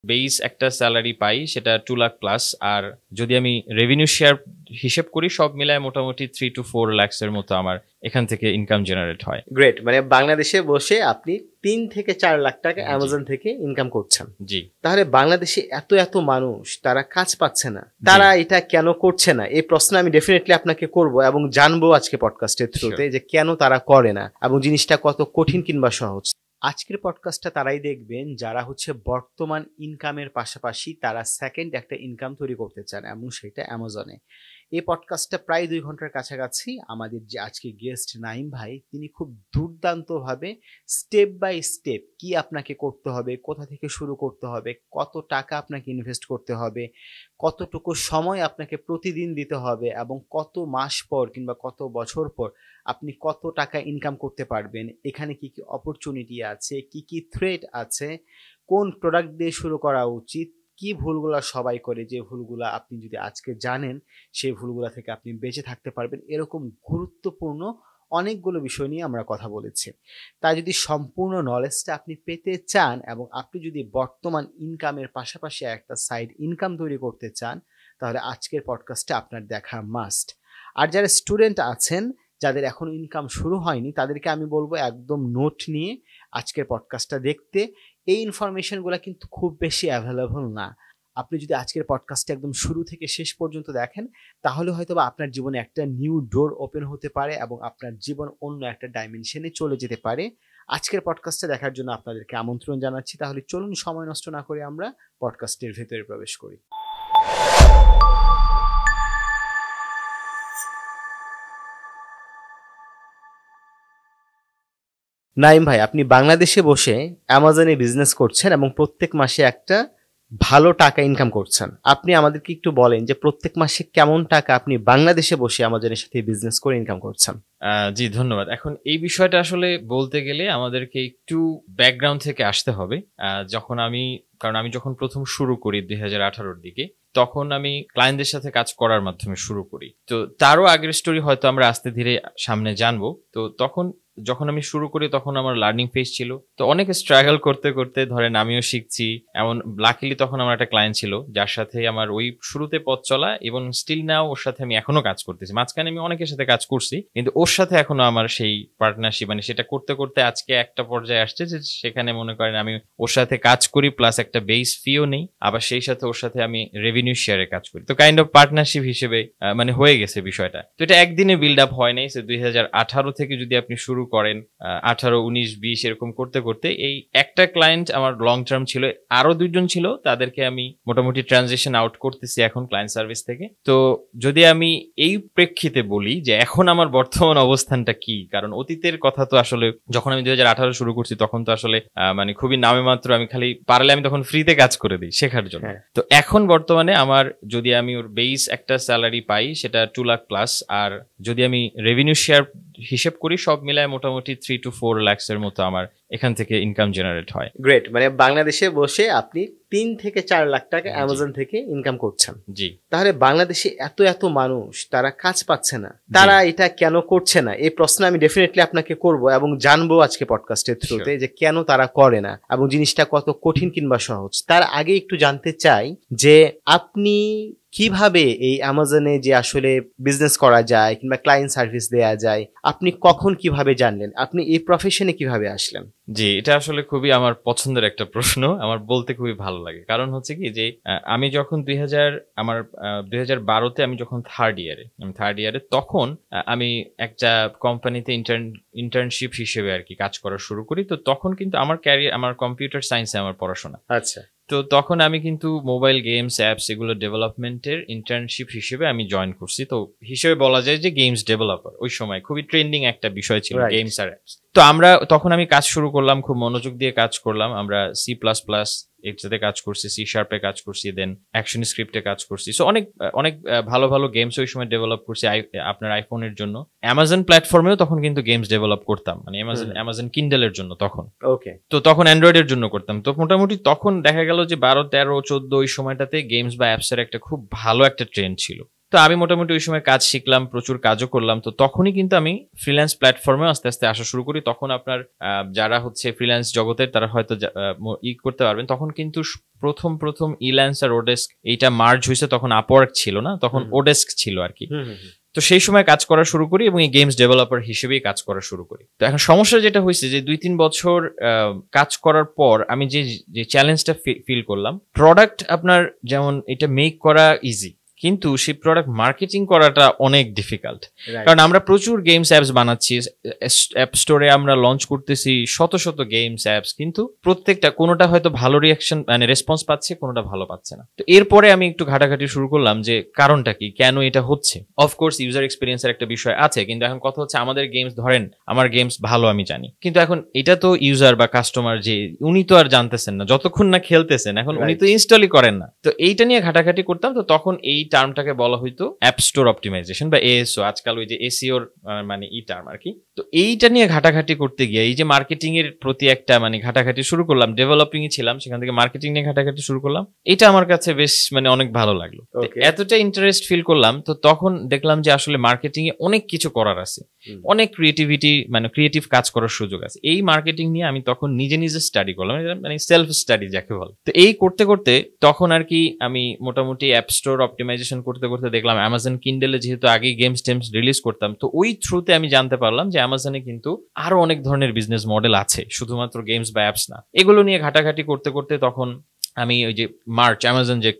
Base একটা salary পাই সেটা 2 lakh plus, আর যদি আমি রেভিনিউ শেয়ার হিসেব করি সব মিলায় মোটামুটি 3 to 4 লাখসের মতো আমার এখান থেকে ইনকাম জেনারেট হয়। গ্রেট, মানে বাংলাদেশে বসে আপনি 3 থেকে 4 লাখ টাকা অ্যামাজন থেকে ইনকাম করছেন। জি। তাহলে বাংলাদেশে এত এত মানুষ তারা কাজ পাচ্ছে না, তারা এটা কেন করছে না, এই প্রশ্ন আমি ডেফিনেটলি আপনাকে করব এবং জানবো আজকে পডকাস্টের থ্রুতে যে কেন তারা করে না এবং জিনিসটা কত কঠিন কিংবা সহজ। আজকের পডকাস্টটা তারাই দেখবেন যারা হচ্ছে বর্তমান ইনকামের পাশাপাশি তারা সেকেন্ড একটা ইনকাম তৈরি করতে চান এবং সেটা অ্যামাজনে। এই পডকাস্টটা প্রায় 2 ঘন্টার কাছাকাছি। আমাদের যে আজকে গেস্ট নাইম ভাই, তিনি খুব দুর্দান্তভাবে স্টেপ বাই স্টেপ কি আপনাকে করতে হবে, কোথা থেকে শুরু করতে হবে, কত টাকা আপনাকে ইনভেস্ট করতে হবে, কতটুকু সময় আপনাকে প্রতিদিন দিতে হবে এবং কত মাস পর কিংবা কত বছর পর আপনি কত টাকা ইনকাম করতে পারবেন, এখানে কি কি অপরচুনিটি আছে, কি কি থ্রেট আছে, কোন প্রোডাক্ট দিয়ে শুরু করা উচিত, কি ভুলগুলা সবাই করে, যে ভুলগুলা আপনি যদি আজকে জানেন সেই ভুলগুলা থেকে আপনি বেঁচে থাকতে পারবেন, এরকম গুরুত্বপূর্ণ অনেকগুলো বিষয় নিয়ে আমরা কথা বলেছি। তাই যদি সম্পূর্ণ নলেজটা আপনি পেতে চান এবং আপনি যদি বর্তমান ইনকামের পাশাপাশি একটা সাইড ইনকাম তৈরি করতে চান, তাহলে আজকের পডকাস্টটা আপনার দেখা মাস্ট। আর যারা স্টুডেন্ট আছেন, যাদের এখনো ইনকাম শুরু হয়নি, তাদেরকে আমি বলবো একদম নোট নিয়ে আজকের পডকাস্টটা দেখতে। এই ইনফরমেশনগুলো কিন্তু খুব বেশি অ্যাভেলেবল না। আপনি যদি আজকের পডকাস্টটা একদম শুরু থেকে শেষ পর্যন্ত দেখেন, তাহলে হয়তো বা আপনার জীবনে একটা নিউ ডোর ওপেন হতে পারে এবং আপনার জীবন অন্য একটা ডাইমেনশনে চলে যেতে পারে। আজকের পডকাস্টটা দেখার জন্য আপনাদেরকে আমন্ত্রণ জানাচ্ছি। তাহলে চলুন সময় নষ্ট না করে আমরা পডকাস্টের ভেতরে প্রবেশ করি। নাইম ভাই, আপনি বাংলাদেশে বসে অ্যামাজনে বিজনেস করছেন এবং প্রত্যেক মাসে একটা ভালো টাকা ইনকাম করছেন। আপনি আমাদেরকে একটু বলেন যে প্রত্যেক মাসে কেমন টাকা আপনি বাংলাদেশে বসে অ্যামাজনের সাথে বিজনেস করে ইনকাম করছেন। জি ধন্যবাদ। এখন এই বিষয়টা আসলে বলতে গেলে আমাদেরকে একটু ব্যাকগ্রাউন্ড থেকে আসতে হবে। কারণ আমি যখন প্রথম শুরু করি 2018-র দিকে, তখন আমি ক্লায়েন্টদের সাথে কাজ করার মাধ্যমে শুরু করি। তো তারও আগের স্টোরি হয়তো আমরা আস্তে ধীরে সামনে জানবো। তো যখন আমি শুরু করি তখন আমার লার্নিং ফেজ ছিল, তো অনেক স্ট্রাগল করতে করতে ধরেন আমিও শিখছি। এমন লাকিলি তখন আমার একটা ক্লায়েন্ট ছিল যার সাথে আমার ওই শুরুতে পথ চলা, এবং স্টিল নাও ওর সাথে আমি এখনো কাজ করতেছি। মাঝখানে আমি অনেকের সাথে কাজ করছি, কিন্তু ওর সাথে এখনো আমার সেই পার্টনারশিপ, মানে সেটা করতে করতে আজকে একটা পর্যায়ে আসছে যে সেখানে মনে করেন আমি ওর সাথে কাজ করি প্লাস একটা বেস ফিও নেই, আবার সেই সাথে ওর সাথে আমি রেভিনিউ শেয়ারে কাজ করি। তো কাইন্ড অফ পার্টনারশিপ হিসেবে মানে হয়ে গেছে বিষয়টা। তো এটা একদিনে বিল্ড আপ হয় নাই। 2018 থেকে যদি আপনি শুরু করেন, 18, 19, 20 এরকম করতে করতে এই একটা ক্লায়েন্ট আমার লং টার্ম ছিল, আরো 2জন ছিল, তাদেরকে আমি মোটামুটি ট্রানজিশন আউট করতেছি এখন ক্লায়েন্ট সার্ভিস থেকে। তো যদি আমি এই প্রেক্ষিতে বলি যে এখন আমার বর্তমান অবস্থানটা কি, কারণ অতীতের কথা তো আসলে যখন আমি 2018 শুরু করছি তখন তো আসলে মানে খুবই নামে মাত্র, আমি খালি পারলে আমি তখন ফ্রিতে কাজ করে দিই শেখার জন্য। তো এখন বর্তমানে আমার যদি আমি ওর বেস একটা স্যালারি পাই সেটা 2 লাখ প্লাস, আর যদি আমি রেভিনিউ শেয়ার হিসেব করি সব মিলায় মোটামুটি 3 to 4 লাখসের মতো আমার এখান থেকে ইনকাম জেনারেট হয়। গ্রেট, মানে বাংলাদেশে বসে আপনি 3 থেকে 4 লাখ টাকা অ্যামাজন থেকে ইনকাম করছেন। জি। তাহলে বাংলাদেশে এত এত মানুষ তারা কাজ পাচ্ছে না, তারা এটা কেন করছে না, এই প্রশ্ন আমি ডেফিনেটলি আপনাকে করব এবং জানবো আজকে পডকাস্টের থ্রুতে যে কেন তারা করে না এবং জিনিসটা কত কঠিন কিংবা সহজ। তার আগে একটু জানতে চাই যে আপনি কিভাবে এই অ্যামাজনে যে আসলে বিজনেস করা যায় কিংবা ক্লায়েন্ট সার্ভিস দেয়া যায়, আপনি কখন কিভাবে জানলেন, আপনি এই প্রফেশনে কিভাবে আসলেন? জি, এটা আসলে খুবই আমার পছন্দের একটা প্রশ্ন, আমার বলতে খুবই ভালো লাগে। কারণ হচ্ছে কি যে আমি যখন 2012-তে আমি যখন থার্ড ইয়ারে তখন আমি একটা কোম্পানিতে ইন্টার্নশিপ হিসেবে আর কি কাজ করা শুরু করি। তো তখন কিন্তু আমার ক্যারিয়ার, আমার কম্পিউটার সায়েন্সে আমার পড়াশোনা। আচ্ছা। তো তখন আমি কিন্তু মোবাইল গেমস অ্যাপস এগুলো ডেভেলপমেন্টের ইন্টার্নশিপ হিসেবে আমি জয়েন করছি। তো হিসেবে বলা যায় যে গেমস ডেভেলপার ওই সময় খুবই ট্রেন্ডিং একটা বিষয় ছিল গেমস আর অ্যাপস। তো তখন আমি কাজ শুরু করলাম, খুব মনোযোগ দিয়ে কাজ করলাম। আমরা C++ এটাতে কাজ করছি, C# কাজ করছি, দেন অ্যাকশন স্ক্রিপ্টে কাজ করছি। সো অনেক ভালো ভালো গেমস ওই সময় ডেভেলপ করছি আপনার আইফোনের জন্য। অ্যামাজন প্ল্যাটফর্মেও তখন কিন্তু গেমস ডেভেলপ করতাম, মানে অ্যামাজন কিন্ডেলের জন্য তখন। ওকে। তো তখন অ্যান্ড্রয়েডের জন্য করতাম। তো মোটামুটি তখন দেখা গেল যে 12, 13, 14 ওই সময়টাতে গেমস বা অ্যাপসের একটা খুব ভালো একটা ট্রেন্ড ছিল। তো আমি মোটামুটি ওই সময় কাজ শিখলাম, প্রচুর কাজও করলাম। তো তখনই কিন্তু আমি ফ্রিল্যান্স প্ল্যাটফর্মে আস্তে আস্তে আসা শুরু করি। তখন আপনার যারা হচ্ছে ফ্রিল্যান্স জগতের তারা হয়তো করতে পারবেন, তখন কিন্তু প্রথম ইল্যান্স আর ওডেস্ক এইটা মার্জ হয়েছে, তখন আপওয়ার্ক ছিল না, তখন ওডেস্ক ছিল আর কি। তো সেই সময় কাজ করা শুরু করি এবং এই গেমস ডেভেলপার হিসেবেই কাজ করা শুরু করি। তো এখন সমস্যা যেটা হয়েছে যে 2-3 বছর কাজ করার পর আমি যে চ্যালেঞ্জটা ফিল করলাম, প্রোডাক্ট আপনার যেমন এটা মেক করা ইজি, কিন্তু সেই প্রোডাক্ট মার্কেটিং করাটা অনেক ডিফিকাল্ট। কারণ আমরা প্রচুর গেমস অ্যাপস বানাচ্ছি, অ্যাপ স্টোরে আমরা লঞ্চ করতেছি শত শত গেমস অ্যাপস, কিন্তু প্রত্যেকটা কোনোটা হয়তো ভালো রিয়াকশন মানে রেসপন্স পাচ্ছে, কোনোটা ভালো পাচ্ছে না। তো এরপরে আমি একটু ঘাটাঘাটি শুরু করলাম যে কারণটা কি, কেন এটা হচ্ছে। অফকোর্স ইউজার এক্সপিরিয়েন্সের একটা বিষয় আছে, কিন্তু এখন কথা হচ্ছে আমাদের গেমস, ধরেন আমার গেমস ভালো আমি জানি, কিন্তু এখন এটা তো ইউজার বা কাস্টমার যে উনি তো আর জানতেছেন না যতক্ষণ না খেলতেছেন, এখন উনি তো ইনস্টলই করেন না। তো এইটা নিয়ে ঘাটাঘাটি করতাম। তো তখন এই টার্মটাকে বলা হইতো অ্যাপ স্টোর অপটিমাইজেশন বা এএসও, আজকাল ওই যে এসইওর মানে ই টার্ম আর কি। তো এইটা নিয়ে ঘাটাঘাটি করতে গিয়ে এই যে মার্কেটিং এর প্রতি একটা মানে ঘাটাঘাটি শুরু করলাম, ডেভেলপিং এ ছিলাম, সেখান থেকে মার্কেটিং নিয়ে ঘাটাঘাটি শুরু করলাম। এটা আমার কাছে বেশ মানে অনেক ভালো লাগলো, এতটা ইন্টারেস্ট ফিল করলাম। তো তখন দেখলাম যে আসলে মার্কেটিং এ অনেক কিছু করার আছে, অনেক ক্রিয়েটিভিটি মানে ক্রিয়েটিভ কাজ করার সুযোগ আছে। এই মার্কেটিং নিয়ে আমি তখন নিজে স্টাডি করলাম, মানে সেলফ স্টাডি যাকে বলে। তো এই করতে করতে তখন আর কি আমি মোটামুটি অ্যাপ স্টোর অপটিমাইজেশন করতে করতে দেখলাম অ্যামাজন কিন্ডেলে যেহেতু আগে গেমস টেমস রিলিজ করতাম, তো ওই থ্রুতে আমি জানতে পারলাম যে অ্যামাজনে কিন্তু আরো অনেক ধরনের বিজনেস মডেল আছে, শুধুমাত্র গেমস বা অ্যাপস না। এগুলো নিয়ে ঘাটাঘাটি করতে করতে তখন আমি ওই যে মার্চ, অ্যামাজন যে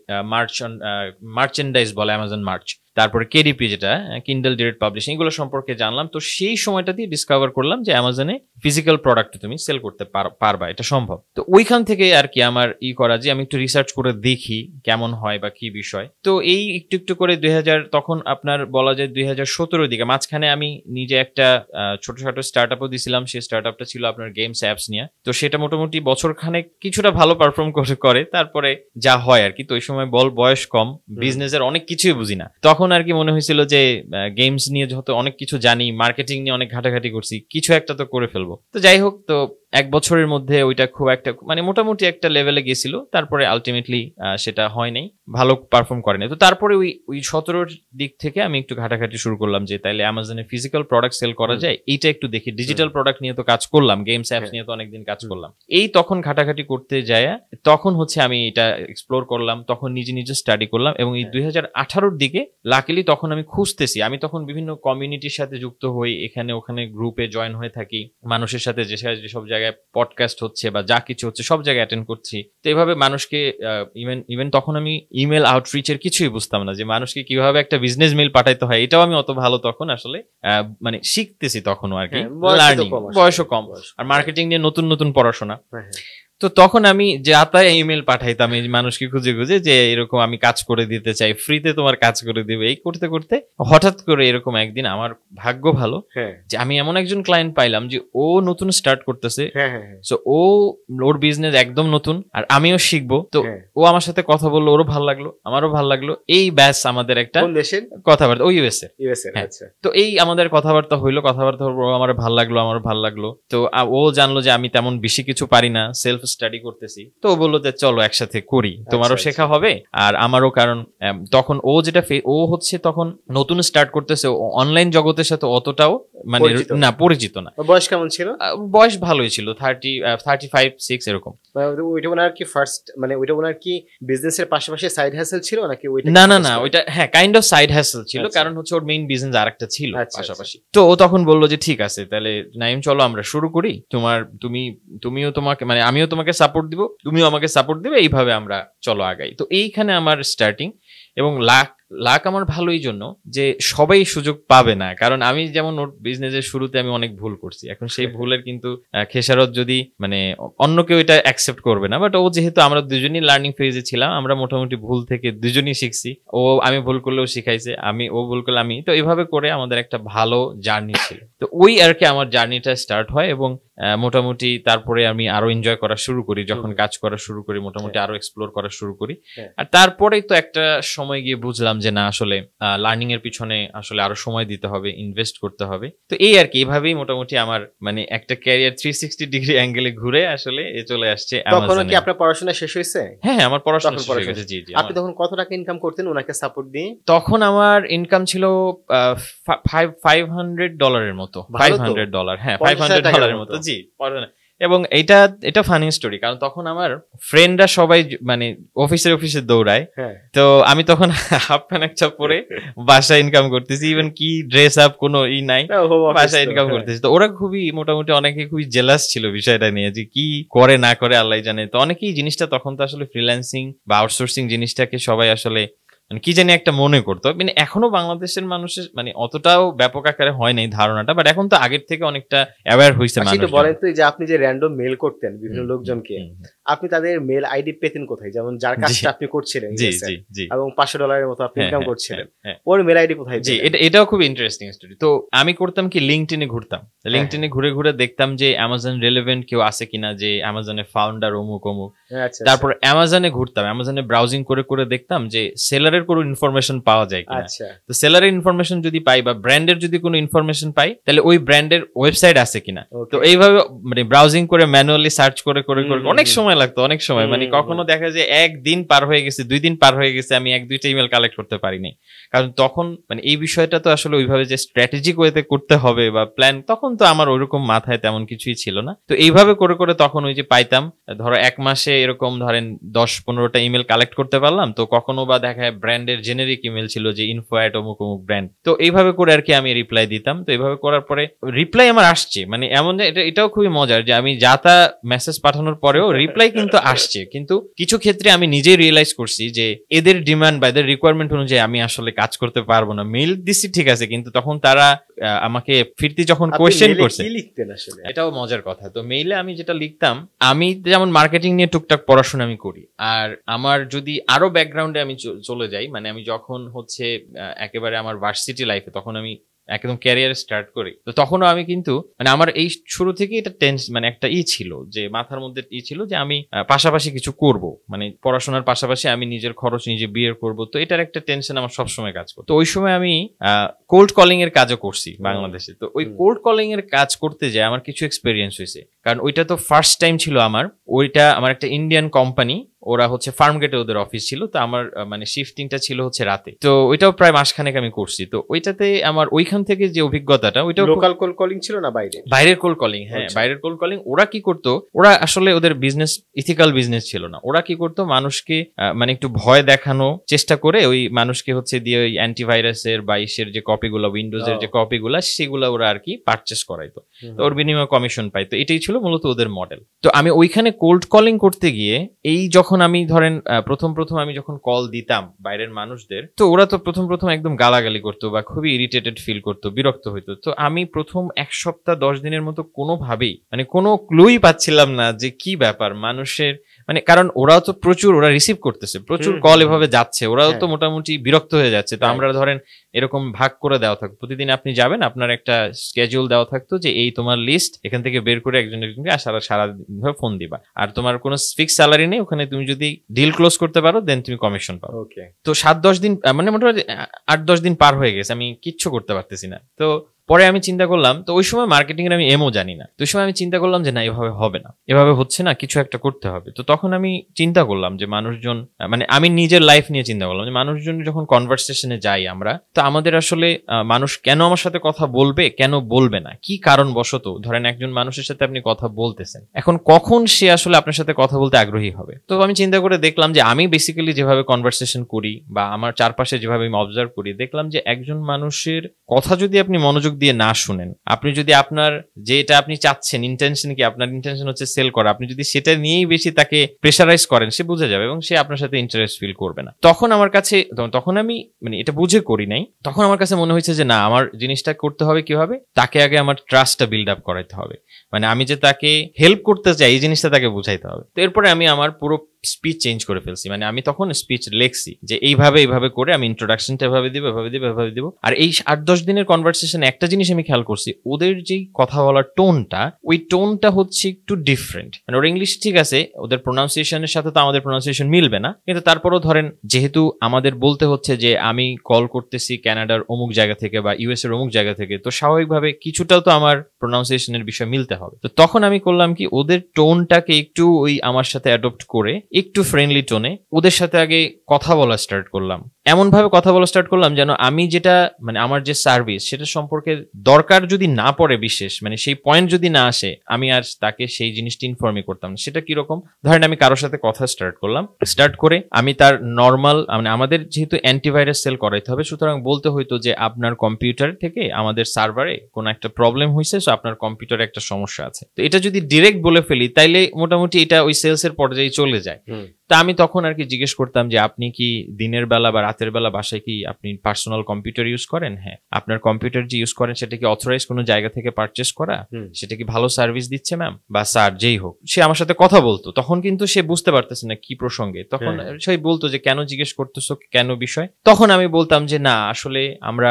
মার্চেন্ডাইজ বলে অ্যামাজন মার্চ, তারপরে কেডিপি যেটা কিন্ডেল ডিরেক্ট পাবলিশিং, এগুলো সম্পর্কে জানলাম। তো সেই সময়টা দিয়ে ডিসকভার করলাম যে অ্যামাজনে ফিজিক্যাল প্রোডাক্ট তুমি সেল করতে পারবা, এটা সম্ভব। তো ওইখান থেকে আর কি আমার করা যে আমি একটু রিসার্চ করে দেখি কেমন হয় বা কি বিষয়। তো এই একটু একটু করে 2000 তখন আপনার বলা যায় 2017 দিকে মাঝখানে আমি নিজে একটা ছোটখাটো স্টার্ট আপও দিয়েছিলাম। সেই স্টার্ট আপটা ছিল আপনার গেমস অ্যাপস নিয়ে। তো সেটা মোটামুটি বছরখানেক কিছুটা ভালো পারফর্ম করে, তারপরে যা হয় আর কি। তো ওই সময় বয়স কম, বিজনেসের অনেক কিছুই বুঝি না, তখন আর কি মনে হয়েছিল যে গেমস নিয়ে যত অনেক কিছু জানি, মার্কেটিং নিয়ে অনেক ঘাটাঘাটি করছি, কিছু একটা তো করে ফেলবো। তো যাই হোক, তো 1 বছরের মধ্যে ওইটা খুব একটা মানে মোটামুটি একটা লেভেলে গেছিল, তারপরে আলটিমেটলি সেটা হয় নাই, ভালো পারফর্ম করেনি। তো তারপরে ওই 17 দিক থেকে আমি একটু ঘাটাঘাটি শুরু করলাম যে তাইলে অ্যামাজনে ফিজিক্যাল প্রোডাক্ট সেল করা যায়, এইটা একটু দেখি। ডিজিটাল প্রোডাক্ট নিয়ে তো কাজ করলাম, গেমস অ্যাপস নিয়ে তো অনেকদিন কাজ করলাম। এই তখন ঘাটাঘাটি করতে যায়, তখন হচ্ছে আমি এটা এক্সপ্লোর করলাম, তখন নিজে স্টাডি করলাম। এবং এই 2018 দিকে লাকিলি তখন আমি খুঁজতেছি, আমি তখন বিভিন্ন কমিউনিটির সাথে যুক্ত হই, এখানে ওখানে গ্রুপে জয়েন হয়ে থাকি, মানুষের সাথে যেসব জায়গায় পডকাস্ট হচ্ছে বা যা কিছু হচ্ছে সব জায়গায় অ্যাটেন্ড করছি। তো এইভাবে মানুষকে ইভেন তখন আমি ইমেল আউটরিচের কিছুই বুঝতাম না, যে মানুষকে কিভাবে একটা বিজনেস মেইল পাঠাইতে হয়, এটাও আমি অত ভালো তখন আসলে মানে শিখতেছি তখনও আর কি, লার্নিং, বয়সও কম, আর মার্কেটিং নিয়ে নতুন পড়াশোনা। তো তখন আমি যাতায় ইমেল পাঠাইতাম এই মানুষকে খুঁজে খুঁজে যে এরকম আমি কাজ করে দিতে চাই, ফ্রিতে তোমার কাজ করে দিবে। এই করতে করতে হঠাৎ করে এরকম একদিন আমার ভাগ্য ভালো যে আমি এমন একজন ক্লায়েন্ট পাইলাম যে ও নতুন স্টার্ট করতেছে, সো ওর বিজনেস একদম নতুন আর আমিও শিখবো। তো ও আমার সাথে কথা বললো, ওরও ভালো লাগলো, আমারও ভালো লাগলো। এই ব্যাস আমাদের একটা কথাবার্তা, ওই ইউএস এর। তো এই আমাদের কথাবার্তা হইলো, কথাবার্তা ও আমার ভালো লাগলো, আমারও ভালো লাগলো। তো ও জানলো যে আমি তেমন বেশি কিছু পারি না, সেলফ স্টাডি করতেছি। তো ও বললো যে চলো একসাথে করি, তোমারও শেখা হবে আর আমারও। কারণ তখন ও যেটা ও হচ্ছে তখন নতুন স্টার্ট করতেছে, অনলাইন জগতের সাথে অতটাও মানে না পরিচিত না। বয়স কেমন ছিল? বয়স ভালোই ছিল, 35-36 এরকম। ওইটা ওনার কি ফার্স্ট মানে ওইটা ওনার কি বিজনেসের পাশাপাশি সাইড হ্যাসেল ছিল নাকি? ওইটা না ওইটা হ্যাঁ কাইন্ড অফ সাইড হ্যাসেল ছিল, কারণ হচ্ছে ওর মেইন বিজনেস আরেকটা ছিল পাশাপাশি। তো ও তখন বললো যে ঠিক আছে তাহলে নাইম চলো আমরা শুরু করি, তুমিও তোমাকে মানে আমিও তোমাকে সাপোর্ট দিব, তুমিও আমাকে সাপোর্ট দিবে, এইভাবে আমরা চলো আগাই। তো এইখানে আমার স্টার্টিং। এবং লাক আমার ভালোই জন্য যে সবাই সুযোগ পাবে না, কারণ আমি যেমন ওর বিজনেসের শুরুতে আমি অনেক ভুল করছি, এখন সেই ভুলের কিন্তু খেসারত যদি মানে অন্য কেউ এটা অ্যাকসেপ্ট করবে না, বাট ও যেহেতু আমরা দুজনই লার্নিং ফেজে ছিলাম, আমরা মোটামুটি ভুল থেকে দুজনই শিখছি। আমি ভুল করলেও শিখাইছে, ও ভুল করলে আমি, তো এইভাবে করে আমাদের একটা ভালো জার্নি ছিল। তো ওই আর কি আমার জার্নিটা স্টার্ট হয় এবং মোটামুটি তারপরে আমি আরো এনজয় করা শুরু করি, যখন কাজ করা শুরু করি মোটামুটি আরো এক্সপ্লোর করা শুরু করি। আর তারপরেই তো একটা সময় গিয়ে বুঝলাম যে না আসলে লার্নিং এর পিছনে আসলে আরো সময় দিতে হবে, ইনভেস্ট করতে হবে। তো এই আর কি, এইভাবেই মোটামুটি আমার মানে একটা ক্যারিয়ার 360 ডিগ্রি অ্যাঙ্গেলে ঘুরে আসলে চলে আসছে তখন কি আপনার পড়াশোনা শেষ হয়েছে? হ্যাঁ, আমার পড়াশোনা শেষ হয়ে গেছে। জি জি। আপনি তখন কত টাকা ইনকাম করতেন ওনাকে সাপোর্ট দিয়ে? তখন আমার ইনকাম ছিল $500 মতো। $500, হ্যাঁ $500 মতো। জি। এবং এটা ফানি স্টোরি, কারণ তখন আমার ফ্রেন্ডরা সবাই মানে অফিসে দৌড়ায়, তো আমি তখন হাফ প্যান্ট একটা পরে বাসায় ইনকাম করতেছি, ইভেন কি ড্রেস আপ কোনো নাই, বাসায় ইনকাম করতেছি। তো ওরা খুবই মোটামুটি অনেকে খুবই জেলাস ছিল বিষয়টা নিয়ে, যে কি করে না করে আল্লাহ জানে। তো অনেকেই জিনিসটা তখন তো আসলে ফ্রিল্যান্সিং বা আউটসোর্সিং জিনিসটাকে সবাই আসলে মানে কি জানি একটা মনে করতো। মানে এখনো বাংলাদেশের মানুষের মানে অতটাও ব্যাপক আকারে হয় নাই ধারণাটা, বাট এখন তো আগের থেকে অনেকটা অ্যাওয়্যার হয়েছে মানুষ। বলেন তো, যে আপনি যে র্যান্ডম মেল করতেন বিভিন্ন লোকজনকে, আপনি তাদের মেল আইডি পেতেন কোথায়? যেমন যার কাজটা আপনি করছিলেন এবং $500 মতো আপনি ইনকাম করছিলেন, ওর মেল আইডি কোথায়? জি, এটাও খুব ইন্টারেস্টিং স্টোরি। তো আমি করতাম কি, লিঙ্কডইনে ঘুরতাম, লিঙ্কডইনে ঘুরে ঘুরে দেখতাম যে অ্যামাজন রিলেভেন্ট কেউ আছে কিনা, যে অ্যামাজনের ফাউন্ডার অমুক অমুক। তারপর অ্যামাজনে ঘুরতাম, অ্যামাজনে ব্রাউজিং করে করে দেখতাম যে সেলারের কোনো ইনফরমেশন পাওয়া যায় কিনা। তো সেলারের ইনফরমেশন যদি পাই বা ব্র্যান্ডের যদি কোনো ইনফরমেশন পাই, তাহলে ওই ব্র্যান্ডের ওয়েবসাইট আছে কিনা। তো এইভাবে মানে ব্রাউজিং করে ম্যানুয়ালি সার্চ করে করে করে অনেক সময় লাগতো, অনেক সময়। মানে কখনো দেখা যায় একদিন পার হয়ে গেছে, 2 দিন পার হয়ে গেছে, আমি 1-2টা ইমেল কালেক্ট করতে পারিনি। কারণ তখন মানে এই বিষয়টা তো আসলে ওইভাবে যে স্ট্র্যাটেজিক ওয়েতে করতে হবে বা প্ল্যান, তখন তো আমার ওইরকম মাথায় তেমন কিছুই ছিল না। তো এইভাবে করে করে তখন ওই যে পাইতাম, ধরো 1 মাসে এরকম ধরেন 10-15টা ইমেল কালেক্ট করতে পারলাম। তো কখনো বা দেখা যায় ব্র্যান্ডের জেনেরিক ইমেল ছিল যে info@অমুক অমুক ব্র্যান্ড। তো এইভাবে করে আর কি আমি রিপ্লাই দিতাম। তো এইভাবে করার পরে রিপ্লাই আমার আসছে, মানে এমন যে এটাও খুবই মজার যে আমি যা তা মেসেজ পাঠানোর পরেও রিপ্লাই কিন্তু আসছে। কিন্তু কিছু ক্ষেত্রে আমি নিজেই রিয়েলাইজ করছি যে এদের ডিমান্ড বা এদের রিকোয়ারমেন্ট অনুযায়ী আমি আসলে কাজ করতে পারবো না। মেইল দিছি ঠিক আছে, কিন্তু তখন তারা আমাকে ফিরতি যখন কোয়েশ্চেন করছে, এটাও মজার কথা। তো মেইলে আমি যেটা লিখতাম, আমি যেমন মার্কেটিং নিয়ে টুকটাক পড়াশোনা আমি করি, আর আমার যদি আরো ব্যাকগ্রাউন্ডে আমি চলে যাই, মানে আমি যখন হচ্ছে একেবারে আমার ভার্সিটি লাইফে, তখন আমি একদম ক্যারিয়ার স্টার্ট করি। তো তখনও আমি কিন্তু মানে আমার এই শুরু থেকে এটা মানে একটা ছিল যে মাথার মধ্যে ছিল যে আমি পাশাপাশি কিছু করব, মানে পড়াশোনার পাশাপাশি আমি নিজের খরচ নিজে বিয়ে করব। তো এটার একটা টেনশন আমার সবসময় কাজ করতো। তো ওই সময় আমি কোল্ড কলিং এর কাজও করছি বাংলাদেশে। তো ওই কোল্ড কলিং এর কাজ করতে যায় আমার কিছু এক্সপেরিয়েন্স হয়েছে, কারণ ওইটা তো ফার্স্ট টাইম ছিল আমার। ওইটা আমার একটা ইন্ডিয়ান কোম্পানি, ওরা হচ্ছে ফার্ম গেটে ওদের অফিস ছিল। তো আমার মানে শিফটিংটা ছিল হচ্ছে রাতে। তো ওইটাও প্রায় মাসখানেক আমি করছি। তো ওইটাতে আমার ওইখান থেকে যে অভিজ্ঞতাটা, ওইটা লোকাল কোল্ড কলিং ছিল না বাইরের কোল্ড কলিং। হ্যাঁ, বাইরের কোল্ড কলিং। ওরা কি করতো, ওরা আসলে ওদের বিজনেস ইথিক্যাল বিজনেস ছিল না। ওরা কি করতো, মানুষকে মানে একটু ভয় দেখানো চেষ্টা করে ওই মানুষকে হচ্ছে দিয়ে ওই অ্যান্টিভাইরাসের বা ইসের যে কপিগুলো, উইন্ডোজের যে কপিগুলা, সেগুলো ওরা আর কি পারচেস করাইতো। তো ওর বিনিময়ে কমিশন পাইতো। এটাই ছিল মূলত ওদের মডেল। তো আমি ওইখানে কোল্ড কলিং করতে গিয়ে এই যখন আমি ধরেন প্রথম আমি যখন কল দিতাম বাইরের মানুষদের, তো ওরা তো প্রথম একদম গালাগালি করতো বা খুবই ইরিটেটেড ফিল করতো, বিরক্ত হইতো। তো আমি প্রথম 1 সপ্তাহ 10 দিনের মতো কোনোভাবেই মানে কোনো ক্লুই পাচ্ছিলাম না যে কি ব্যাপার মানুষের, মানে কারণ ওরাও তো প্রচুর, ওরা রিসিভ করতেছে প্রচুর কল, এভাবে যাচ্ছে, ওরাও তো মোটামুটি বিরক্ত হয়ে যাচ্ছে। তো আমরা ধরেন এরকম ভাগ করে দেওয়া থাকতো, প্রতিদিন আপনি যাবেন, আপনার একটা স্কেডিউল দেওয়া থাকতো যে এই তোমার লিস্ট, এখান থেকে বের করে একজনকে সারা ফোন দিবা, আর তোমার কোনো ফিক্স স্যালারি নেই, ওখানে তুমি যদি ডিল ক্লোজ করতে পারো দেন তুমি কমিশন পাও। তো 7-10 দিন মানে মোটামুটি 8-10 দিন পার হয়ে গেছে, আমি কিচ্ছু করতে পারতেছি না। তো পরে আমি চিন্তা করলাম, তো ওই সময় মার্কেটিং এর আমি এমও জানি না। তো ওই সময় আমি চিন্তা করলাম যে না, এভাবে হবে না, এভাবে হচ্ছে না, কিছু একটা করতে হবে। তো তখন আমি চিন্তা করলাম যে মানুষজন, মানে আমি নিজের লাইফ নিয়ে চিন্তা করলাম যে মানুষজন যখন কনভারসেশনে যাই আমরা, তো আমাদের আসলে মানুষ কেন আমার সাথে কথা বলবে, কেন বলবে না, কি কারণবশত। ধরেন একজন মানুষের সাথে আপনি কথা বলতেছেন, এখন কখন সে আসলে আপনার সাথে কথা বলতে আগ্রহী হবে। তো আমি চিন্তা করে দেখলাম যে আমি বেসিক্যালি যেভাবে কনভারসেশন করি বা আমার চারপাশে যেভাবে আমি অবজার্ভ করি, দেখলাম যে একজন মানুষের কথা যদি আপনি মনোযোগ দিয়ে না শুনেন, আপনি যদি আপনার যেটা আপনি চাচ্ছেন, ইন্টেনশন কি, আপনার ইন্টেনশন হচ্ছে সেল করা, আপনি যদি সেটা নিয়েই বেশি তাকে প্রেশারাইজ করেন, সে বুঝে যাবে এবং সে আপনার সাথে ইন্টারেস্ট ফিল করবে না। তখন আমার কাছে, তখন আমি মানে এটা বুঝে করি নাই, তখন আমার কাছে মনে হয়েছে যে না, আমার জিনিসটা করতে হবে কিভাবে, তাকে আগে আমার ট্রাস্টটা বিল্ড আপ করাইতে হবে, মানে আমি যে তাকে হেল্প করতে চাই এই জিনিসটা তাকে বুঝাইতে হবে। তো এরপরে আমি আমার পুরো স্পিচ চেঞ্জ করে ফেলছি, মানে আমি তখন স্পিচ লেখছি যে এইভাবে করে আমি ইন্ট্রোডাকশনটা এভাবে দিব। আর এই 8-10 দিনের কনভারসেশন একটা জিনিস আমি খেয়াল করছি, ওদের যেই কথা বলার টোনটা, ওই টোনটা হচ্ছে একটু ডিফারেন্ট। মানে ওর ইংলিশ ঠিক আছে, ওদের প্রোনাউন্সিয়েশনের সাথে তো আমাদের প্রোনাউন্সিয়েশন মিলবে না, কিন্তু তারপরও ধরেন যেহেতু আমাদের বলতে হচ্ছে যে আমি কল করতেছি কানাডার অমুক জায়গা থেকে বা ইউএস এর অমুক জায়গা থেকে, তো স্বাভাবিকভাবে কিছুটাও তো আমার প্রোনাউন্সিয়েশনের বিষয় মিলতে হবে। তো তখন আমি করলাম কি, ওদের টোনটাকে একটু ওই আমার সাথে অ্যাডপ্ট করে একটু ফ্রেন্ডলি টোনে ওদের সাথে আগে কথা বলা স্টার্ট করলাম। এমন ভাবে কথা বলা স্টার্ট করলাম যেন আমি যেটা মানে আমার যে সার্ভিস সেটা সম্পর্কে দরকার যদি না পড়ে, বিশেষ মানে সেই পয়েন্ট যদি না আসে, আমি আর তাকে সেই জিনিসটা ইনফর্মই করতাম না। সেটা কিরকম, ধরেন আমি কারোর সাথে কথা স্টার্ট করে আমি তার নর্মাল, মানে আমাদের যেহেতু অ্যান্টিভাইরাস সেল করাইতে হবে, সুতরাং বলতে হইতো যে আপনার কম্পিউটার থেকে আমাদের সার্ভারে কোনো একটা প্রবলেম হয়েছে, সো আপনার কম্পিউটারে একটা সমস্যা আছে। তো এটা যদি ডিরেক্ট বলে ফেলি তাইলে মোটামুটি এটা ওই সেলস এর পর্যায়ে চলে যায়। তা আমি তখন আর কি জিজ্ঞেস করতাম যে আপনি কি দিনের বেলা বা রাতের বেলা বাসায় কি আপনি পার্সোনাল কম্পিউটার ইউজ করেন? হ্যাঁ। আপনার কম্পিউটার যে ইউজ করেন সেটা কি অথরাইজ কোনো জায়গা থেকে পারচেস করা? সেটা কি ভালো সার্ভিস দিচ্ছে ম্যাম বা স্যার যেই হোক, সে আমার সাথে কথা বলতো। তখন কিন্তু সে বুঝতে পারতেছে না কি প্রসঙ্গে, তখন সে বলতো যে কেন জিজ্ঞেস করতেছো, কেন বিষয়? তখন আমি বলতাম যে না আসলে আমরা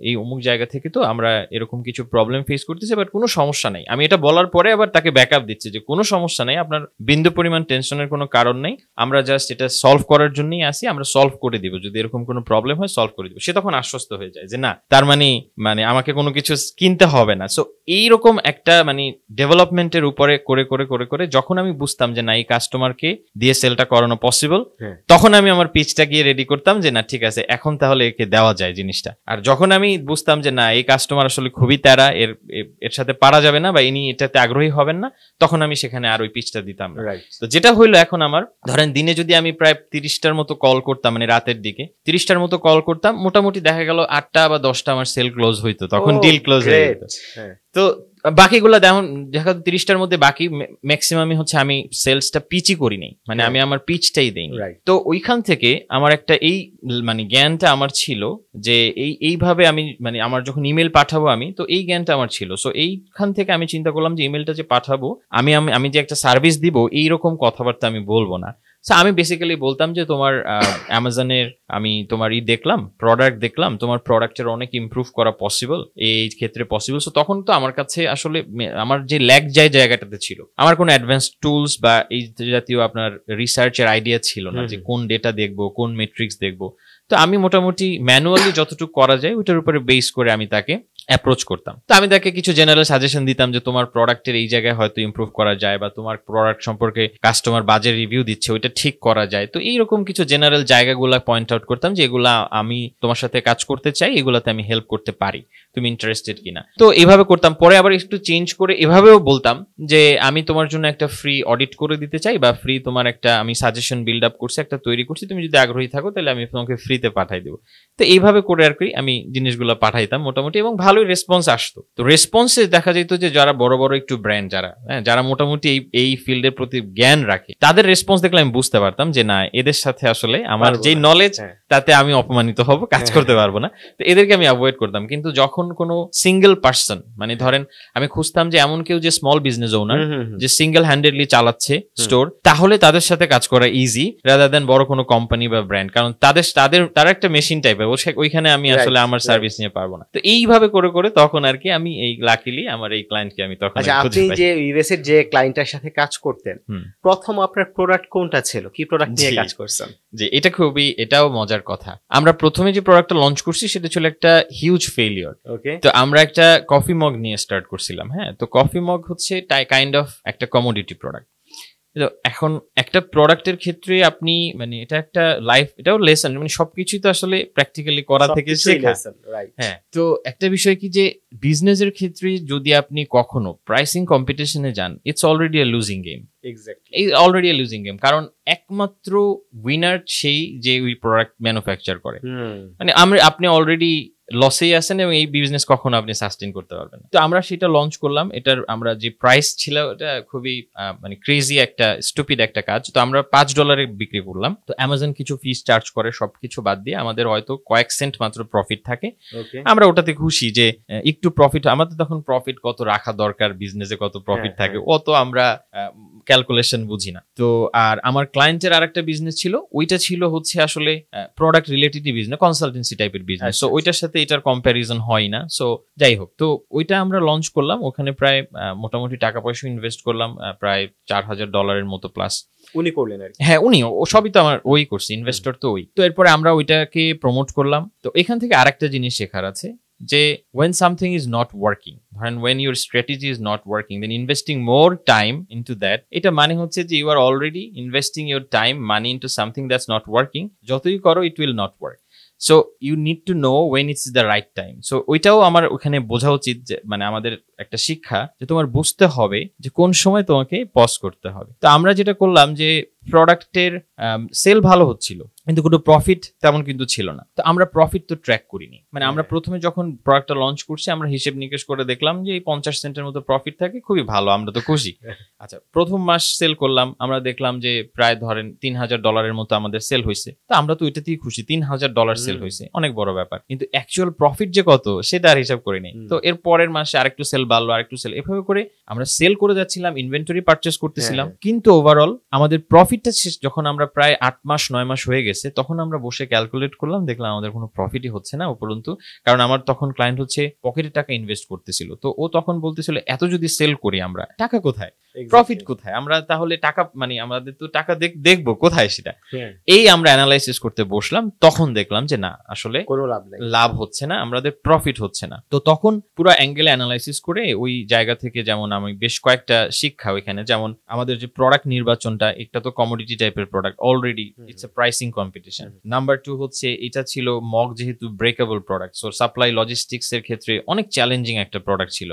এই অমুক জায়গা থেকে তো আমরা এরকম কিছু প্রবলেম ফেস করতেছি, বাট কোনো সমস্যা নাই। আমি এটা বলার পরে আবার তাকে ব্যাকআপ দিচ্ছি যে কোনো সমস্যা নাই, আপনার বিন্দু পরিমাণ টেনশনের কোনো কারণ নেই, আমরা জাস্ট এটা সলভ করার জন্যই আসি, আমরা সলভ করে দিব, যদি এরকম কোনো প্রবলেম হয় সলভ করে দিব। সে তখন আশ্বস্ত হয়ে যায় যে না, তার মানে আমাকে কোনো কিছু কিনতে হবে না। সো এইরকম একটা মানে ডেভেলপমেন্টের উপরে করে যখন আমি বুঝতাম যে না এই কাস্টমারকে দিয়ে সেলটা করানো পসিবল, তখন আমি আমার পিচটা গিয়ে রেডি করতাম যে না ঠিক আছে এখন তাহলে একে দেওয়া যায় জিনিসটা। আর যখন আমি বুঝতাম যে না এই কাস্টমার আসলে খুবই তেরা, এর সাথে পারা যাবে না বা ইনি এটাতে আগ্রহী হবেন না, তখন আমি সেখানে আর ওই পিচটা দিতাম। তো যেটা হইলো এখন আমার ধরেন দিনে যদি আমি প্রায় 30টার মতো কল করতাম, মানে রাতের দিকে 30টার মতো কল করতাম, মোটামুটি দেখা গেল 8টা বা 10টা আমার সেল ক্লোজ হইতো, তখন ডিল ক্লোজ হয়ে যেত। তো বাকিগুলো দেখা 30টার মধ্যে বাকি ম্যাক্সিমামই হচ্ছে আমি সেলসটা পিচই করি নাই, মানে আমি আমার পিচটাই দেইনি। তো ওইখান থেকে আমার একটা এই মানে জ্ঞানটা আমার ছিল যে এইভাবে আমি মানে আমার যখন ইমেল পাঠাবো আমি, তো এই জ্ঞানটা আমার ছিল। সো এইখান থেকে আমি চিন্তা করলাম যে ইমেলটা যে পাঠাবো আমি যে একটা সার্ভিস দিব এইরকম কথাবার্তা আমি বলবো না। আমি বেসিক্যালি বলতাম যে তোমার অ্যামাজনের আমি তোমার দেখলাম প্রোডাক্ট, দেখলাম তোমার প্রোডাক্টের অনেক ইমপ্রুভ করা পসিবল, এই ক্ষেত্রে পসিবল। সো তখন তো আমার কাছে আসলে আমার যে ল্যাগ যায় জায়গাটাতে ছিল, আমার কোনো অ্যাডভান্স টুলস বা এই জাতীয় আপনার রিসার্চের আইডিয়া ছিল না যে কোন ডেটা দেখবো, কোন মেট্রিক্স দেখবো। তো আমি মোটামুটি ম্যানুয়ালি যতটুকু করা যায় ওইটার উপরে বেস করে আমি তাকে অ্যাপ্রোচ করতাম। তো আমি তাকে কিছু জেনারেল সাজেশন দিতাম যে তোমার প্রোডাক্টের এই জায়গায় হয়তো ইমপ্রুভ করা যায়, বা তোমার প্রোডাক্ট সম্পর্কে কাস্টমার বাজে রিভিউ দিচ্ছে ওইটা ঠিক করা যায়। তো এইরকম কিছু জেনারেল জায়গাগুলো পয়েন্ট আউট করতাম যে এগুলা আমি তোমার সাথে কাজ করতে চাই, এগুলাতে আমি হেল্প করতে পারি, তুমি ইন্টারেস্টেড কিনা। তো এইভাবে করতাম। পরে আবার একটু চেঞ্জ করে এভাবেও বলতাম যে আমি তোমার জন্য একটা ফ্রি অডিট করে দিতে চাই, বা ফ্রি তোমার একটা আমি সাজেশন বিল্ড আপ করছি, একটা তৈরি করছি, তুমি যদি আগ্রহী থাকো তাহলে আমি তোমাকে ফ্রিতে পাঠাই দেবো। তো এইভাবে করে আর কি আমি জিনিসগুলো পাঠাইতাম মোটামুটি, এবং ভালোই রেসপন্স আসতো। তো রেসপন্সে দেখা যেত যে যারা বড় বড় একটু ব্র্যান্ড, যারা মোটামুটি এই ফিল্ডের প্রতি জ্ঞান রাখে, তাদের রেসপন্স দেখলে আমি বুঝতে পারতাম যে না এদের সাথে আসলে আমার যে নলেজ তাতে আমি অপমানিত হব, কাজ করতে পারবো না। তো এদেরকে আমি অ্যাভয়েড করতাম। কিন্তু যখন কোনো সিঙ্গেল পার্সন, মানে ধরেন আমি খুঁজতাম যে এমন কেউ যে স্মল বিজনেস ওনার, যে সিঙ্গেল হ্যান্ডেডলি চালাচ্ছে স্টোর, তাহলে তাদের সাথে কাজ করা ইজি রাদার দেন বড় কোনো কোম্পানি বা ব্র্যান্ড, কারণ তারা একটা মেশিন টাইপের, ওইখানে আমি আসলে আমার সার্ভিস নিয়ে পারবো না। তো এইভাবে করে তখন আর কি আমি এই লাকিলি আমার এই ক্লায়েন্টকে আমি তখন। আচ্ছা, আপনি যে ইউএস এর যে ক্লায়েন্টের সাথে কাজ করতেন, প্রথম আপনার প্রোডাক্ট কোনটা ছিল, কি প্রোডাক্ট নিয়ে কাজ করছেন? জি, এটাও মজার কথা। আমরা প্রথমে যে প্রোডাক্টটা লঞ্চ করছি সেটা ছিল একটা হিউজ ফেলিওর। তো আমরা একটা কফি মগ নিয়ে স্টার্ট করছিলাম। হ্যাঁ, তো কফি মগ হচ্ছে কাইন্ড অফ একটা কমোডিটি প্রোডাক্ট। এখন একটা প্রোডাক্টের ক্ষেত্রে আপনি মানে এটা একটা লাইফ, এটাও লেসন, মানে সবকিছুই তো আসলে প্র্যাকটিক্যালি করা থেকে শেখা। হ্যাঁ, তো একটা বিষয় কি যে বিজনেসের ক্ষেত্রে যদি আপনি কখনো প্রাইসিং কম্পিটিশনে যান, it's already a losing game. Already a losing game, কারণ একমাত্র উইনার সেই যে ওই প্রোডাক্ট ম্যানুফ্যাকচার করে। মানে আপনি অলরেডি লসেই আছেন এবং এই বিজনেস কখনো আপনি সাস্টেইন করতে পারবেন না। তো আমরা সেটা লঞ্চ করলাম। এটার আমরা যে প্রাইস ছিল এটা খুবই মানে ক্রেজি একটা স্টুপিড একটা কাজ। তো আমরা $5 বিক্রি করলাম। তো অ্যামাজন কিছু ফিস চার্জ করে, সবকিছু বাদ দিয়ে আমাদের হয়তো কয়েক সেন্ট মাত্র প্রফিট থাকে। আমরা ওটাতে খুশি যে একটু প্রফিট, আমাদের তখন প্রফিট কত রাখা দরকার, বিজনেসে কত প্রফিট থাকে অত আমরা ক্যালকুলেশন বুঝি না। তো আর আমার ক্লায়েন্টের আরেকটা বিজনেস ছিল, ওইটা ছিল হচ্ছে আসলে প্রোডাক্ট রিলেটেড বিজনেস, কনসালটেন্সি টাইপের বিজনেস। সো ওইটার সাথে এটার কম্প্যারিজন হয় না। সো যাই হোক, তো ওইটা আমরা লঞ্চ করলাম, ওখানে প্রায় মোটামুটি টাকা পয়সা ইনভেস্ট করলাম প্রায় $4,000 মতো প্লাস। উনি করলেন আর কি? হ্যাঁ, উনি, ও সবই তো আমার ওই করছে, ইনভেস্টর তো ওই। তো এরপরে আমরা ওইটাকে প্রমোট করলাম। তো এখান থেকে আরেকটা জিনিস শেখার আছে যে when something is not working, ধরেন when your strategy is not working, then investing more time into that, এটা মানে হচ্ছে যে you are already investing your time, money into something that's not working. যতই করো it will not work. So you need to know when it's the right time. So ওইটাও আমার ওখানে বোঝা উচিত, যে মানে আমাদের একটা শিক্ষা যে তোমার বুঝতে হবে যে কোন সময় তোমাকে পজ করতে হবে। তো আমরা যেটা করলাম যে প্রোডাক্টের সেল ভালো হচ্ছিল কিন্তু কোনো প্রফিট তেমন কিন্তু ছিল না। তো আমরা প্রফিট তো ট্র্যাক করিনি, মানে আমরা প্রথমে যখন প্রোডাক্টটা লঞ্চ করছি আমরা হিসেব নিকেশ করে দেখলাম যে 50 সেন্টের মতো প্রফিট থাকে, খুবই ভালো, আমরা তো খুশি। আচ্ছা, প্রথম মাস সেল করলাম, আমরা দেখলাম যে প্রায় ধরেন $3,000 মতো আমাদের সেল হয়েছে। তো আমরা তো ওইটাতেই খুশি, $3,000 সেল হয়েছে, অনেক বড় ব্যাপার। কিন্তু অ্যাকচুয়াল প্রফিট যে কত সেটা আর হিসাব করিনি। তো এর পরের মাসে আরেকটু সেল বাড়লো, আরেকটু সেল, এভাবে করে আমরা সেল করে যাচ্ছিলাম, ইনভেন্টরি পারচেস করতেছিলাম। কিন্তু ওভারঅল আমাদের প্রফিটটা যখন আমরা প্রায় 8 মাস 9 মাস হয়ে গেছে, তখন আমরা বসে ক্যালকুলেট করলাম, দেখলাম আমাদের কোনো প্রফিটই হচ্ছে না উপরন্তু। কারণ আমার তখন ক্লায়েন্ট হচ্ছে পকেটে টাকা ইনভেস্ট করতেছিল। তো ও তখন বলতেছিল এত যদি সেল করি আমরা, টাকা কোথায়, প্রফিট কোথায়, আমরা তাহলে টাকা মানে আমাদের তো টাকা দেখবো কোথায় সেটা। এই আমরা অ্যানালাইসিস করতে বসলাম, তখন দেখলাম যে না, আসলে কোনো লাভ হচ্ছে না, আমাদের প্রফিট হচ্ছে না। তো তখন পুরো অ্যাঙ্গেলে অ্যানালাইসিস করে ওই জায়গা থেকে, যেমন আমি বেশ কয়েকটা শিক্ষা ওইখানে, যেমন আমাদের যে প্রোডাক্ট নির্বাচনটা, একটা তো কমোডিটি টাইপের product, already it's a pricing competition. Number 2 হচ্ছে এটা ছিল মগ, যেহেতু breakable product, so supply logistics এর ক্ষেত্রে অনেক চ্যালেঞ্জিং একটা প্রোডাক্ট ছিল।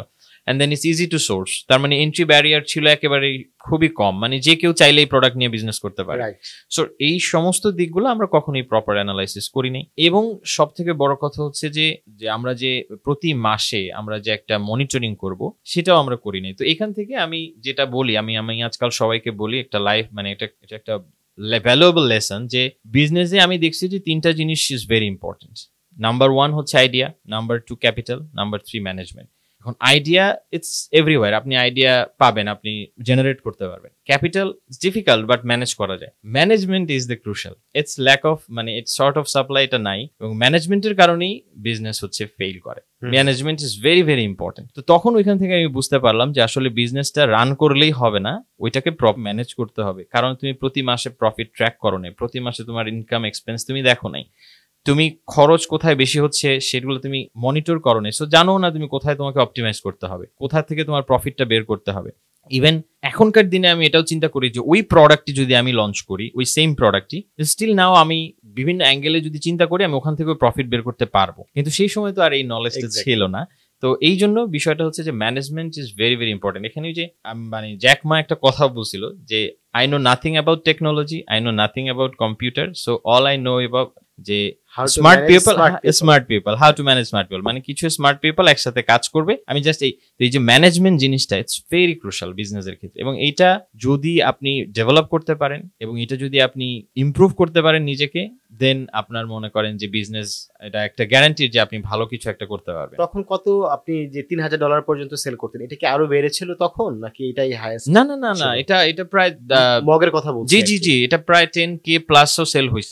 And then it's easy to source, তার মানে এন্ট্রি ব্যারিয়ার ছিল একেবারে খুবই কম, মানে যে কেউ চাইলেই প্রোডাক্ট নিয়ে বিজনেস করতে পারে। সো এই সমস্ত দিকগুলো আমরা কখনোই প্রপার অ্যানালাইসিস করিনি। এবং সব থেকে বড় কথা হচ্ছে যে আমরা যে প্রতি মাসে আমরা যে একটা মনিটরিং করব, সেটাও আমরা করিনি। তো এখান থেকে আমি যেটা বলি, আমি আজকাল সবাইকে বলি, একটা লাইফ মানে এটা একটা ভ্যালুয়েবল লেসন, যে বিজনেসে আমি দেখছি যে 3টা জিনিস ইজ ভেরি ইম্পর্টেন্ট। নাম্বার 1 হচ্ছে idea, number 2 capital, number 3 management. এখন আইডিয়া ইটস এভরিওয়্যার, আপনি আইডিয়া পাবেন, আপনি জেনারেট করতে পারবেন। Capital is difficult but manage করা যায়। Management is the crucial, it's lack of, মানে ইটস শর্ট অফ সাপ্লাই, এটা নাই। এবং ম্যানেজমেন্টের কারণেই বিজনেস হচ্ছে ফেইল করে। Management is very very important. তো তখন ওইখান থেকে আমি বুঝতে পারলাম যে আসলে বিজনেসটা রান করলেই হবে না, ওইটাকে ম্যানেজ করতে হবে। কারণ তুমি প্রতি মাসে প্রফিট ট্র্যাক করো নাই, প্রতি মাসে তোমার ইনকাম এক্সপেন্স তুমি দেখো নাই, তুমি খরচ কোথায় বেশি হচ্ছে সেগুলো তুমি মনিটর করো না। সো জানো না তুমি কোথায় তোমাকে অপটিমাইজ করতে হবে, কোথা থেকে তোমার প্রফিটটা বের করতে হবে। ইভেন এখনকার দিনে আমি এটাও চিন্তা করি যে ওই প্রোডাক্টটি যদি আমি লঞ্চ করি, ওই সেম প্রোডাক্টটি, স্টিল নাও আমি বিভিন্ন অ্যাঙ্গেলে যদি চিন্তা করি, আমি ওখান থেকে প্রফিট বের করতে পারবো। কিন্তু সেই সময় তো আর এই নলেজটা ছিল না। তো এই জন্য বিষয়টা হচ্ছে যে management is very very important. এখানে যে মানে জ্যাক মা একটা কথা বলছিল যে I know nothing about technology, I know nothing about computer, so all I know about যে smart people, how to manage smart people, মানে কিছু স্মার্ট পিপল একসাথে কাজ করবে। আমি জাস্ট এই যে ম্যানেজমেন্ট জিনিসটা, ইটস ভেরি ক্রুশাল বিজনেসের ক্ষেত্রে। এবং এইটা যদি আপনি ডেভেলপ করতে পারেন এবং এটা যদি আপনি ইমপ্রুভ করতে পারেন নিজেকে, দেন আপনার মনে করেন যে বিজনেস, এটা একটা গ্যারান্টি যে আপনি ভালো কিছু একটা করতে পারবেন। তখন কত আপনি যে $3,000 পর্যন্ত সেল করতেন, এটা কি আরো বেড়েছিল তখন, নাকি এটাই হাইয়েস্ট? না, এটা প্রায় মগের কথা বলছি। জি, এটা প্রায় 10K প্লাসও সেল হয়েছে।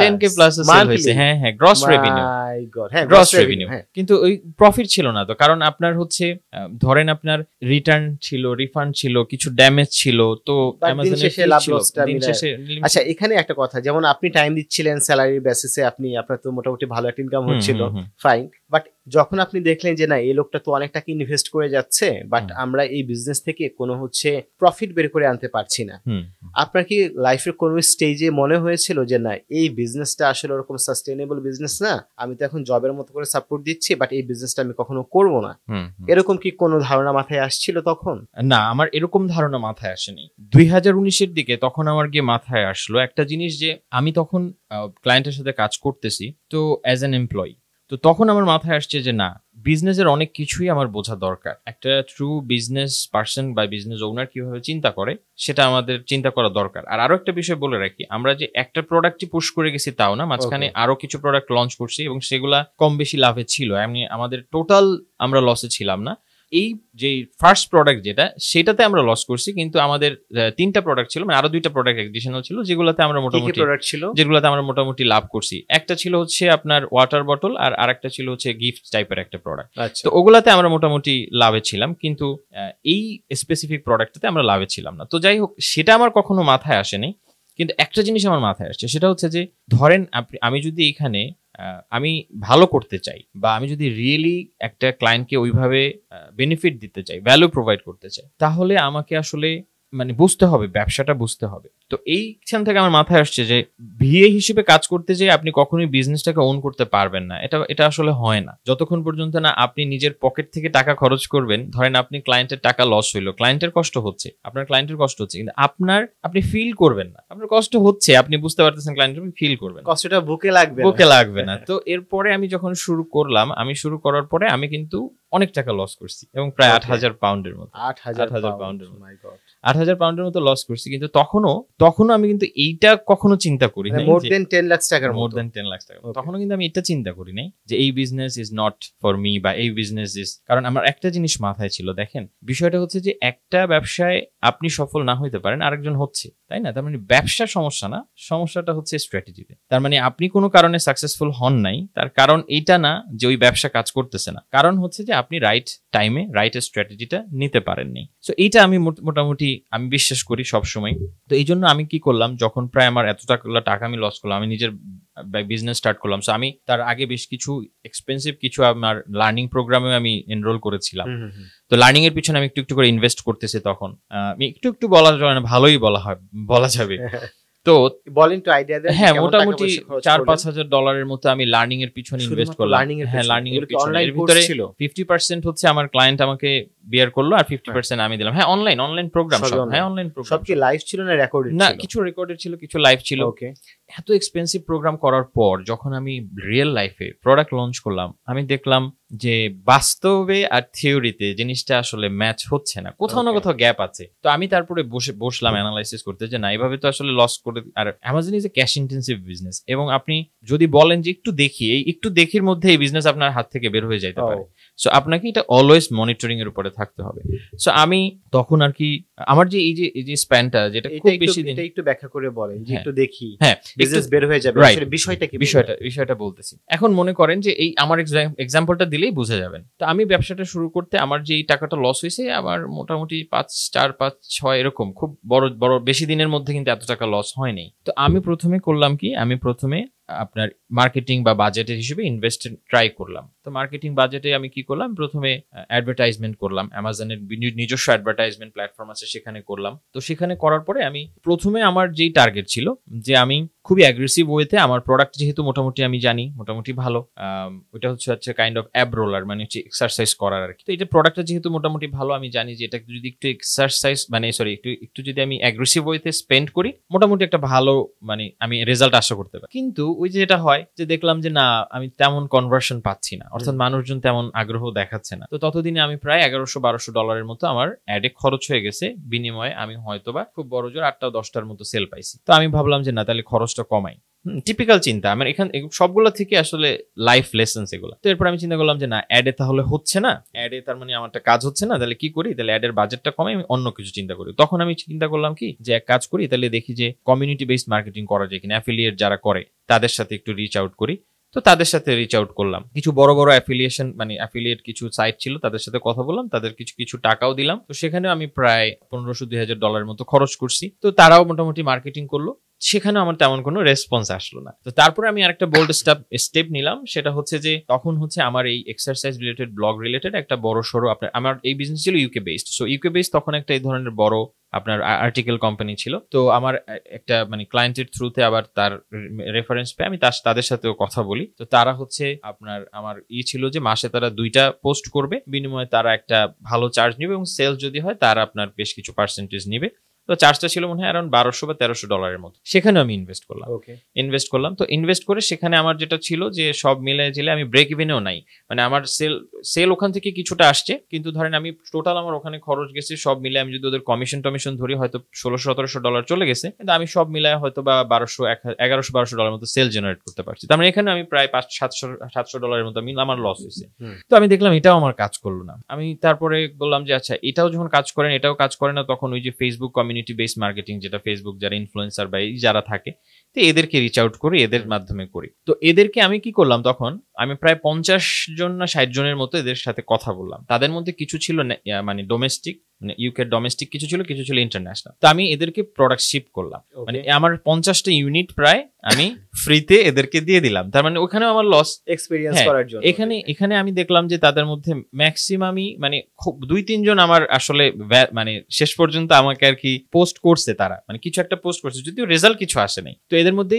10K প্লাসও সেল হয়েছে। হ্যাঁ, গ্রস রেভিনিউ, গ্রস রেভিনিউ। কিন্তু ওই প্রফিট ছিল না। তো কারণ আপনার হচ্ছে ধরেন আপনার রিটার্ন ছিল, রিফান্ড ছিল, কিছু ড্যামেজ ছিল, তো অ্যামাজনের আচ্ছা, এখানে একটা কথা, যেমন আপনি টাইম দিচ্ছিলেন স্যালারি বেসিসে, আপনার তো মোটামুটি ভালো একটা ইনকাম হচ্ছিল, ফাইন। বাট যখন আপনি দেখলেন যে না, এই লোকটা তো অনেক টাকা ইনভেস্ট করে যাচ্ছে, বাট আমরা এই বিজনেস থেকে কোনো হচ্ছে প্রফিট বের করে আনতে পারছি না, আপনার কি লাইফের কোনো স্টেজে মনে হয়েছিল যে না, এই বিজনেসটা আসলে ওরকম সাস্টেইনেবল বিজনেস না, আমি তো এখন জবের মতো করে সাপোর্ট দিচ্ছি, বাট এই বিজনেসটা আমি কখনো করব না, এরকম কি কোনো ধারণা মাথায় আসছিল তখন? না, আমার এরকম ধারণা মাথায় আসেনি। 2019-এর দিকে তখন আমার গিয়ে মাথায় আসলো একটা জিনিস, যে আমি তখন ক্লায়েন্টের সাথে কাজ করতেছি, তো অ্যাজ অ্যান এমপ্লয়ি, তো তখন আমার মাথায় আসছে যে না, বিজনেসের অনেক কিছুই আমার বোঝা দরকার। একটা ট্রু বিজনেস পার্সন বা বিজনেস ওনার কিভাবে চিন্তা করে, সেটা আমাদের চিন্তা করা দরকার। আর আরো একটা বিষয় বলে রাখি, আমরা যে একটা প্রোডাক্টই পুশ করে গেছি তাও না, মাঝখানে আরো কিছু প্রোডাক্ট লঞ্চ করছি এবং সেগুলা কম বেশি লাভে ছিল। এমনি আমাদের টোটাল আমরা লসে ছিলাম না। এই যে ফার্স্ট প্রোডাক্ট যেটা সেটাতে আমরা লস করছি, কিন্তু আমাদের 3টা প্রোডাক্ট ছিল, মানে আরো 2টা প্রোডাক্ট এডিশনাল ছিল যেগুলোতে আমরা মোটামুটি প্রোডাক্ট ছিল, যেগুলোতে আমরা মোটামুটি লাভ করছি। একটা ছিল হচ্ছে আপনার ওয়াটার বটল, আর আরেকটা ছিল হচ্ছে গিফট টাইপের একটা প্রোডাক্ট। তো ওগুলাতে আমরা মোটামুটি লাভে ছিলাম, কিন্তু এই স্পেসিফিক প্রোডাক্টটাতে আমরা লাভে ছিলাম না। তো যাই হোক, সেটা আমার কখনো মাথায় আসেনি, কিন্তু একটা জিনিস আমার মাথায় আসছে, সেটা হচ্ছে যে ধরেন আমি যদি এখানে আমি ভালো করতে চাই, বা আমি যদি রিয়েলি একটা ক্লায়েন্টকে ওইভাবে বেনিফিট দিতে চাই, ভ্যালু প্রোভাইড করতে চাই, তাহলে আমাকে আসলে মানে বুঝতে হবে, ব্যবসাটা বুঝতে হবে। তো এইখান থেকে আমার মাথায় আসছে যে ভিএ হিসেবে কাজ করতে যেয়ে আপনি কখনোই বিজনেসটাকে ওন করতে পারবেন না। এটা আসলে হয় না যতক্ষণ পর্যন্ত না আপনি নিজের পকেট থেকে টাকা খরচ করবেন। ধরেন আপনি ক্লায়েন্টের টাকা লস হইলো, ক্লায়েন্টের কষ্ট হচ্ছে, আপনার ক্লায়েন্টের কষ্ট হচ্ছে, কিন্তু আপনি ফিল করবেন না, আপনার কষ্ট হচ্ছে, আপনি বুঝতে পারতেছেন, ক্লায়েন্টের ফিল করবেন, কষ্টটা বুকে লাগবে না। তো এরপরে আমি যখন শুরু করলাম, শুরু করার পরে আমি কিন্তু অনেক টাকা লস করছি, এবং প্রায় 8,000 পাউন্ডের মতো, 8,000 পাউন্ডের মতো, 8,000 পাউন্ডের মতো লস করছি। কিন্তু তখনও আমি কিন্তু এইটা কখনো চিন্তা করি নাই, মোর দেন 10 লাখ টাকার মোর দেন 10 লাখ টাকা। তখনও কিন্তু আমি এটা চিন্তা করি নাই যে এই business is not for me, বা এই বিজনেস ইজ, কারণ আমার একটা জিনিস মাথায় ছিল, দেখেন বিষয়টা হচ্ছে যে একটা ব্যবসায় আপনি সফল না হইতে পারেন, আরেকজন হচ্ছে, তাই না? তার মানে ব্যবসা সমস্যা না, সমস্যাটা হচ্ছে স্ট্র্যাটেজিতে। তার মানে আপনি কোনো কারণে সাকসেসফুল হন নাই, তার কারণ এইটা না যে ওই ব্যবসা কাজ করতেছে না, কারণ হচ্ছে যে আপনি রাইট টাইমে রাইট স্ট্র্যাটেজিটা নিতে পারেননি। সো এইটা আমি মোটামুটি আমি বিশ্বাস করি সবসময়। তো এই জন্য আমি কি করলাম, যখন প্রায় আমার এত টাকা আমি লস করলাম, আমি নিজের বিজনেস স্টার্ট করলাম। সো আমি তার আগে বেশ কিছু এক্সপেন্সিভ কিছু আমার লার্নিং প্রোগ্রামে আমি এনরোল করেছিলাম। তো লার্নিং এর পিছনে আমি একটু একটু করে ইনভেস্ট করতেছি। তখন আমি একটু বলা যায় না, ভালোই বলা যাবে। তো বলেন তো আইডিয়া দেন। হ্যাঁ, মোটামুটি $4-5,000 মতো আমি লার্নিং এর পিছনে ইনভেস্ট করলাম। হ্যাঁ, লার্নিং এর পিছনে। এর ভিতরে 50% হচ্ছে আমার ক্লায়েন্ট আমাকে বিয়ার করলো, আর 50% আমি দিলাম। হ্যাঁ, অনলাইন প্রোগ্রাম সব। হ্যাঁ, অনলাইন প্রোগ্রাম। সব কি লাইভ ছিল না রেকর্ডেড ছিল? না, কিছু রেকর্ডেড ছিল, কিছু লাইভ ছিল। ওকে। এত এক্সপেন্সিভ প্রোগ্রাম করার পর যখন আমি রিয়েল লাইফে প্রোডাক্ট লঞ্চ করলাম, আমি দেখলাম যে বাস্তবে আর থিওরিতে জিনিসটা আসলে ম্যাচ হচ্ছে না, কোথাও না কোথাও গ্যাপ আছে। তো আমি তারপরে বসলাম অ্যানালাইসিস করতে, যে না, এভাবে তো আসলে লস করে। আর Amazon is a cash intensive business, এবং আপনি যদি বলেন যে একটু দেখির মধ্যে এই বিজনেস আপনার হাত থেকে বের হয়ে যাইতে পারে। সো আপনাকে এটা অলওয়েজ মনিটরিং এর উপরে থাকতে হবে। সো আমি তখন আর কি আমার যে এই যে স্প্যানটা, যেটা খুব বেশি দিন, এটা একটু ব্যাখ্যা করে বলেন যে একটু দেখি। হ্যাঁ, বিজনেস বের হয়ে যাবে, আসলে বিষয়টা কি? বিষয়টা বলতেছি। এখন মনে করেন যে এই আমার এক্সাম্পলটা দিলেই বুঝে যাবেন। তো আমি ব্যবসাটা শুরু করতে আমার যে এই টাকাটা লস হয়েছে, আমার মোটামুটি 5-4-5-6 এরকম, খুব বড় বেশি দিনের মধ্যে কিন্তু এত টাকা লস হয়নি। তো আমি প্রথমে করলাম কি, আমি প্রথমে আপনার মার্কেটিং বা বাজেটের হিসেবে ইনভেস্ট ট্রাই করলাম। তো মার্কেটিং বাজেটে আমি কি করলাম, প্রথমে অ্যাডভার্টাইজমেন্ট করলাম, অ্যামাজনের নিজস্ব অ্যাডভার্টাইজমেন্ট প্ল্যাটফর্ম আছে, সেখানে করলাম। তো সেখানে করার পরে আমি প্রথমে আমার যেই টার্গেট ছিল, যে আমি খুবই অ্যাগ্রেসিভ ওয়েতে আমার প্রোডাক্ট যেহেতু মোটামুটি আমি জানি মোটামুটি ভালো, ওইটা হচ্ছে কাইন্ড অফ অ্যাব রোলার, মানে হচ্ছে এক্সারসাইজ করার আর কি। তো এটা প্রোডাক্টটা যেহেতু মোটামুটি ভালো, আমি জানি যে এটা যদি একটু এক্সারসাইজ একটু যদি আমি অ্যাগ্রেসিভ ওয়েতে স্পেন্ড করি, মোটামুটি একটা ভালো মানে আমি রেজাল্ট আশা করতে পারি। কিন্তু ওই যেটা হয়, যে দেখলাম যে না, আমি তেমন কনভার্সন পাচ্ছি না, অর্থাৎ মানুষজন তেমন আগ্রহ দেখাচ্ছে না। তো ততদিনে আমি প্রায় $1,100-1,200 মতো আমার অ্যাডে খরচ হয়ে গেছে। বিনিময়ে আমি হয়তোবা খুব বড় জোর 8-10টার মতো সেল পাইছি। তো আমি ভাবলাম যে না, তাহলে খরচটা কমাই। টিপিক্যাল চিন্তা আমার এখানে, সবগুলো থেকে আসলে লাইফ লেসন্স এগুলো। তো এরপর আমি চিন্তা করলাম যে না, অ্যাডে তাহলে হচ্ছে না, অ্যাডে তার মানে আমারটা কাজ হচ্ছে না, তাহলে কি করি, তাহলে অ্যাডের বাজেটটা কমে আমি অন্য কিছু চিন্তা করি। তখন আমি চিন্তা করলাম কি, যে এক কাজ করি, তাহলে দেখি যে কমিউনিটি বেসড মার্কেটিং করা যায় কিনা, অ্যাফিলিয়েট যারা করে তাদের সাথে একটু রিচ আউট করি। তো তাদের সাথে রিচ আউট করলাম, কিছু বড় অ্যাফিলিয়েট কিছু সাইট ছিল, তাদের সাথে কথা বললাম, তাদের কিছু টাকাও দিলাম। তো সেখানে আমি প্রায় $1,500-2,000 মতো খরচ করছি। তো তারাও মোটামুটি মার্কেটিং করলো, সেখানে আমার তেমন কোনো রেসপন্স আসলো না। তো তারপরে আমি আরেকটা বোল্ড স্টেপ নিলাম, সেটা হচ্ছে যে তখন হচ্ছে আমার এই এক্সারসাইজ রিলেটেড, ব্লগ রিলেটেড একটা বড় সড়ো আমার এই বিজনেস ছিল UK based. So UK based তখন একটা এই ধরনের বড় আপনার আর্টিকেল কোম্পানি ছিল। তো আমার একটা মানে ক্লায়েন্টের থ্রুতে আবার তার রেফারেন্স পেয়ে আমি তাদের সাথেও কথা বলি। তো তারা হচ্ছে আমার ছিল যে মাসে তারা 2টা পোস্ট করবে, বিনিময়ে তারা একটা ভালো চার্জ নেবে, এবং সেলস যদি হয় তারা আপনার বেশ কিছু পার্সেন্টেজ নিবে। তো চার্জটা ছিল মনে হয় অ্যারাউন্ড $1200 বা $1300 মতো। সেখানে আমি ইনভেস্ট করলাম। তো ইনভেস্ট করে সেখানে আমার যেটা ছিল যে সব মিলাই জিলে আমি ব্রেক ইভেনেও নাই, মানে আমার সেল ওখান থেকে কিছুটা আসছে, কিন্তু ধরেন আমি টোটাল আমার ওখানে খরচ গেছে সব মিলে, আমি যদি ওদের কমিশন ধরি হয়তো $1600-1700 চলে গেছে, কিন্তু আমি সব মিলায় হয়তো বা $1100-1200 মতো সেল জেনারেট করতে পারছি। তার মানে এখানে আমি প্রায় $500-700 মতো আমার লস হয়েছে। তো আমি দেখলাম এটাও আমার কাজ করলো না। আমি তারপরে বললাম যে আচ্ছা এটাও যখন কাজ করেন এটাও কাজ করে না, তখন ওই যে ফেসবুক কমিউনিটি বেসড মার্কেটিং, যেটা ফেসবুক যারা ইনফ্লুয়েন্সার বা যারা থাকে, তো এদেরকে রিচ আউট করি, এদের মাধ্যমে করি। তো এদেরকে আমি কি করলাম, তখন আমি প্রায় 50 জন না 60 জনের মতো এদের সাথে কথা বললাম। তাদের মধ্যে কিছু ছিল মানে ডোমেস্টিক, মানে ইউকে ডোমেস্টিক কিছু ছিল ইন্টারন্যাশনাল। তো আমি এদেরকে প্রোডাক্ট শিপ করলাম, মানে আমার 50টা ইউনিট প্রায় আমি ফ্রিতে এদেরকে দিয়ে দিলাম। তার মানে ওখানে আমার লস এক্সপেরিয়েন্স করার জন্য। এখানে আমি দেখলাম যে তাদের মধ্যে ম্যাক্সিমামই মানে খুব 2-3 জন আমার আসলে মানে শেষ পর্যন্ত আমাকে আর কি পোস্ট করছে, তারা মানে কিছু একটা পোস্ট করছে, যদিও রেজাল্ট কিছু আসে নাই। তো এদের মধ্যে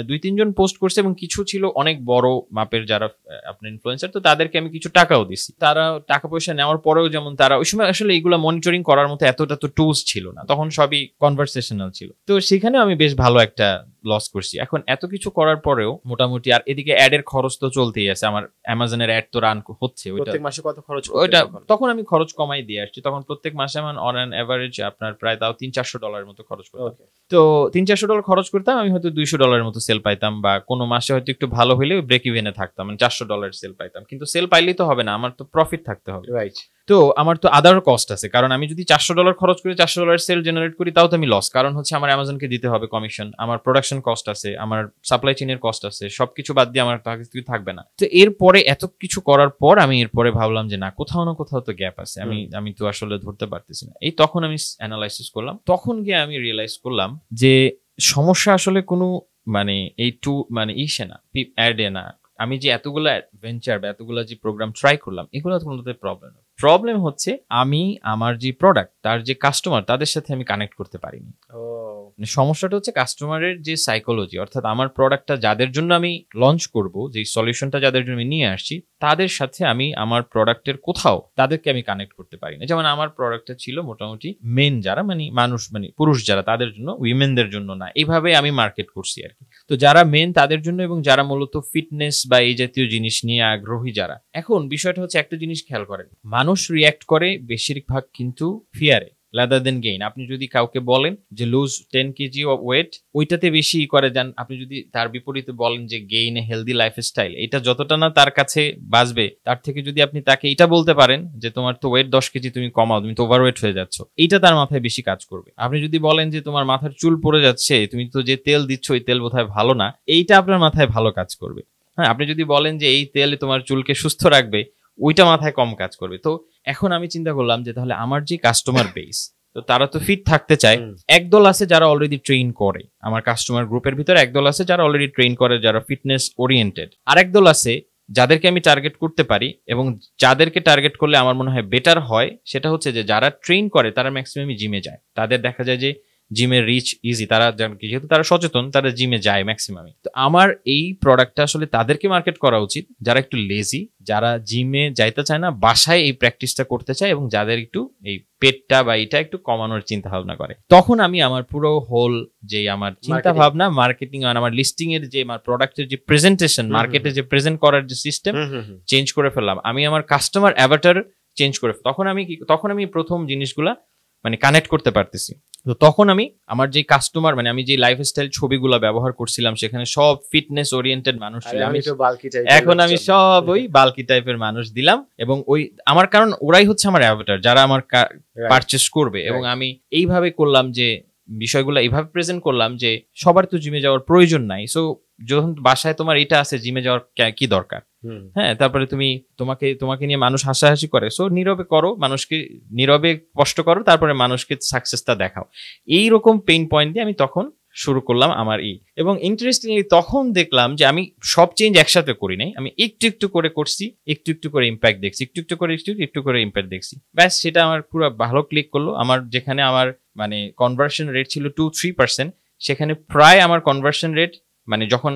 2-3 জন পোস্ট করছে এবং কিছু ছিল অনেক বড় মাপের যারা আপনার ইনফ্লুয়েন্সার। তো তাদেরকে আমি কিছু টাকাও দিছি। তারা টাকা পয়সা নেওয়ার পরেও যেমন তারা ওই সময় আসলে এগুলো মনিটরিং করার মতো এতটা তো টুলস ছিল না, তখন সবই কনভারসেশনাল ছিল। তো সেখানেও আমি বেশ ভালো একটা লস করছি। এখন এত কিছু করার পরেও মোটামুটি, আর এদিকে অ্যাডের খরচ তো চলতেই আছে, আমার অ্যামাজনের অ্যাড তো রান হচ্ছে, প্রত্যেক মাসে কত খরচ ওইটা তখন আমি খরচ কমাই দিয়ে আসছি। তখন প্রত্যেক মাসে আমার অন অ্যান এভারেজ আপনার প্রায় তাও $300-400 মতো খরচ করতাম। তো $300-400 খরচ করতাম, আমি হয়তো $200 মতো সেল পাইতাম, বা কোনো মাসে হয়তো একটু ভালো হলে ব্রেক ইভেনে থাকতাম, মানে $400 সেল পাইতাম। কিন্তু সেল পাইলেই তো হবে না, আমার তো প্রফিট থাকতে হবে। রাইট। তো আমার তো আদার কস্ট আছে, কারণ আমি যদি $400 খরচ করে $400 সেল জেনারেট করি তাও তো আমি লস, কারণ হচ্ছে আমার অ্যামাজনকে দিতে হবে কমিশন, আমার প্রোডাকশন কস্ট আছে, আমার সাপ্লাই চেইনের কস্ট আছে, সবকিছু বাদ দিয়ে আমার কিছু থাকবে না। তো এরপরে এত কিছু করার পর আমি এরপরে ভাবলাম যে না, কোথাও না কোথাও তো গ্যাপ আছে, আমি তো আসলে ধরতে পারতেছি না। এই তখন আমি অ্যানালাইসিস করলাম, তখন গিয়ে আমি রিয়েলাইজ করলাম যে সমস্যা আসলে কোনো মানে এই মানে ইসে না, অ্যাডে না। আমি যে এতগুলো ভেঞ্চার বা এতগুলো যে প্রোগ্রাম ট্রাই করলাম, এগুলো কোনোতে প্রবলেম হচ্ছে আমি আমার যে প্রোডাক্ট, তার যে কাস্টমার, তাদের সাথে আমি কানেক্ট করতে পারিনি। সমস্যাটা হচ্ছে কাস্টমারের যে সাইকোলজি, অর্থাৎ আমার প্রোডাক্টটা যাদের জন্য আমি লঞ্চ করব, যে সলিউশনটা যাদের জন্য আমি নিয়ে আসছি, তাদের সাথে আমি আমার প্রোডাক্টের কোথাও তাদেরকে আমি কানেক্ট করতে পারি না। যেমন আমার প্রোডাক্টটা ছিল মোটামুটি মেন যারা মানে মানুষ, মানে পুরুষ যারা, তাদের জন্য, উইমেনদের জন্য না, এইভাবে আমি মার্কেট করছি আর কি। তো যারা মেন তাদের জন্য, এবং যারা মূলত ফিটনেস বা এই জাতীয় জিনিস নিয়ে আগ্রহী যারা। এখন বিষয়টা হচ্ছে একটা জিনিস খেয়াল করেন, মানুষ রিয়্যাক্ট করে বেশিরভাগ কিন্তু ফিয়ারে rather than gain। আপনি যদি কাউকে বলেন যে লুজ 10 কেজি অফ ওয়েট, ওইটাতে বেশি করে যান। আপনি যদি তার বিপরীতে বলেন যে গেইন এ হেলদি লাইফস্টাইল, এটা যতটা না তার কাছে বাঁচবে, তার থেকে যদি আপনি তাকে এটা বলতে পারেন যে তোমার তো ওয়েট 10 কেজি, তুমি কমাও, তুমি তো ওভারওয়েট হয়ে যাচ্ছ, এইটা তার মাথায় বেশি কাজ করবে। আপনি যদি বলেন যে তোমার মাথার চুল পড়ে যাচ্ছে, তুমি তো যে তেল দিচ্ছ ওই তেল বোধহয় ভালো না, এইটা আপনার মাথায় ভালো কাজ করবে। হ্যাঁ, আপনি যদি বলেন যে এই তেল তোমার চুলকে সুস্থ রাখবে, ওইটা মাথায় কম কাজ করবে। তো এখন আমি চিন্তা করলাম যে তাহলে আমার যে কাস্টমার বেস, তো তারা তো ফিট থাকতে চায়। একদল আছে যারা অলরেডি ট্রেন করে, আমার কাস্টমার গ্রুপের ভিতরে একদল আছে যারা অলরেডি ট্রেন করে, যারা ফিটনেস ওরিয়েন্টেড। আর একদল আছে যাদেরকে আমি টার্গেট করতে পারি, এবং যাদেরকে টার্গেট করলে আমার মনে হয় বেটার হয়, সেটা হচ্ছে যে যারা ট্রেন করে তারা ম্যাক্সিমামই জিমে যায়। তাদের দেখা যায় যে জিমের রিচ ইজি, তারা যেহেতু তারা সচেতন, তারা জিমে যায় ম্যাক্সিমামই। তো আমার এই প্রোডাক্টটা আসলে তাদেরকে মার্কেট করা উচিত যারা একটু লেজি, যারা জিমে যাইতে চায় না, বাসায় এই প্র্যাকটিসটা করতে চায়, এবং যাদের একটু এই পেটটা বা এটা একটু কমানোর চিন্তা ভাবনা করে। তখন আমি আমার পুরো হোল যে আমার চিন্তা ভাবনা, মার্কেটিং আর আমার লিস্টিং এর যে আমার প্রোডাক্টের যে প্রেজেন্টেশন, মার্কেটে যে প্রেজেন্ট করার যে সিস্টেম, চেঞ্জ করে ফেললাম। আমি আমার কাস্টমার অ্যাভাটার চেঞ্জ করে, তখন আমি প্রথম জিনিসগুলা মানে কানেক্ট করতে পারতেছি। তো তখন আমি আমার যে কাস্টমার, মানে আমি যে লাইফস্টাইল ছবিগুলো ব্যবহার করছিলাম, সেখানে সব ফিটনেস ওরিয়েন্টেড মানুষ ছিল। এখন আমি সব ওই বাল্কি টাইপের মানুষ দিলাম, এবং ওই আমার, কারণ ওরাই হচ্ছে আমার অ্যাভাটার যারা আমার পারচেস করবে। এবং আমি এইভাবে করলাম যে বিষয়গুলো এইভাবে প্রেজেন্ট করলাম যে সবার তো জিমে যাওয়ার প্রয়োজন নাই, সো যখন বাসায় তোমার এটা আছে, জিমে যাওয়ার কি দরকার? হ্যাঁ, তারপরে তোমাকে নিয়ে মানুষ হাসাহাসি করে, সো নীরবে করো, মানুষকে নীরবে কষ্ট করো, তারপরে মানুষকে সাকসেসটা দেখাও। এইরকম পেইন পয়েন্ট দিয়ে আমি তখন শুরু করলাম আমার এবং ইন্টারেস্টিংলি তখন দেখলাম যে আমি সব চেঞ্জ একসাথে করি নাই, আমি একটু একটু করে করছি, একটু একটু করে ইম্প্যাক্ট দেখছি, একটু করে ইম্প্যাক্ট দেখছি, ব্যাস সেটা আমার পুরো ভালো ক্লিক করলো। আমার যেখানে আমার মানে কনভার্সন রেট ছিল 2-3%, সেখানে প্রায় আমার কনভার্সন রেট মানে যখন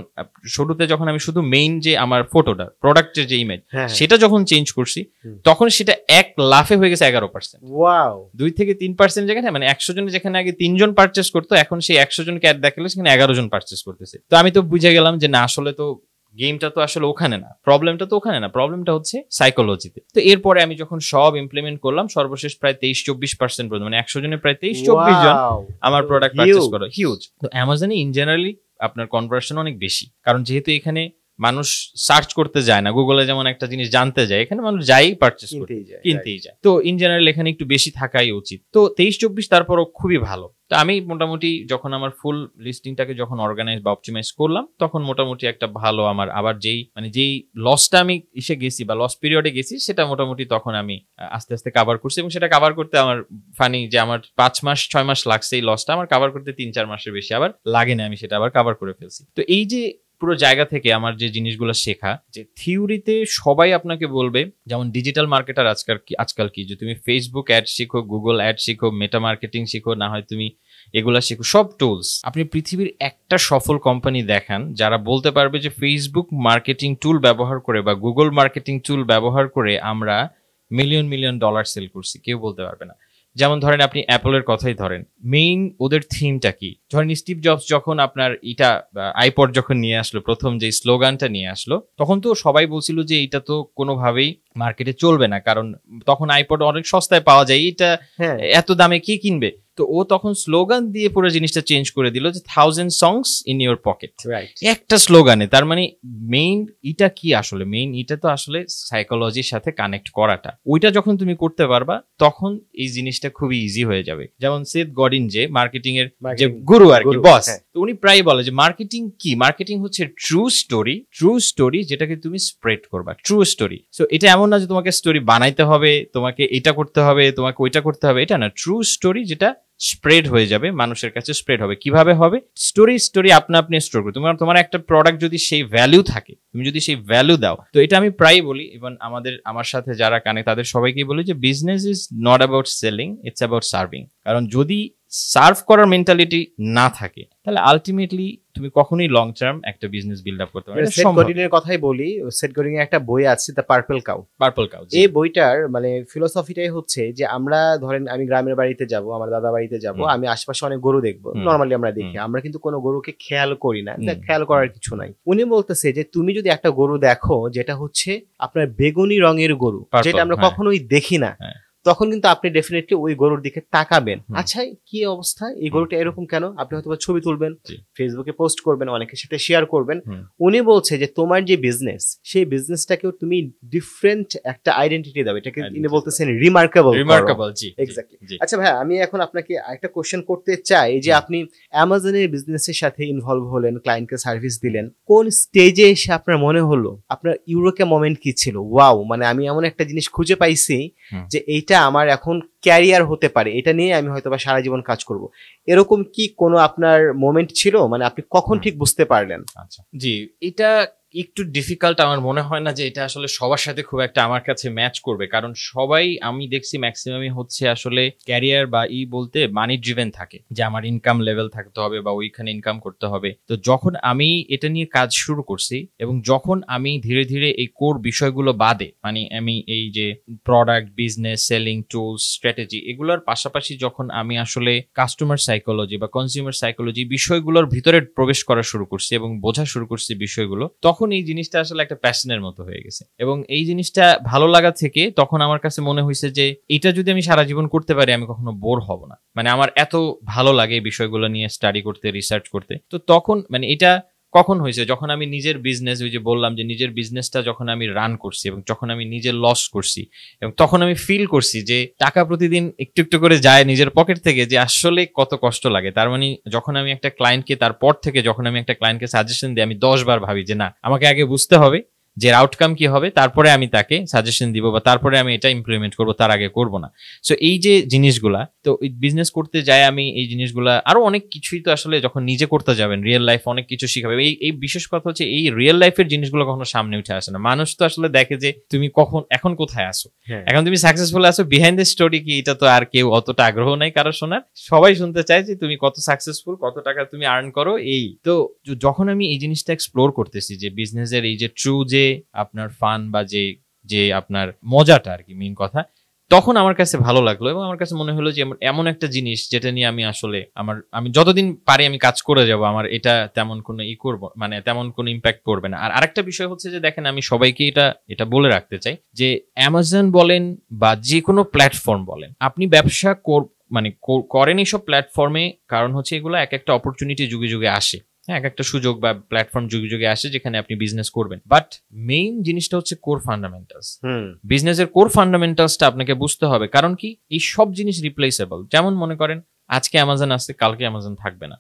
শুরুতে যখন আমি শুধু মেইন যে আমার ফটোটা প্রোডাক্টের যে ইমেজ হ্যাঁ সেটা যখন চেঞ্জ করছি তখন সেটা এক লাফে হয়ে গেছে 11%। ওয়াও 2-3% যেখানে মানে 100 জনের যেখানে আগে 3 জন পারচেস করতো এখন সেই 100 জনকে অ্যাড দেখালে সেখানে 11 জন পারচেস করতেছে। তো আমি তো বুঝে গেলাম যে না আসলে তো গেমটা তো আসলে ওখানে না, প্রবলেমটা তো ওখানে না, প্রবলেমটা হচ্ছে সাইকোলজিতে। তো এরপরে আমি যখন সব ইমপ্লিমেন্ট করলাম সর্বশেষ প্রায় 23-24% মানে 100 জনের প্রায় 23-24 জন আমার প্রোডাক্ট পারচেস করে। হিউজ। তো অ্যামাজনে ইন জেনারেলি আপনার কনভার্সন অনেক বেশি, কারণ যেহেতু এখানে মানুষ সার্চ করতে যায় না, গুগলে যেমন একটা জিনিস জানতে যায়, এখানে মানুষ যাই পারচেস করতে কিনতেই যায়। তো ইন জেনারেল এখানে একটু বেশি থাকাই উচিত। তো 23-24 তারপরও খুবই ভালো। তো আমি মোটামুটি যখন আমার ফুল লিস্টিংটাকে যখন অর্গানাইজ বা অপটিমাইজ করলাম তখন মোটামুটি একটা ভালো আমার আবার যেই লসটা আমি এসে গেছি বা লস পিরিয়ডে গেছি সেটা মোটামুটি তখন আমি আস্তে আস্তে কাভার করছি। এবং সেটা কাভার করতে আমার ফানি যে আমার 5-6 মাস লাগছে এই লসটা আমার কাভার করতে 3-4 মাসের বেশি আবার লাগে না, আমি সেটা আবার কাভার করে ফেলছি। তো এই যে পুরো জায়গা থেকে আমার যে জিনিসগুলো শেখা, যে থিওরিতে সবাই আপনাকে বলবে যেমন ডিজিটাল মার্কেটার আজকাল কি যে তুমি ফেসবুক অ্যাড শিখো, গুগল অ্যাড শিখো, মেটা মার্কেটিং শিখো, না হয় তুমি এগুলা শিখো, সব টুলস। আপনি পৃথিবীর একটা সফল কোম্পানি দেখান যারা বলতে পারবে যে ফেসবুক মার্কেটিং টুল ব্যবহার করে বা গুগল মার্কেটিং টুল ব্যবহার করে আমরা মিলিয়ন ডলার সেল করছি, কেউ বলতে পারবে না। যেমন ধরেন আপনি অ্যাপলের কথাই ধরেন, মেইন ওদের থিমটা কি? ধরেন স্টিভ জবস যখন আপনার আইপড যখন নিয়ে আসলো, প্রথম যে স্লোগানটা নিয়ে আসলো, তখন তো সবাই বলছিল যে এটা তো কোনোভাবেই মার্কেটে চলবে না, কারণ তখন আইপড অনেক সস্তায় পাওয়া যায়, এটা এত দামে কি কিনবে। তো ও তখন স্লোগান দিয়ে পুরো জিনিসটা চেঞ্জ করে দিল যে 1000 songs in your pocket, একটা স্লোগানে। তার মানে মেইন এটা কি আসলে? মেইন এটা তো আসলে সাইকোলজির সাথে কানেক্ট করাটা। ওইটা যখন তুমি করতে পারবা তখন এই জিনিসটা খুবই ইজি হয়ে যাবে। যেমন সেথ গডিন যে মার্কেটিং এর যে গুরু আর কি, বস, তো উনি প্রায় বলে যে মার্কেটিং কি? মার্কেটিং হচ্ছে ট্রু স্টোরি যেটাকে তুমি স্প্রেড করবা, ট্রু স্টোরি। সো এটা এমন না যে তোমাকে স্টোরি বানাইতে হবে, তোমাকে এটা করতে হবে, তোমাকে ওইটা করতে হবে, এটা না। ট্রু স্টোরি যেটা স্প্রেড হয়ে যাবে, মানুষের কাছে স্প্রেড হবে। কিভাবে হবে? স্টোরি আপনি স্টোর করো। তোমার একটা প্রোডাক্ট যদি সেই ভ্যালু থাকে, তুমি যদি সেই ভ্যালু দাও, তো এটা আমি প্রায় বলি, ইভেন আমার সাথে যারা কানে তাদের সবাইকেই বলি যে business is not about selling, it's about serving. কারণ যদি সার্ভ করার মেন্টালিটি না থাকে তাহলে আলটিমেটলি তুমি কখনোই লং টার্ম একটা বিজনেস বিল্ড আপ করতে পারবে না। সেথ গডিনের কথাই বলি, সেথ গডিন এর একটা বই আছে দ্য পার্পল কাউ। এই বইটার মানে ফিলোসফিটাই হচ্ছে যে আমরা ধরেন আমি গ্রামের বাড়িতে যাব, আমার দাদা বাড়িতে যাব, আমি আশেপাশে অনেক গরু দেখবো, নরমালি আমরা দেখি, আমরা কিন্তু কোনো গরুকে খেয়াল করি না, খেয়াল করার কিছু নাই। উনি বলতেছে যে তুমি যদি একটা গরু দেখো যেটা হচ্ছে আপনার বেগুনি রঙের গরু, যেটা আমরা কখনোই দেখি না, তখন কিন্তু আপনি ডেফিনেটলি ওই গরুর দিকে তাকাবেন। আচ্ছা কি অবস্থা, এই গরুটা এরকম কেন? আপনি হয়তো ছবি তুলবেন, ফেসবুকে পোস্ট করবেন, অনেকের সাথে শেয়ার করবেন। উনি বলছে যে তোমার যে বিজনেস, সেই বিজনেসটাকেও তুমি ডিফারেন্ট একটা আইডেন্টিটি দাও, এটাকে তিনি বলতেছেন রিমার্কেবল। এক্স্যাক্টলি। আচ্ছা ভাই, আমি এখন আপনাকে একটা কোশ্চেন করতে চাই যে আপনি অ্যামাজনের বিজনেসের সাথে ইনভলভ হলেন, ক্লায়েন্টকে সার্ভিস দিলেন, কোন স্টেজে এসে আপনার মনে হলো, আপনার ইউরোকা মোমেন্ট কি ছিল? ওয়াও, মানে আমি এমন একটা জিনিস খুঁজে পাইছি যে এইটা আমার এখন ক্যারিয়ার হতে পারে, এটা নিয়ে আমি হয়তো বা সারা জীবন কাজ করব। এরকম কি কোনো আপনার মোমেন্ট ছিল? মানে আপনি কখন ঠিক বুঝতে পারলেন? আচ্ছা, জি, এটা একটু ডিফিকাল্ট। আমার মনে হয় না যে এটা আসলে সবার সাথে খুব একটা আমার কাছে ম্যাচ করবে, কারণ সবাই আমি দেখছি ম্যাক্সিমামই হচ্ছে আসলে ক্যারিয়ার বা বলতে মানি ড্রিভেন থাকে, যে আমার ইনকাম লেভেল থাকতে হবে বা ওইখানে ইনকাম করতে হবে। তো যখন আমি এটা নিয়ে কাজ শুরু করছি এবং যখন আমি ধীরে ধীরে এই কোর বিষয়গুলো বাদে, মানে আমি এই যে product, business, selling tools, strategy, এগুলোর পাশাপাশি যখন আমি আসলে কাস্টমার সাইকোলজি বা কনজিউমার সাইকোলজি বিষয়গুলোর ভিতরে প্রবেশ করা শুরু করছি এবং বোঝা শুরু করছি বিষয়গুলো, তখন এই জিনিসটা আসলে একটা প্যাশনের মতো হয়ে গেছে। এবং এই জিনিসটা ভালো লাগা থেকে তখন আমার কাছে মনে হয়েছে যে এটা যদি আমি সারা জীবন করতে পারি আমি কখনো বোর হব না। মানে আমার এত ভালো লাগে এই বিষয়গুলো নিয়ে স্টাডি করতে, রিসার্চ করতে। তো তখন মানে এটা কখন হয়েছে, যখন আমি নিজের বিজনেস, ওই যে বললাম যে নিজের বিজনেসটা যখন আমি রান করছি এবং যখন আমি নিজের লস করছি, এবং তখন আমি ফিল করছি যে টাকা প্রতিদিন একটু একটু করে যায় নিজের পকেট থেকে, যে আসলে কত কষ্ট লাগে। তার মানে যখন আমি একটা ক্লায়েন্টকে, তারপর থেকে যখন আমি একটা ক্লায়েন্টকে সাজেশন দিই, আমি 10 বার ভাবি যে না, আমাকে আগে বুঝতে হবে যে আউটকাম কি হবে তারপরে আমি তাকে সাজেশন দিব বা তারপরে আমি এটা ইমপ্লিমেন্ট করব, তার আগে করব না। সো এই যে জিনিসগুলা, তো বিজনেস করতে যাই আমি এই জিনিসগুলা আরো অনেক কিছুই তো আসলে যখন নিজে করতে যাবেন রিয়েল লাইফ অনেক কিছু শিখাবে। এই বিশেষ কথা হচ্ছে এই রিয়েল লাইফের জিনিসগুলো কখনো সামনে উঠে আসে না। মানুষ তো আসলে দেখে যে তুমি এখন কোথায় আসো, এখন তুমি সাকসেসফুল আসো, বিহাইন্ড দ্য স্টোরি কি এটা তো আর কেউ অতটা আগ্রহ নাই কারো শোনার। সবাই শুনতে চায় যে তুমি কত সাকসেসফুল, কত টাকা তুমি আর্ন করো। এই তো যখন আমি এই জিনিসটা এক্সপ্লোর করতেছি যে বিজনেসের এই যে ট্রু যে আপনার ফান বা যে আপনার মজাটা আর কি মেইন কথা, তখন আমার কাছে ভালো লাগলো এবং আমার কাছে মনে হলো যে এমন একটা জিনিস যেটা নিয়ে আমি আসলে আমি যতদিন পারি আমি কাজ করে যাব, আমার এটা তেমন কোনো করবো মানে তেমন কোনো ইম্প্যাক্ট করবে না। আর আরেকটা বিষয় হচ্ছে যে দেখেন আমি সবাইকে এটা বলে রাখতে চাই যে অ্যামাজন বলেন বা যে কোনো প্ল্যাটফর্ম বলেন, আপনি ব্যবসা করেন এইসব প্ল্যাটফর্মে, কারণ হচ্ছে এগুলো এক একটা অপরচুনিটি যুগে যুগে আসে, এক একটা সুযোগ বা প্ল্যাটফর্ম যুগে যুগে আসে যেখানে আপনি বিজনেস করবেন। বাট মেইন জিনিসটা হচ্ছে কোর ফান্ডামেন্টালস। বিজনেসের কোর ফান্ডামেন্টালসটা আপনাকে বুঝতে হবে, কারণ কি এই সব জিনিস রিপ্লেসেবল। যেমন মনে করেন আজকে অ্যামাজন আসছে, কালকে অ্যামাজন থাকবে না।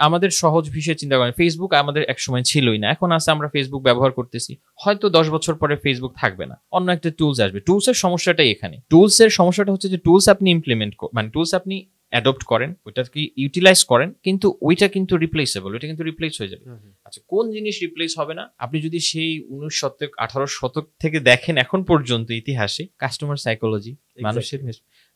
আমাদের সহজ বিষয়ে চিন্তা করেন, ফেসবুক আমাদের একসময় ছিলই না, এখন আসে আমরা ফেসবুক ব্যবহার করতেছি, হয়তো 10 বছর পরে ফেসবুক থাকবে না, অন্য একটা টুলস আসবে। টুলসের সমস্যাটাই এখানে। টুলসের সমস্যাটা হচ্ছে যে টুলস আপনি ইমপ্লিমেন্ট টুলস আপনি অ্যাডপ্ট করেন, ওইটাকে ইউটিলাইজ করেন, কিন্তু ওইটা কিন্তু রিপ্লেসেবল, ওইটা কিন্তু রিপ্লেস হয়ে যাবে। আচ্ছা, কোন জিনিস রিপ্লেস হবে না? আপনি যদি সেই 19 শতক 18 শতক থেকে দেখেন এখন পর্যন্ত ইতিহাসে, কাস্টমার সাইকোলজি,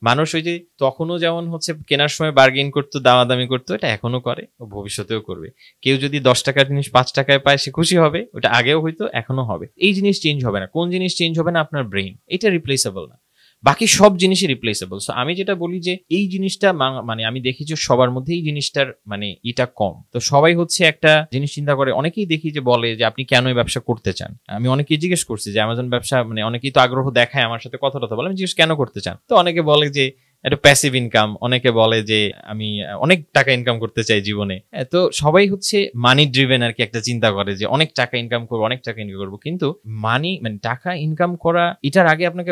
মানুষ ওই যে তখনও যেমন হচ্ছে কেনার সময় বার্গেন করতো, দামাদামি করতো, এটা এখনো করে, ও ভবিষ্যতেও করবে। কেউ যদি 10 টাকার জিনিস 5 টাকায় পায় সে খুশি হবে, ওটা আগেও হয়তো এখনো হবে। এই জিনিস চেঞ্জ হবে না। কোন জিনিস চেঞ্জ হবে না? আপনার ব্রেইন। এটা রিপ্লেসেবল না, বাকি সব জিনিসই রিপ্লেসেবল। সো আমি যেটা বলি যে এই জিনিসটা আমি দেখি যে সবার মধ্যে এই জিনিসটার এটা কম। তো সবাই হচ্ছে একটা জিনিস চিন্তা করে, অনেকেই দেখি যে বলে যে আপনি কেন এই ব্যবসা করতে চান। আমি অনেকেই জিজ্ঞেস করছি যে অ্যামাজন ব্যবসা অনেকেই তো আগ্রহ দেখায় আমার সাথে কথা বলে, আমি জিজ্ঞেস কেন করতে চান, তো অনেকে বলে যে একটা প্যাসিভ ইনকাম, অনেকে বলে যে আমি অনেক টাকা ইনকাম করতে চাই জীবনে। তো সবাই হচ্ছে মানি ড্রিভেন আর কি, একটা চিন্তা করে যে অনেক টাকা ইনকাম করবো, অনেক টাকা ইনকাম করবো। কিন্তু টাকা ইনকাম করা এটার আগে আপনাকে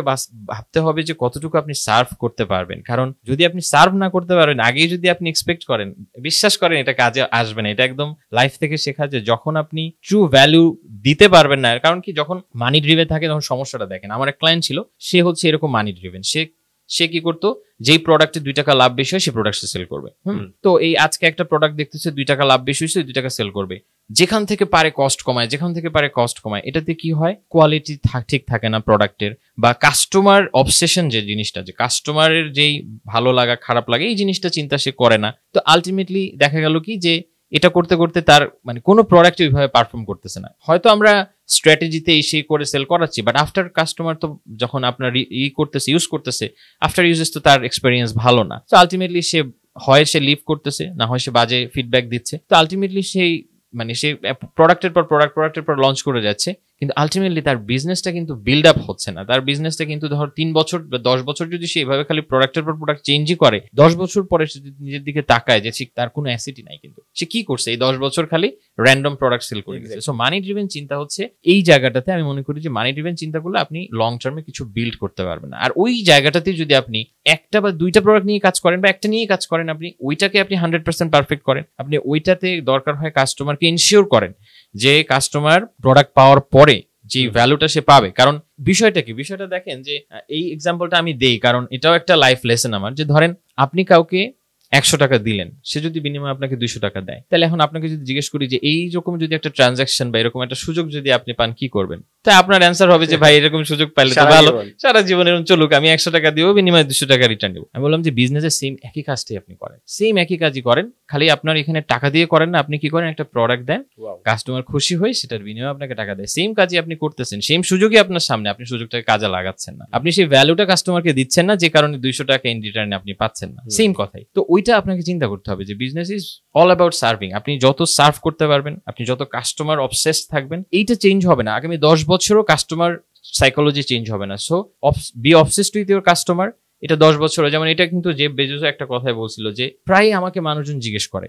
ভাবতে হবে যে কতটুকু আপনি সার্ভ করতে পারবেন। কারণ যদি আপনি সার্ভ না করতে পারেন, আগেই যদি আপনি এক্সপেক্ট করেন, বিশ্বাস করেন এটা কাজে আসবে না। এটা একদম লাইফ থেকে শেখা যে যখন আপনি ট্রু ভ্যালু দিতে পারবেন না, কারণ কি যখন মানি ড্রিভেন থাকে তখন সমস্যাটা দেখেন। আমার এক ক্লায়েন্ট ছিল, সে হচ্ছে এরকম মানি ড্রিভেন। সে কি করতো, যেই প্রোডাক্টে 2 টাকা লাভ বেশি হয় সে প্রোডাক্ট সেল করবে। তো এই আজকে একটা প্রোডাক্ট দেখতেছে 2 টাকা লাভ বেশি হয়েছে, 2 টাকা সেল করবে। যেখান থেকে পারে কস্ট কমায়, এটাতে কি হয়, কোয়ালিটি ঠিক থাকে না প্রোডাক্টের, বা কাস্টমার অবসেশন যে জিনিসটা, যে কাস্টমারের যেই ভালো লাগা খারাপ লাগে এই জিনিসটা চিন্তা সে করে না। তো আলটিমেটলি দেখা গেল কি যে এটা করতে করতে তার কোনো প্রোডাক্ট ওইভাবে পারফর্ম করতেছে না। হয়তো আমরা স্ট্র্যাটেজিতে এসে করে সেল করাচ্ছি, বাট আফটার কাস্টমার তো যখন আপনার ইউজ করতেছে, আফটার ইউজেস তো তার এক্সপেরিয়েন্স ভালো না। তো আলটিমেটলি সে লিভ করতেছে, না হয় সে বাজে ফিডব্যাক দিচ্ছে। তো আলটিমেটলি সে প্রোডাক্টের পর লঞ্চ করে যাচ্ছে, কিন্তু আলটিমেটলি তার বিজনেসটা কিন্তু বিল্ড আপ হচ্ছে না। তার বিজনেসটা কিন্তু ধর 3 বছর বা 10 বছর যদি সে এভাবে খালি প্রোডাক্টের পর প্রোডাক্ট চেঞ্জই করে, 10 বছর পরে সে নিজের দিকে তাকায় যে তার কোনো অ্যাসেটই নাই, কিন্তু সে কি করছে, এই 10 বছর খালি র্যান্ডম প্রোডাক্ট সেল করে দিচ্ছে। সো মানি ড্রিভেন চিন্তা হচ্ছে এই জায়গাটাতে, আমি মনে করি যে মানি ড্রিভেন চিন্তা করলে আপনি লং টার্মে কিছু বিল্ড করতে পারবেন না। আর ওই জায়গাটাতে যদি আপনি একটা বা 2টা প্রোডাক্ট নিয়ে কাজ করেন বা একটা নিয়ে কাজ করেন, আপনি ওইটাকে আপনি 100% পারফেক্ট করেন, আপনি ওইটাতে দরকার হয় কাস্টমারকে ইনশিওর করেন যে কাস্টমার প্রোডাক্ট পাওয়ার পরে যে ভ্যালুটা সে পাবে। কারণ বিষয়টা দেখেন যে এই এক্সাম্পলটা আমি দেই কারণ এটাও একটা লাইফ লেসন আমার, যে ধরেন আপনি কাউকে 100 টাকা দিলেন, সে যদি বিনিময়ে আপনাকে 200 টাকা দেয়, তাহলে এখন আপনাকে যদি জিজ্ঞেস করি যে এইরকম যদি একটা ট্রানজাকশন বা এরকম একটা সুযোগ যদি আপনি পান কি করবেন, তাই আপনার অ্যান্সার হবে যে ভাই এরকম সুযোগ পাইলে তো ভালো, সারা জীবন এরকম চলুক, আমি 100 টাকা দিব, বিনিময়ে 200 টাকা রিটার্ন দেবো। আমি বললাম যে বিজনেসের সেম একই কাজটাই আপনি করেন, সেম একই কাজই করেন, খালি আপনার এখানে টাকা দিয়ে করেন না, আপনি কি করেন, একটা প্রোডাক্ট দেন, কাস্টমার খুশি হয়, সেটার বিনিময়ে আপনাকে টাকা দেয়। সেম কাজই আপনি করতেছেন, সেম সুযোগই আপনার সামনে, আপনি সুযোগটাকে কাজে লাগাচ্ছেন না, আপনি সেই ভ্যালুটা কাস্টমারকে দিচ্ছেন না, যে কারণে 200 টাকা ইন রিটার্নে আপনি পাচ্ছেন না। সেম কথাই। তো ওইটা আপনাকে চিন্তা করতে হবে যে business is all about serving. আপনি যত সার্ভ করতে পারবেন, আপনি যত কাস্টমার অবসেস থাকবেন, এইটা চেঞ্জ হবে না। আগামী 10 বছরও কাস্টমার সাইকোলজি চেঞ্জ হবে না। So be obsessed with your customer এটা 10 বছর, যেমন এটা কিন্তু জেফ বেজোস একটা কথাই বলছিল যে প্রায় আমাকে মানুষজন জিজ্ঞেস করে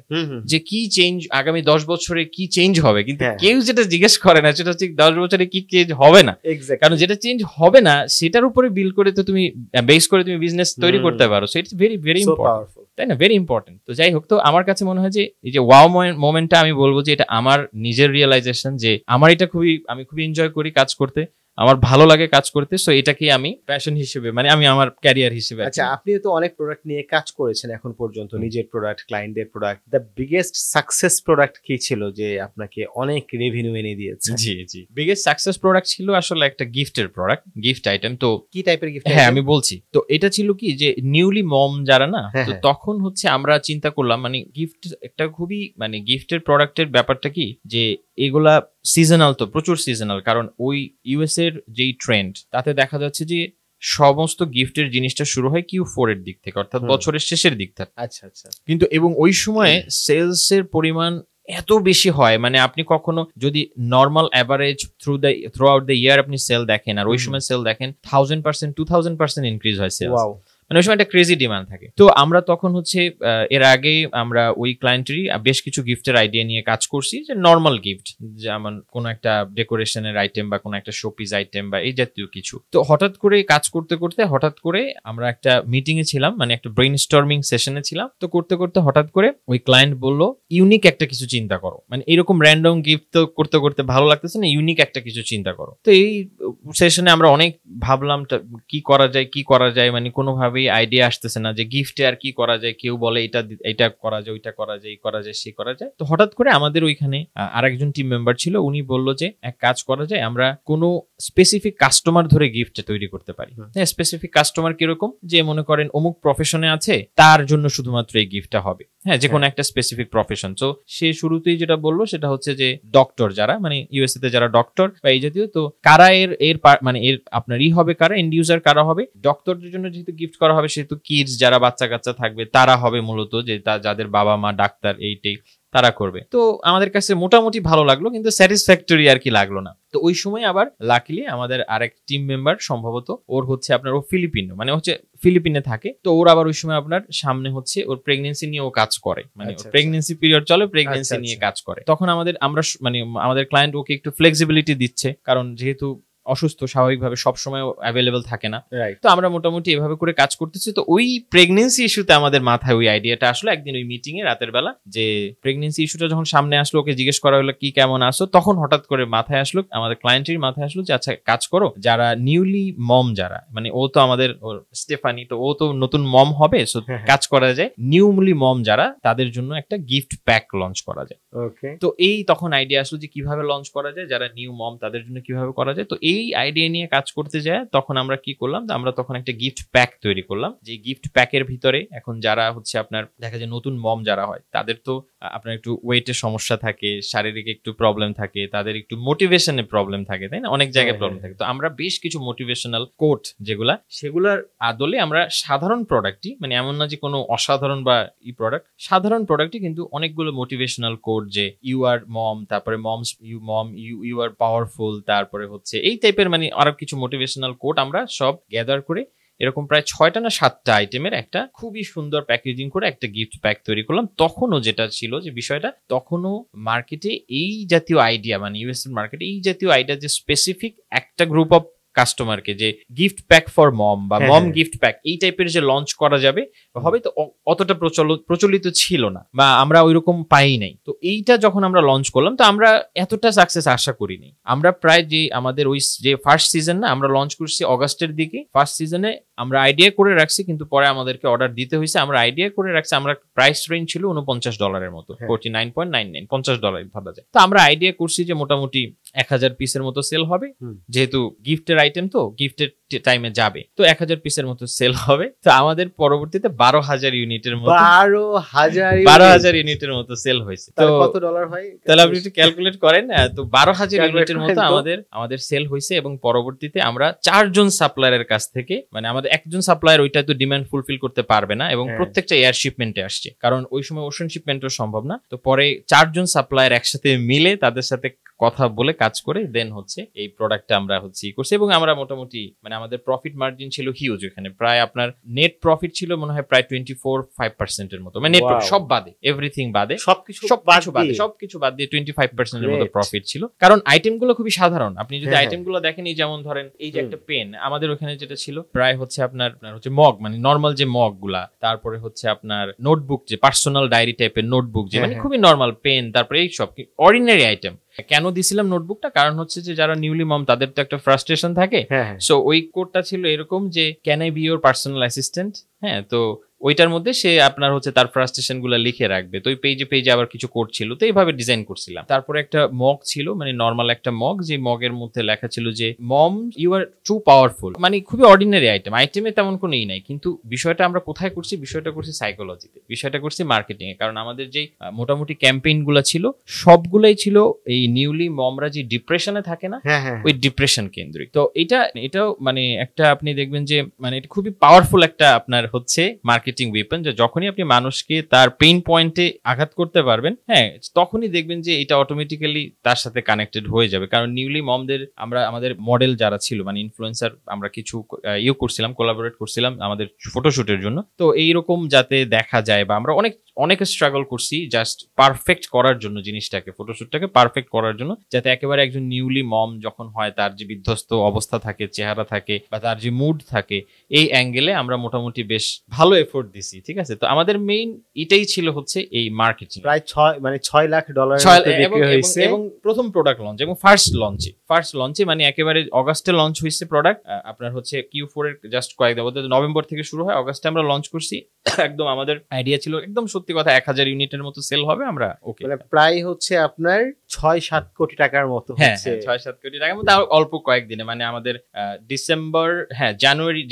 যে কি চেঞ্জ আগামী 10 বছরে কি চেঞ্জ হবে, কিন্তু কেউ যেটা জিজ্ঞেস করে না সেটা হচ্ছে 10 বছরে কি চেঞ্জ হবে না। কারণ যেটা চেঞ্জ হবে না সেটার উপরে বিল করে তো তুমি বেস করে তুমি বিজনেস তৈরি করতে পারো। So it's very very important, তাই না? Very important. তো যাই হোক, তো আমার কাছে মনে হয় যে এই যে ওয়াও মোমেন্টটা আমি বলবো যে এটা আমার নিজের রিয়েলাইজেশন যে আমার এটা আমি খুবই এনজয় করি কাজ করতে, আমার ভালো লাগে কাজ করতে। সো এটাকে আমি প্যাশন হিসেবে মানে আমি আমার ক্যারিয়ার হিসেবে। আচ্ছা, আপনি তো অনেক প্রোডাক্ট নিয়ে কাজ করেছেন এখন পর্যন্ত, নিজের প্রোডাক্ট, ক্লায়েন্টদের product. The biggest success product কি ছিল যে আপনাকে অনেক রেভিনিউ এনে দিয়েছে? জি বিগেস্ট সাকসেস প্রোডাক্ট ছিল আসলে একটা গিফটের প্রোডাক্ট, গিফট আইটেম। তো কি টাইপের গিফট? হ্যাঁ আমি বলছি। তো এটা ছিল কি যে নিউলি মম যারা না, তো তখন হচ্ছে আমরা চিন্তা করলাম মানে গিফট একটা খুবই মানে গিফটের প্রোডাক্টের ব্যাপারটা কি যে এগুলা সিজনাল, তো প্রচুর সিজনাল। কারণ ওই ইউএস এর যেই ট্রেন্ড তাতে দেখা যাচ্ছে যে সমস্ত গিফটের জিনিসটা শুরু হয় Q4 এর দিক থেকে, অর্থাৎ বছরের শেষের দিক থেকে। আচ্ছা। কিন্তু এবং ওই সময়ে সেলস এর পরিমাণ এত বেশি হয়, মানে আপনি কখনো যদি normal average through out the year আপনি সেল দেখেন আর ওই সময় সেল দেখেন 1000%, 2000% ইনক্রিজ হয় সেলস। মানে ওই সময় একটা ক্রেজি ডিমান্ড থাকে। তো আমরা তখন হচ্ছে এর আগে আমরা ওই ক্লায়েন্টেরই বেশ কিছু গিফটের আইডিয়া নিয়ে কাজ করছি, যে নর্মাল গিফট, যেমন কোনো একটা ডেকোরেশনের আইটেম বা কোনো একটা শোপিস আইটেম বা এই জাতীয় কিছু। তো হঠাৎ করে কাজ করতে করতে হঠাৎ করে আমরা একটা মিটিং এ ছিলাম, মানে একটা ব্রেইনস্টর্মিং সেশনে ছিলাম। তো করতে করতে হঠাৎ করে ওই ক্লায়েন্ট বললো ইউনিক একটা কিছু চিন্তা করো, মানে এরকম র্যান্ডম গিফট তো করতে করতে ভালো লাগতেছে না, ইউনিক একটা কিছু চিন্তা করো। তো এই সেশনে আমরা অনেক ভাবলাম কি করা যায়, মানে কোনোভাবে আইডিয়া আসতেছে না যে গিফটে আর কি করা যায়। কেউ বলে এটা করা যায়, ওইটা করা যায়, এই করা যায়, সেই করা যায়। তো হঠাৎ করে আমাদের ওইখানে আরেকজন টিম মেম্বার ছিল, উনি বলল যে এক কাজ করা যায়, আমরা কোনো স্পেসিফিক কাস্টমার ধরে গিফট তৈরি করতে পারি। হ্যাঁ, স্পেসিফিক কাস্টমার কিরকম, যে মনে করেন অমুক প্রফেশনে আছে, তার জন্য শুধুমাত্র এই গিফটটা হবে। হ্যাঁ, যে কোনো একটা স্পেসিফিক প্রফেশন। তো সে শুরুতেই যেটা বললো সেটা হচ্ছে যে ডক্টর যারা, মানে ইউএসএ তে যারা ডক্টর বা এই জাতীয়, তো কারা এর মানে এর আপনার হবে, কারা এন্ড ইউজার কারা হবে। ডক্টরদের জন্য যেহেতু গিফট করা হবে সেহেতু কিডস যারা বাচ্চা কাচ্চা থাকবে তারা হবে মূলত, যে যাদের বাবা মা ডাক্তার এইটাই তারা করবে। তো আমাদের কাছে মোটামুটি ভালো লাগলো, কিন্তু স্যাটিসফ্যাক্টরি আর কি লাগলো না। তো ওই সময় আবার লাকিলি আমাদের আরেক টিম মেম্বার, সম্ভবত ওর হচ্ছে আপনার ও ফিলিপিনো, মানে হচ্ছে ফিলিপিনে থাকে। তো ওর আবার ওই সময় আপনার সামনে হচ্ছে ওর প্রেগনেন্সি নিয়ে ও কাজ করে, মানে প্রেগনেন্সি পিরিয়ড চলে, প্রেগনেন্সি নিয়ে কাজ করে। তখন আমাদের ক্লায়েন্ট ওকে একটু ফ্লেক্সিবিলিটি দিচ্ছে, কারণ যেহেতু অসুস্থ, স্বাভাবিকভাবে সবসময় অ্যাভেলেবল থাকে না। তো আমরা মোটামুটি এভাবে করে কাজ করতেছি। তো ওই প্রেগনেন্সি ইস্যুতে আমাদের মাথায় ওই আইডিয়াটা আসলো একদিন ওই মিটিং এ রাতের বেলা, যে প্রেগনেন্সি ইস্যুটা যখন সামনে আসলো, ওকে জিজ্ঞেস করা হলো কি কেমন আসো, তখন হঠাৎ করে মাথায় আসলো, আমাদের ক্লায়েন্টের মাথায় আসলো যে আচ্ছা কাজ করো, যারা নিউলি মম যারা, মানে ও তো আমাদের স্টেফানি, তো ও তো নতুন মম হবে, সো কাজ করা যায় নিউলি মম যারা, তাদের জন্য একটা গিফট প্যাক লঞ্চ করা যায়। তো এই তখন আইডিয়া আসলো যে কিভাবে লঞ্চ করা যায়, যারা নিউ মম তাদের জন্য কিভাবে করা যায়। তো এই আইডিয়া নিয়ে কাজ করতে যায় তখন আমরা কি করলাম, আমরা তখন একটা গিফট প্যাক তৈরি করলাম, যে গিফট প্যাকের ভিতরে এখন যারা হচ্ছে আপনার দেখা যায় নতুন মম যারা হয়, তাদের তো আপনার একটু ওয়েটের সমস্যা থাকে, শারীরিক একটু প্রবলেম থাকে, তাদের একটু মোটিভেশনের প্রবলেম থাকে, তাই না, অনেক জায়গায় প্রবলেম থাকে। তো আমরা বেশ কিছু মোটিভেশনাল কোট সেগুলার আদলে আমরা সাধারণ প্রোডাক্টই, মানে এমন না যে কোনো অসাধারণ বা প্রোডাক্ট, সাধারণ প্রোডাক্টই কিন্তু অনেকগুলো মোটিভেশনাল কোট, যে ইউ আর মম, তারপরে ইউ আর পাওয়ারফুল, তারপরে হচ্ছে এই টাইপের মানে আরো কিছু মোটিভেশনাল কোট আমরা সব গ্যাদার করে এরকম প্রায় 6টা না 7টা আইটেমের একটা খুবই সুন্দর প্যাকেজিং করে একটা গিফট প্যাক তৈরি করলাম। তখনও যেটা ছিল যে বিষয়টা, তখনও মার্কেটে এই জাতীয় আইডিয়া, মানে ইউএস এর মার্কেটে এই জাতীয় আইডিয়া যে স্পেসিফিক একটা গ্রুপ অফ কাস্টমারকে যে গিফট প্যাক ফর মম বা মম গিফট প্যাক এই টাইপের যে লঞ্চ করা যাবে হবে, তো অতটা প্রচলিত ছিল না বা আমরা ওইরকম পাই নাই। তো এইটা যখন আমরা লঞ্চ করলাম, তো আমরা এতটা সাকসেস আশা করিনি। আমরা প্রায় যে আমাদের ওই যে ফার্স্ট সিজন না, আমরা লঞ্চ করছি অগাস্টের দিকে, ফার্স্ট সিজনে আমরা আইডিয়া করে রাখছি, কিন্তু পরে আমাদেরকে অর্ডার দিতে হয়েছে। আমরা আইডিয়া করে রাখছি, আমরা প্রাইস রেঞ্জ ছিল $49 মতো, $49.99, $50 ধরা যায়। তো আমরা আইডিয়া করছি যে মোটামুটি 1000 পিসের মতো সেল হবে, যেহেতু গিফটের আইটেম, তো গিফটের টাইমে যাবে, তো 1000 পিসের মতো সেল হবে। তো আমাদের পরবর্তীতে 12,000 ইউনিটের মতো 12,000 ইউনিটের মতো সেল হয়েছে। তো কত ডলার হয় তাহলে আপনি একটু ক্যালকুলেট করেন। তো 12,000 ইউনিটের মতো আমাদের সেল হয়েছে, এবং পরবর্তীতে আমরা 4 জন সাপ্লায়ারের কাছ থেকে, মানে আমাদের একজন সাপ্লায়ার ওইটা তো ডিমান্ড ফুলফিল করতে পারবে না, এবং প্রত্যেকটা এয়ার শিপমেন্টে আসছে, কারণ ওই সময় ওশান শিপমেন্টও সম্ভব না। তো পরে 4 জন সাপ্লায়ার একসাথে মিলে তাদের সাথে কথা বলে কাজ করে দেন হচ্ছে এই প্রোডাক্টটা আমরা হচ্ছে করছি, এবং আমরা মোটামুটি মানে আমাদের প্রফিট মার্জিন ছিল হিউজ, এখানে প্রায় আপনার নেট প্রফিট ছিল মনে হয় প্রায় 24-25% মতো, মানে নেট সব বাদে, এভরিথিং বাদে, সবকিছু বাদ দিয়ে 25% মতো প্রফিট ছিল। কারণ আইটেম গুলো খুবই সাধারণ, আপনি যদি আইটেম গুলো দেখেন, এই যেমন ধরেন এই যে একটা পেন, আমাদের ওখানে যেটা ছিল প্রায় হচ্ছে আপনার হচ্ছে মগ, মানে নর্মাল যে মগ গুলা, তারপরে হচ্ছে আপনার নোটবুক, যে পার্সোনাল ডায়েরি টাইপের নোটবুক, যে মানে খুবই নর্মাল পেন, তারপরে এই সব অর্ডিনারি আইটেম। কেন দিছিলাম নোটবুকটা, কারণ হচ্ছে যে যারা নিউলি মম তাদের তো একটা ফ্রাস্ট্রেশন থাকে, সো ওই কোডটা ছিল এরকম যে can I B your personal assistant. হ্যাঁ, তো ওইটার মধ্যে সে আপনার হচ্ছে তার ফ্রাস্ট্রেশন গুলো লিখে রাখবে, তো ওই পেজে আবার কিছু কোড ছিল, তো এইভাবে ডিজাইন করছিলাম। তারপরে একটা মগ ছিল, মানে নর্মাল একটা মগ, যে মগের মধ্যে লেখা ছিল যে mom you are too powerful, মানে খুবই অর্ডিনারি আইটেমে তেমন কোনো নাই, কিন্তু বিষয়টা আমরা কোথায় করছি, বিষয়টা করছি সাইকোলজিতে, বিষয়টা করছি মার্কেটিং এ। কারণ আমাদের যে মোটামুটি ক্যাম্পেইন গুলো ছিল সবগুলাই ছিল এই নিউলি মমরা যে ডিপ্রেশনে থাকে না, ওই ডিপ্রেশন কেন্দ্রিক। তো এটাও মানে একটা আপনি দেখবেন যে মানে এটা খুবই পাওয়ারফুল একটা আপনার হচ্ছে মার্কেটিং ওয়েপন, যে যখনই আপনি মানুষকে তার পেইন পয়েন্টে আঘাত করতে পারবেন, হ্যাঁ, তখনই দেখবেন যে এটা অটোমেটিক্যালি তার সাথে কানেক্টেড হয়ে যাবে। কারণ নিউলি মমদের আমরা আমাদের মডেল যারা ছিল, মানে ইনফ্লুয়েন্সার, আমরা কিছু করছিলাম, কোলাবোরেট করছিলাম আমাদের ফটোশুটের জন্য। তো এইরকম যাতে দেখা যায়, বা আমরা অনেক স্ট্রাগল করছি জাস্ট পারফেক্ট করার জন্য জিনিসটাকে, ফটোশুটটাকে পারফেক্ট করার জন্য, যাতে একেবারে একজন নিউলি মম যখন হয় তার যে বিধ্বস্ত অবস্থা থাকে, চেহারা থাকে, বা তার যে মুড থাকে, এই অ্যাঙ্গেলে আমরা মোটামুটি বেশ ভালো এফোর্ট দিছি। ঠিক আছে, তো আমাদের মেইন এটাই ছিল হচ্ছে এই মার্কেটিং। প্রায় $6 লাখ এবং প্রথম প্রোডাক্ট লঞ্চ এবং ফার্স্ট লঞ্চে মানে একেবারে অগাস্টে লঞ্চ হয়েছে প্রোডাক্ট, আপনার হচ্ছে Q4 এর জাস্ট কয়েকদিন, নভেম্বর থেকে শুরু হয়, অগাস্টে আমরা লঞ্চ করছি। একদম আমাদের আইডিয়া ছিল একদম সত্যি কথা 1000 ইউনিটের মতো সেল হবে, আমরা ওকে, মানে প্রায় হচ্ছে আপনার 6-7 কোটি টাকার মতো হচ্ছে, 6-7 কোটি টাকার মতো, অল্প কয়েকদিনে, মানে আমাদের ডিসেম্বর,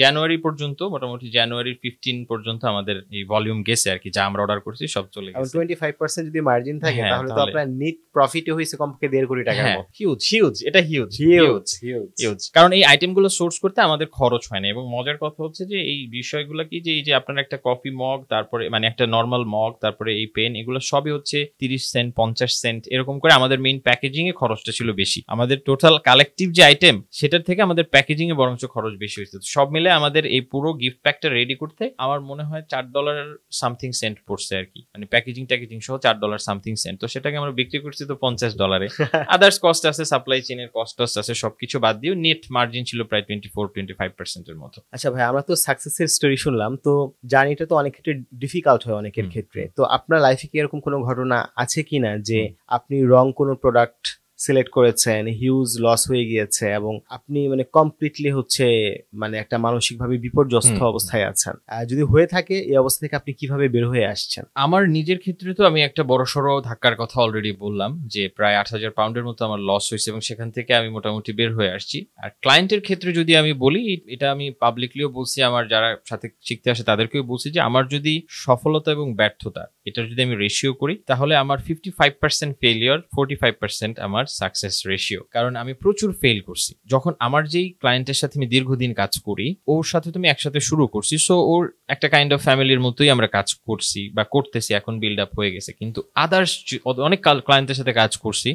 জানুয়ারি পর্যন্ত, মোটামুটি জানুয়ারি 15 পর্যন্ত আমাদের এই ভলিউম গেছে আর কি, যা আমরা অর্ডার করছি সব চলে গেছে। 25% যদি মার্জিন থাকে তাহলে তো আপনার নেট প্রফিটে হইছে কমপক্ষে 1.5 কোটি টাকার মতো। হিউজ, এটা হিউজ। কারণ এই আইটেমগুলো সোর্স করতে আমাদের খরচ হয় না। এবং মজার কথা হচ্ছে যে এই বিষয়গুলো কি, যে এই যে আপনার একটা কফি মগ, তারপরে মানে একটা নর্মাল মগ, তারপরে এই পেন, এগুলো সবই হচ্ছে 30 সেন্ট 50 সেন্ট এরকম করে। আমাদের মেইন প্যাকেজিং এ খরচটা ছিল বেশি, আমাদের টোটাল কালেকটিভ যে আইটেম সেটার থেকে আমাদের প্যাকেজিং এ বরঞ্চ খরচ বেশি হয়েছে। সব মিলে আমাদের এই পুরো গিফট প্যাকটা রেডি করতে আমার মনে হয় $4 সামথিং সেন্ট পড়ছে আর কি, মানে প্যাকেজিং সহ $4 সামথিং সেন্ট। তো সেটাকে আমরা বিক্রি করছি তো $50। আদার্স কস্ট আছে, সাপ্লাই চেইনের কস্ট আছে, সবকিছু বাদ দিয়ে নেট মার্জিন ছিল প্রায় 24-25% এর মতো। আচ্ছা ভাই, আমরা তো সাকসেসের স্টোরি শুনলাম, তো জার্নিটা তো অনেক ক্ষেত্রে ডিফিকাল্ট হয় অনেকের ক্ষেত্রে। তো আপনার লাইফে কি এরকম কোনো ঘটনা আছে কিনা যে আপনি রং কোনো প্রোডাক্ট সিলেক্ট করেছেন, হিউজ লস হয়ে গিয়েছে, এবং আপনি মানে কমপ্লিটলি হচ্ছে মানে একটা মানসিকভাবে বিপর্যস্ত অবস্থায় আছেন? যদি হয়ে থাকে, এই অবস্থা থেকে আপনি কিভাবে বের হয়ে আসছেন? আমার নিজের ক্ষেত্রে তো আমি একটা বড়সড় ধাক্কার কথা অলরেডি বললাম, যে প্রায় 8,000 পাউন্ডের মতো আমার লস হয়েছে, এবং সেখান থেকে আমি মোটামুটি বের হয়ে আসছি। আর ক্লায়েন্টের ক্ষেত্রে যদি আমি বলি, এটা আমি পাবলিকলিও বলছি, আমার যারা সাথে শিখতে আসে তাদেরকেও বলছি, যে আমার যদি সফলতা এবং ব্যর্থতা এটা যদি আমি রেশিও করি, তাহলে আমার 55% ফেলিয়ার, 45% আমার সাকসেস রেশিও। কারণ আমি প্রচুর ফেল করছি। যখন আমার যেই ক্লায়েন্টের সাথে আমি দীর্ঘদিন কাজ করি, ওর সাথে তুমি একসাথে শুরু করছি, সো ওর একটা কাইন্ড অফ ফ্যামিলির মতোই আমরা কাজ করছি বা করতেছি, এখন বিল্ড আপ হয়ে গেছে। কিন্তু আদার্স অনেক ক্লায়েন্টের সাথে কাজ করছি,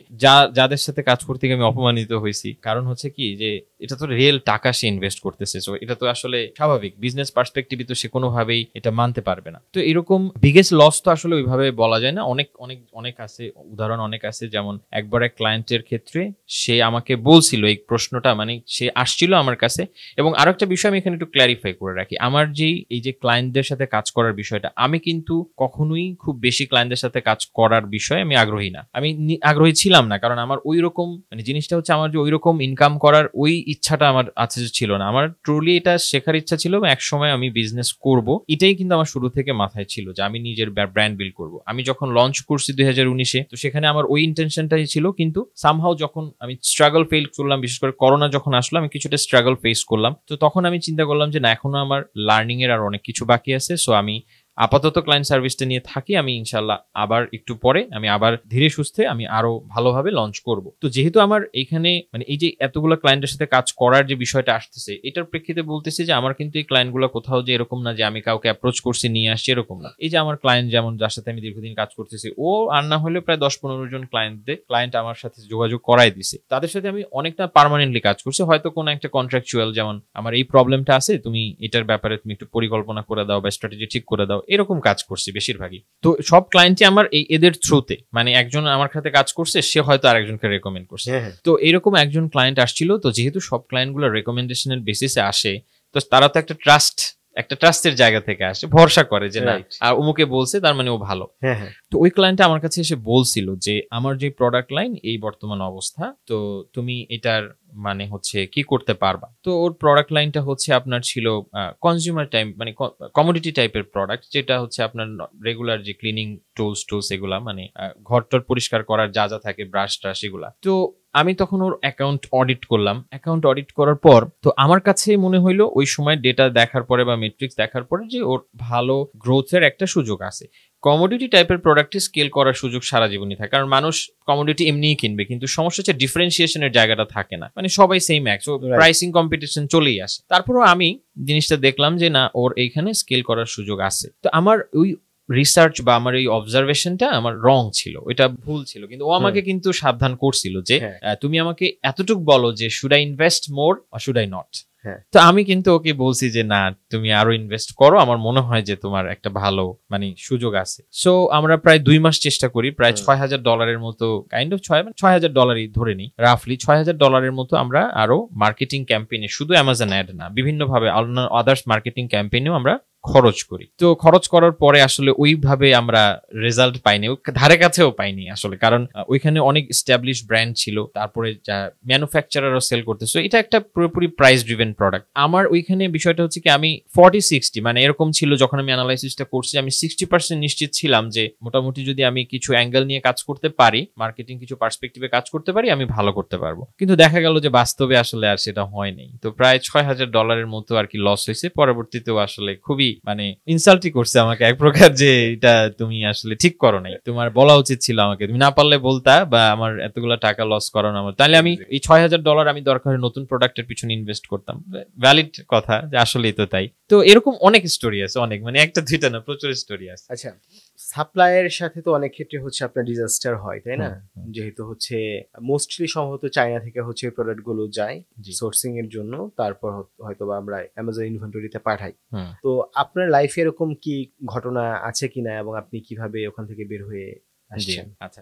যাদের সাথে কাজ করতে গিয়ে আমি অপমানিত হয়েছি। কারণ হচ্ছে কি, যে এটা তো রিয়েল টাকা সে ইনভেস্ট করতেছে, সো এটা তো আসলে স্বাভাবিক, বিজনেস পার্সপেক্টিভে তো সে কোনোভাবেই এটা মানতে পারবে না। তো এরকম বিগেস্ট লস তো আসলে ওইভাবে বলা যায় না, অনেক আছে, উদাহরণ অনেক আছে। যেমন একবার এক ক্লায়েন্টের ক্ষেত্রে সে আমাকে বলছিল এই প্রশ্নটা, মানে সে আসছিল আমার কাছে। এবং আরো একটা বিষয় আমি এখানে একটু ক্ল্যারিফাই করে রাখি, আমার এই যে ক্লায়েন্টদের সাথে কাজ করার বিষয়টা, আমি কিন্তু কখনোই খুব বেশি ক্লায়েন্টদের সাথে কাজ করার বিষয়ে আমি আগ্রহী না, আমি আগ্রহী ছিলাম না। কারণ আমার ওই রকম মানে জিনিসটা হচ্ছে, আমার যে ওই রকম ইনকাম করার ওই ইচ্ছাটা আমার আছে ছিল না। আমার ট্রুলি এটা শেখার ইচ্ছা ছিল, এক সময় আমি বিজনেস করব, এটাই কিন্তু আমার শুরু থেকে মাথায় ছিল, যে আমি নিজের ব্র্যান্ড বিল্ড করব। আমি যখন লঞ্চ করছি 2019-এ, তো সেখানে আমার ওই ইন্টেনশনটাই ছিল। কিন্তু সামহাউ যখন আমি স্ট্রাগল ফেল করলাম, বিশেষ করে করোনা যখন আসলো, আমি কিছুটা স্ট্রাগল ফেস করলাম। তো তখন আমি চিন্তা করলাম যে না, এখনো আমার লার্নিং এর আর অনেক কিছু বাকি আছে, সো আমি আপাতত ক্লায়েন্ট সার্ভিসটা নিয়ে থাকি, আমি ইনশাল্লাহ আবার একটু পরে আমি আবার ধীরে সুস্থে আমি আরো ভালোভাবে লঞ্চ করব। তো যেহেতু আমার এইখানে মানে এই যে এতগুলো ক্লায়েন্টের সাথে কাজ করার যে বিষয়টা আসতেছে, এটার প্রেক্ষিতে বলতেছি যে আমার কিন্তু এই ক্লায়েন্টগুলো কোথাও যে এরকম না যে আমি কাউকে অ্যাপ্রোচ করছি নিয়ে আসছি, এরকম না। এই যে আমার ক্লায়েন্ট যেমন যার সাথে আমি দীর্ঘদিন কাজ করতেছি, ও আর না হলে প্রায় 10-15 জন ক্লায়েন্ট আমার সাথে যোগাযোগ করাই দিছে, তাদের সাথে আমি অনেকটা পার্মানেন্টলি কাজ করছি। হয়তো কোনো একটা কন্ট্রাকচুয়াল, যেমন আমার এই প্রবলেমটা আছে, তুমি এটার ব্যাপারে তুমি একটু পরিকল্পনা করে দাও বা স্ট্র্যাটেজি ঠিক করে দাও, এরকম কাজ করছি বেশিরভাগই। তো সব ক্লায়েন্টই আমার এদের থ্রুতে, মানে একজন আমার সাথে কাজ করছে, সে হয়তো আরেকজনকে রেকমেন্ড করছে। তো এরকম একজন ক্লায়েন্ট আসছিল। তো যেহেতু সব ক্লায়েন্টগুলো রেকমেন্ডেশনের বেসিসে আসে, তো তারা তো একটা ট্রাস্টের জায়গা থেকে আসে, ভরসা করে যে না আর অমুকে বলছে তার মানে ও ভালো। তো ওই ক্লায়েন্ট আমার কাছে এসে বলছিল যে আমার যে প্রোডাক্ট লাইন এই বর্তমান অবস্থা, তো তুমি এটার মানে হচ্ছে কি করতে পারবা। তো ওর প্রোডাক্ট লাইনটা হচ্ছে আপনার ছিল কনজিউমার টাইপ, মানে কমোডিটি টাইপের প্রোডাক্ট, যেটা হচ্ছে আপনার রেগুলার যে ক্লিনিং টুলস এগুলা, মানে ঘরটর পরিষ্কার করার যা যা থাকে, ব্রাশ ট্রাশ এগুলা। তো আমি তখন ওর অ্যাকাউন্ট অডিট করলাম। অ্যাকাউন্ট অডিট করার পর তো আমার কাছে মনে হইলো ওই সময় ডেটা দেখার পরে বা মেট্রিক্স দেখার পরে যে ওর ভালো গ্রোথের একটা সুযোগ আছে। কমোডিটি টাইপের প্রোডাক্টে স্কেল করার সুযোগ সারা জীবনই থাকে, কারণ মানুষ কমোডিটি এমনিই কিনবে, কিন্তু সমস্যা হচ্ছে ডিফারেন্সিয়েশনের জায়গাটা থাকে না, মানে সবাই সেম এক, সো প্রাইসিং কম্পিটিশন চলেই আসে। তারপরও আমি জিনিসটা দেখলাম যে না, ওর এইখানে স্কেল করার সুযোগ আছে। তো আমার ওই রিসার্চ বা আমার এই অবজারভেশনটা আমার রং ছিল, এটা ভুল ছিল, কিন্তু ও আমাকে কিন্তু সাবধান করছিল যে তুমি আমাকে এতটুকু বলো যে should I invest more or should I not. তো আমি কিন্তু ওকে বলছি যে না, তুমি আরো ইনভেস্ট করো, আমার মনে হয় যে তোমার একটা ভালো মানে সুযোগ আছে। সো আমরা প্রায় 2 মাস চেষ্টা করি, প্রায় $6,000 মতো, কাইন্ড অফ $6,000 ধরে নিই, রাফলি $6,000 মতো আমরা আরো মার্কেটিং ক্যাম্পেইনে, শুধু অ্যামাজন অ্যাড না, বিভিন্ন ভাবে আদার্স মার্কেটিং ক্যাম্পেইনেও আমরা খরচ করি। তো খরচ করার পরে আসলে ওইভাবে আমরা রেজাল্ট পাইনি, ধারে কাছেও পাইনি আসলে, কারণ ওইখানে অনেক এস্টাবলিশ ব্র্যান্ড ছিল, তারপরে যা ম্যানুফ্যাকচারারও সেল করতেছে, এটা একটা পুরোপুরি প্রাইস ড্রিভেন প্রোডাক্ট। আমার ওইখানে বিষয়টা হচ্ছে কি, আমি 40-60 মানে এরকম ছিল যখন আমি অ্যানালাইসিসটা করছি, আমি 60% নিশ্চিত ছিলাম যে মোটামুটি যদি আমি কিছু অ্যাঙ্গেল নিয়ে কাজ করতে পারি, মার্কেটিং কিছু পার্সপেক্টিভে কাজ করতে পারি, আমি ভালো করতে পারবো। কিন্তু দেখা গেল যে বাস্তবে আসলে আর সেটা হয়নি। তো প্রায় $6,000 মতো আর কি লস হয়েছে। পরবর্তীতেও আসলে খুবই মানে ইনসাল্টই করছে আমাকে এক প্রকার, যে এটা তুমি আসলে ঠিক করো নাই, তোমার বলা উচিত ছিল আমাকে, তুমি না পারলে বলতা, বা আমার এতগুলো টাকা লস করানো আমার, তাহলে আমি এই $6,000 আমি দরকার নতুন প্রোডাক্টের পিছনে ইনভেস্ট করতাম। ভ্যালিড কথা, যে আসলেই তো তাই। তো এরকম অনেক স্টোরি আছে, অনেক, মানে একটা দুইটা না, প্রচুর স্টোরি আছে। আচ্ছা, সাপ্লাইয়ের সাথে তো অনেক ক্ষেত্রে হচ্ছে আপনার ডিজাস্টার হয়, তাই না? যেহেতু হচ্ছে মোস্টলি সম্ভবত চায়না থেকে হচ্ছে প্রোডাক্ট গুলো যায় সোর্সিং এর জন্য, তারপর হয়তো বা আমরা অ্যামাজন ইনভেন্টরিতে পাঠাই। তো আপনার লাইফে এরকম কি ঘটনা আছে কিনা, এবং আপনি কিভাবে ওখান থেকে বের হয়ে আসছেন? আচ্ছা,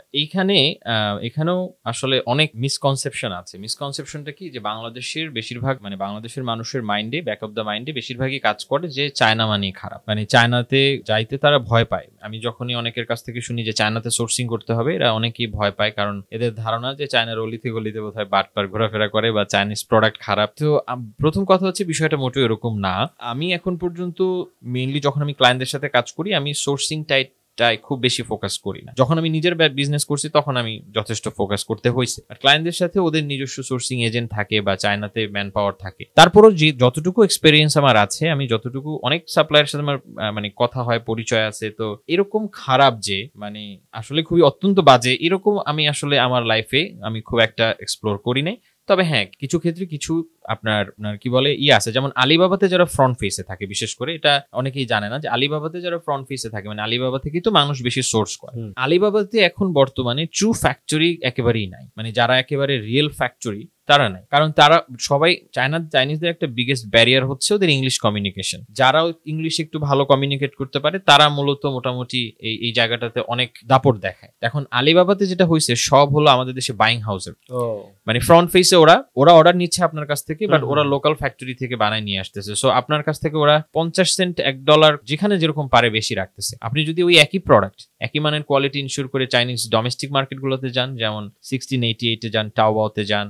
এখানেও আসলে অনেক মিসকনসেপশন আছে। মিসকনসেপশনটা কি, যে বাংলাদেশের বেশিরভাগ, মানে বাংলাদেশের মানুষের মাইন্ডে, ব্যাক অফ দ্য মাইন্ডে বেশিরভাগই কাজ করে যে চায়না মানেই খারাপ, মানে চায়নাতে যাইতে তারা ভয় পায়। আমি যখনই অনেকের কাছ থেকে শুনি যে চায়নাতে সোর্সিং করতে হবে, এরা অনেকেই ভয় পায়, কারণ এদের ধারণা যে চায়নার অলিতে গলিতে বোধহয় বাটপার ঘোরাফেরা করে, বা চাইনিজ প্রোডাক্ট খারাপ। তো প্রথম কথা হচ্ছে বিষয়টা মোটেও এরকম না। আমি এখন পর্যন্ত মেইনলি যখন আমি ক্লায়েন্টদের সাথে কাজ করি, আমি সোর্সিং খুব বেশি ফোকাস করি না। যখন আমি নিজের বিজনেস করছি তখন আমি যথেষ্ট ফোকাস করতে হয়েছে। আর ক্লায়েন্টদের সাথে ওদের নিজস্ব সোর্সিং এজেন্ট থাকে বা চায়নাতে ম্যান পাওয়ার থাকে। তারপরও যে যতটুকু এক্সপেরিয়েন্স আমার আছে, আমি যতটুকু অনেক সাপ্লায়ারের সাথে আমার মানে কথা হয়, পরিচয় আছে, তো এরকম খারাপ যে মানে আসলে খুবই অত্যন্ত বাজে, এরকম আমি আসলে আমার লাইফে আমি খুব একটা এক্সপ্লোর করি নাই। তবে হ্যাঁ, কিছু ক্ষেত্রে কিছু আপনার কি বলে আছে, যেমন আলিবাবাতে যারা ফ্রন্ট ফেসে থাকে, বিশেষ করে এটা অনেকেই জানে না যে আলিবাবাতে যারা ফ্রন্ট ফেসে থাকে, মানে আলিবাবা থেকেই তো মানুষ বেশি সোর্স করে। আলিবাবাতে এখন বর্তমানে ট্রু ফ্যাক্টরি একেবারেই নাই, মানে যারা একেবারে রিয়েল ফ্যাক্টরি তারা নাই, কারণ তারা সবাই চাইনিজদের একটা বিগেস্ট ব্যারিয়ার হচ্ছে ওদের ইংলিশ কমিউনিকেশন। যারা ইংলিশ একটু ভালো কমিউনিকেট করতে পারে তারা মূলত মোটামুটি এই জায়গাটাতে অনেক দাপট দেখায়। এখন আলিবাবাতে যেটা হয়েছে সব হলো আমাদের দেশে বাইং হাউসের, মানে ফ্রন্ট ফেসে ওরা অর্ডার নিচ্ছে আপনার কাছ থেকে, বাট ওরা লোকাল ফ্যাক্টরি থেকে বানায় নিয়ে আসতেছে। সো আপনার কাছ থেকে ওরা 50 সেন্ট $1 যেখানে যেরকম পারে বেশি রাখতেছে। আপনি যদি ওই একই প্রোডাক্ট, একই মানের কোয়ালিটি ইনশিওর করে চাইনিজ ডোমেস্টিক মার্কেট গুলোতে যান, যেমন 1688 যান, টাওবাওতে যান,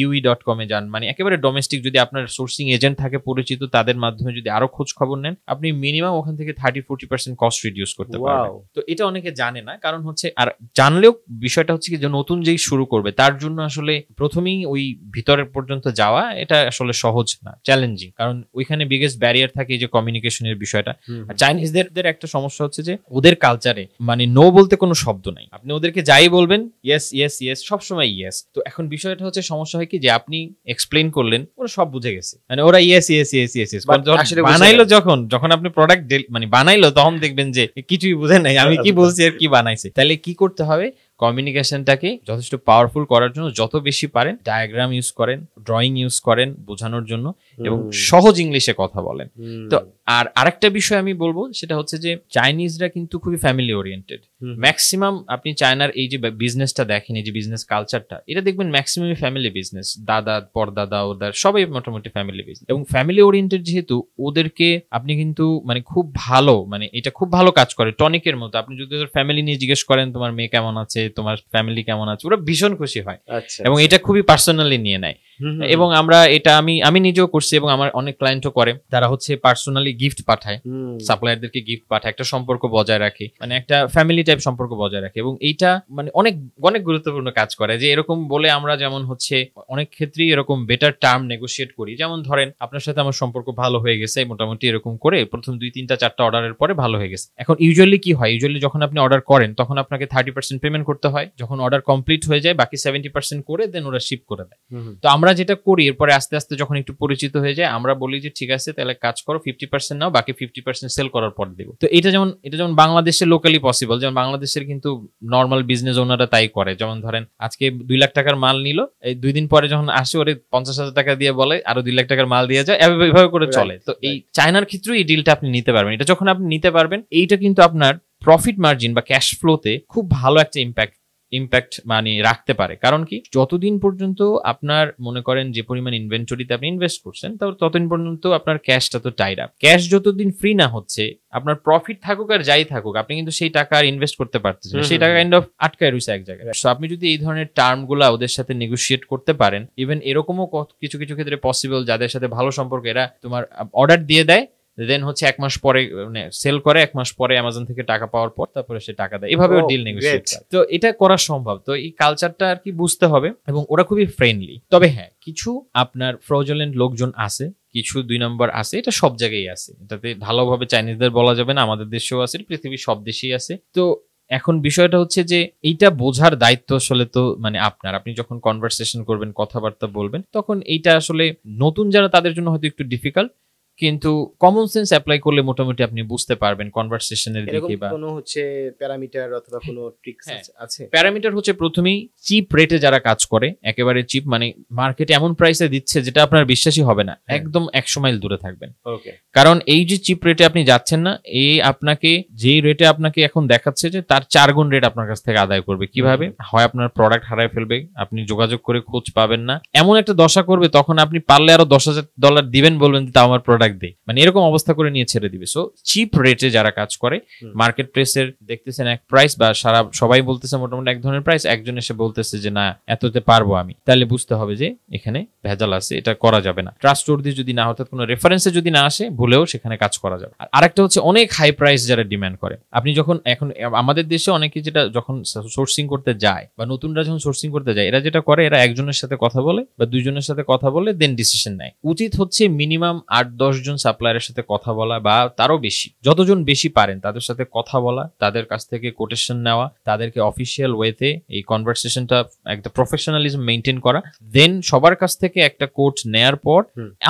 UE.com যান, মানে একেবারে ডোমেস্টিক যদি আপনার সোর্সিং এজেন্ট থাকে পরিচিত, তাদের মাধ্যমে যদি আরো খোঁজ খবর নেন, আপনি মিনিমাম ওখান থেকে 30-40% কস্ট রিডিউস করতে পারবেন। তো এটা অনেকে জানে না, কারণ হচ্ছে, আর জানলেও বিষয়টা হচ্ছে কি যে নতুন যেই শুরু করবে তার জন্য আসলে প্রথমেই ওই ভিতরের পর্যন্ত যাওয়া এটা আসলে সহজ না, চ্যালেঞ্জিং, কারণ ওইখানে বিগেস্ট ব্যারিয়ার থাকে যে কমিউনিকেশনের বিষয়টা। আর চাইনিজদের একটা সমস্যা হচ্ছে যে ওদের কালচারে মানে নো বলতে কোনো শব্দ নাই, আপনি ওদেরকে যাই বলবেন ইয়েস ইয়েস ইয়েস, সবসময় ইয়েস। তো এখন বিষয়টা হচ্ছে সমস্যা হয় কি যে আপনি এক্সপ্লেইন করলেন, ওরা সব বুঝে গেছে, মানে ওরা yes yes yes yes yes বানাইলো, যখন আপনি প্রোডাক্ট মানে বানাইলো তখন দেখবেন যে কিছুই বুঝে নাই আমি কি বলছি আর কি বানাইছে। তাহলে কি করতে হবে, কমিউনিকেশনটাকে যথেষ্ট পাওয়ারফুল করার জন্য যত বেশি পারেন ডায়াগ্রাম ইউজ করেন, ড্রয়িং ইউজ করেন বোঝানোর জন্য, এবং সহজ ইংলিশে কথা বলেন। তো আর আরেকটা বিষয় আমি বলবো সেটা হচ্ছে যে চাইনিজরা কিন্তু খুবই ফ্যামিলি ওরিয়েন্টেড। ম্যাক্সিমাম আপনি চায়নার এই যে বিজনেসটা দেখেন, এই যে বিজনেস কালচারটা, এটা দেখবেন ম্যাক্সিমাম ফ্যামিলি বিজনেস, দাদা পরদাদা ওদের সবাই মোটামুটি ফ্যামিলি বিজনেস, এবং ফ্যামিলি ওরিয়েন্টেড যেহেতু ওদেরকে আপনি কিন্তু মানে খুব ভালো, মানে এটা খুব ভালো কাজ করে টনিকের মতো। আপনি যদি ওদের ফ্যামিলি নিয়ে জিজ্ঞেস করেন তোমার মেয়ে কেমন আছে, তোমার ফ্যামিলি কেমন আছে, ওরা ভীষণ খুশি হয় এবং এটা খুবই পার্সোনালি নিয়ে নেয়। এবং আমরা এটা আমি নিজেও করছি এবং আমার অনেক ক্লায়েন্টও করে, তারা হচ্ছে পার্সোনালি গিফট পাঠায়, সাপ্লায়ারদেরকে গিফট পাঠায়, একটা সম্পর্ক বজায় রাখে, মানে একটা ফ্যামিলি টাইপ সম্পর্ক বজায় রাখে। এবং এইটা মানে অনেক অনেক গুরুত্বপূর্ণ কাজ করে, যে এরকম বলে আমরা যেমন হচ্ছে অনেক ক্ষেত্রেই এরকম বেটার টার্ম নেগোশিয়েট করি। যেমন ধরেন আপনার সাথে আমার সম্পর্ক ভালো হয়ে গেছে, মোটামুটি এরকম করে প্রথম 2-3-4টা অর্ডারের পরে ভালো হয়ে গেছে। এখন ইউজুয়ালি কি হয়, ইউজুয়ালি যখন আপনি অর্ডার করেন তখন আপনাকে 30% পেমেন্ট করতে হয়, যখন অর্ডার কমপ্লিট হয়ে যায় বাকি 70% করে দেন ওরা শিপ করে দেয়। তো আমরা যেটা করি এরপরে আস্তে আস্তে যখন একটু পরিচিত হয়ে যায় আমরা বলি যে ঠিক আছে তাহলে কাজ করো 50% নাও, বাকি 50% সেল করার পর দেবো। তো এটা যেমন বাংলাদেশে লোকালি পসিবল, যেমন বাংলাদেশের কিন্তু নর্মাল বিজনেস ওনারা তাই করে। যেমন ধরেন আজকে 2 লাখ টাকার মাল নিল, এই 2 দিন পরে যখন আসে ওরে 50,000 টাকা দিয়ে বলে আরো 2 লাখ টাকার মাল দিয়ে যায়, এভাবে করে চলে। তো এই চায়নার ক্ষেত্রে এই ডিলটা আপনি নিতে পারবেন। এটা যখন আপনি নিতে পারবেন এইটা কিন্তু আপনার প্রফিট মার্জিন বা ক্যাশ ফ্লোতে খুব ভালো একটা ইম্প্যাক্ট মানে রাখতে পারে। কারণ কি, যতদিন পর্যন্ত আপনার মনে করেন যে পরিমাণ ইনভেন্টরিতে আপনি ইনভেস্ট করছেন ততদিন পর্যন্ত আপনার ক্যাশটা তো টাইড আপ। ক্যাশ যতদিন ফ্রি না হচ্ছে, আপনার প্রফিট থাকুক আর যাই থাকুক, আপনি কিন্তু সেই টাকা আর ইনভেস্ট করতে পারতেছেন, সেই টাকা কাইন্ড অফ আটকায় রয়েছে এক জায়গায়। সো আপনি যদি এই ধরনের টার্ম গুলা ওদের সাথে নেগোশিয়েট করতে পারেন, ইভেন এরকমও কিছু কিছু ক্ষেত্রে পসিবল যাদের সাথে ভালো সম্পর্ক, এরা তোমার অর্ডার দিয়ে দেয়, দেন হচ্ছে 1 মাস পরে মানে সেল করে, 1 মাস পরে অ্যামাজন থেকে টাকা পাওয়ার পর তারপরে সে টাকা দেয়, এভাবে ডিল নেগোশিয়েট করে। তো এটা করা সম্ভব। তো এই কালচারটা আর কি বুঝতে হবে, এবং ওরা খুবই ফ্রেন্ডলি। তবে হ্যাঁ, কিছু আপনার ফ্রডুলেন্ট লোকজন আছে, কিছু 2 নম্বর আছে, এটা সব জায়গায় আছে, এটাতে ভালোভাবে চাইনিজদের বলা যাবে না, আমাদের দেশেও আছে, পৃথিবীর সব দেশেই আছে। তো এখন বিষয়টা হচ্ছে যে এইটা বোঝার দায়িত্ব আসলে তো মানে আপনি যখন কনভারসেশন করবেন, কথাবার্তা বলবেন, তখন এইটা আসলে নতুন যারা তাদের জন্য হয়তো একটু ডিফিকাল্ট, কিন্তু কমন সেন্স অ্যাপ্লাই করলে মোটামুটি আপনি বুঝতে পারবেন কনভারসেশনের দিকে। বা কোনো হচ্ছে প্যারামিটার অথবা কোনো ট্রিক্স আছে? প্যারামিটার হচ্ছে প্রথমেই চিপ রেটে যারা কাজ করে, একেবারে চিপ, মানে মার্কেটে এমন প্রাইসে দিচ্ছে যেটা আপনার বিশ্বাসই হবে না, একদম 100 মাইল দূরে থাকবেন। কারণ এই যে চিপ রেটে আপনি যাচ্ছেন না, এই আপনাকে যেই রেটে আপনাকে এখন দেখাচ্ছে যে তার 4 গুণ রেট আপনার কাছ থেকে আদায় করবে। কিভাবে? হয় আপনার প্রোডাক্ট হারায় ফেলবে, আপনি যোগাযোগ করে খোঁজ পাবেন না, এমন একটা দশা করবে, তখন আপনি পারলে আরো $10,000 দিবেন, বলবেন তা আমার প্রোডাক্ট দেই, মানে এরকম অবস্থা করে নিয়ে ছেড়ে দিবে। সো চিপ রেটে যারা কাজ করে, মার্কেট প্লেসের দেখতেছেন এক প্রাইস, বা সবাই বলতেছে মোটামুটি এক ধরনের প্রাইস, একজন এসে বলতেছে যে না এততে পারবো আমি, তাহলে বুঝতে হবে যে এখানে ভেজাল আছে, এটা করা যাবে না। ট্রাস্টওয়ার্দি যদি না, অর্থাৎ কোনো রেফারেন্সে যদি না আসে, ভুলেও সেখানে কাজ করা যাবে। আর আরেকটা হচ্ছে অনেক হাই প্রাইস যারা ডিমান্ড করে। আপনি যখন এখন আমাদের দেশে অনেকে যেটা যখন সোর্সিং করতে যায়, বা নতুনরা যখন সোর্সিং করতে যায়, এরা যেটা করে, এরা একজনের সাথে কথা বলে বা 2 জনের সাথে কথা বলে দেন ডিসিশন নেয়। উচিত হচ্ছে মিনিমাম 8-10 জন সাপ্লায়ারের সাথে কথা বলা, বা তারও বেশি, যতজন বেশি পারেন তাদের সাথে কথা বলা, তাদের কাছ থেকে কোটেশন নেওয়া, তাদেরকে অফিসিয়াল ওয়েতে এই কনভারসেশনটা একটা প্রফেশনালিজম মেইনটেইন করা, দেন সবার কাছ থেকে একটা কোট নেয়ার পর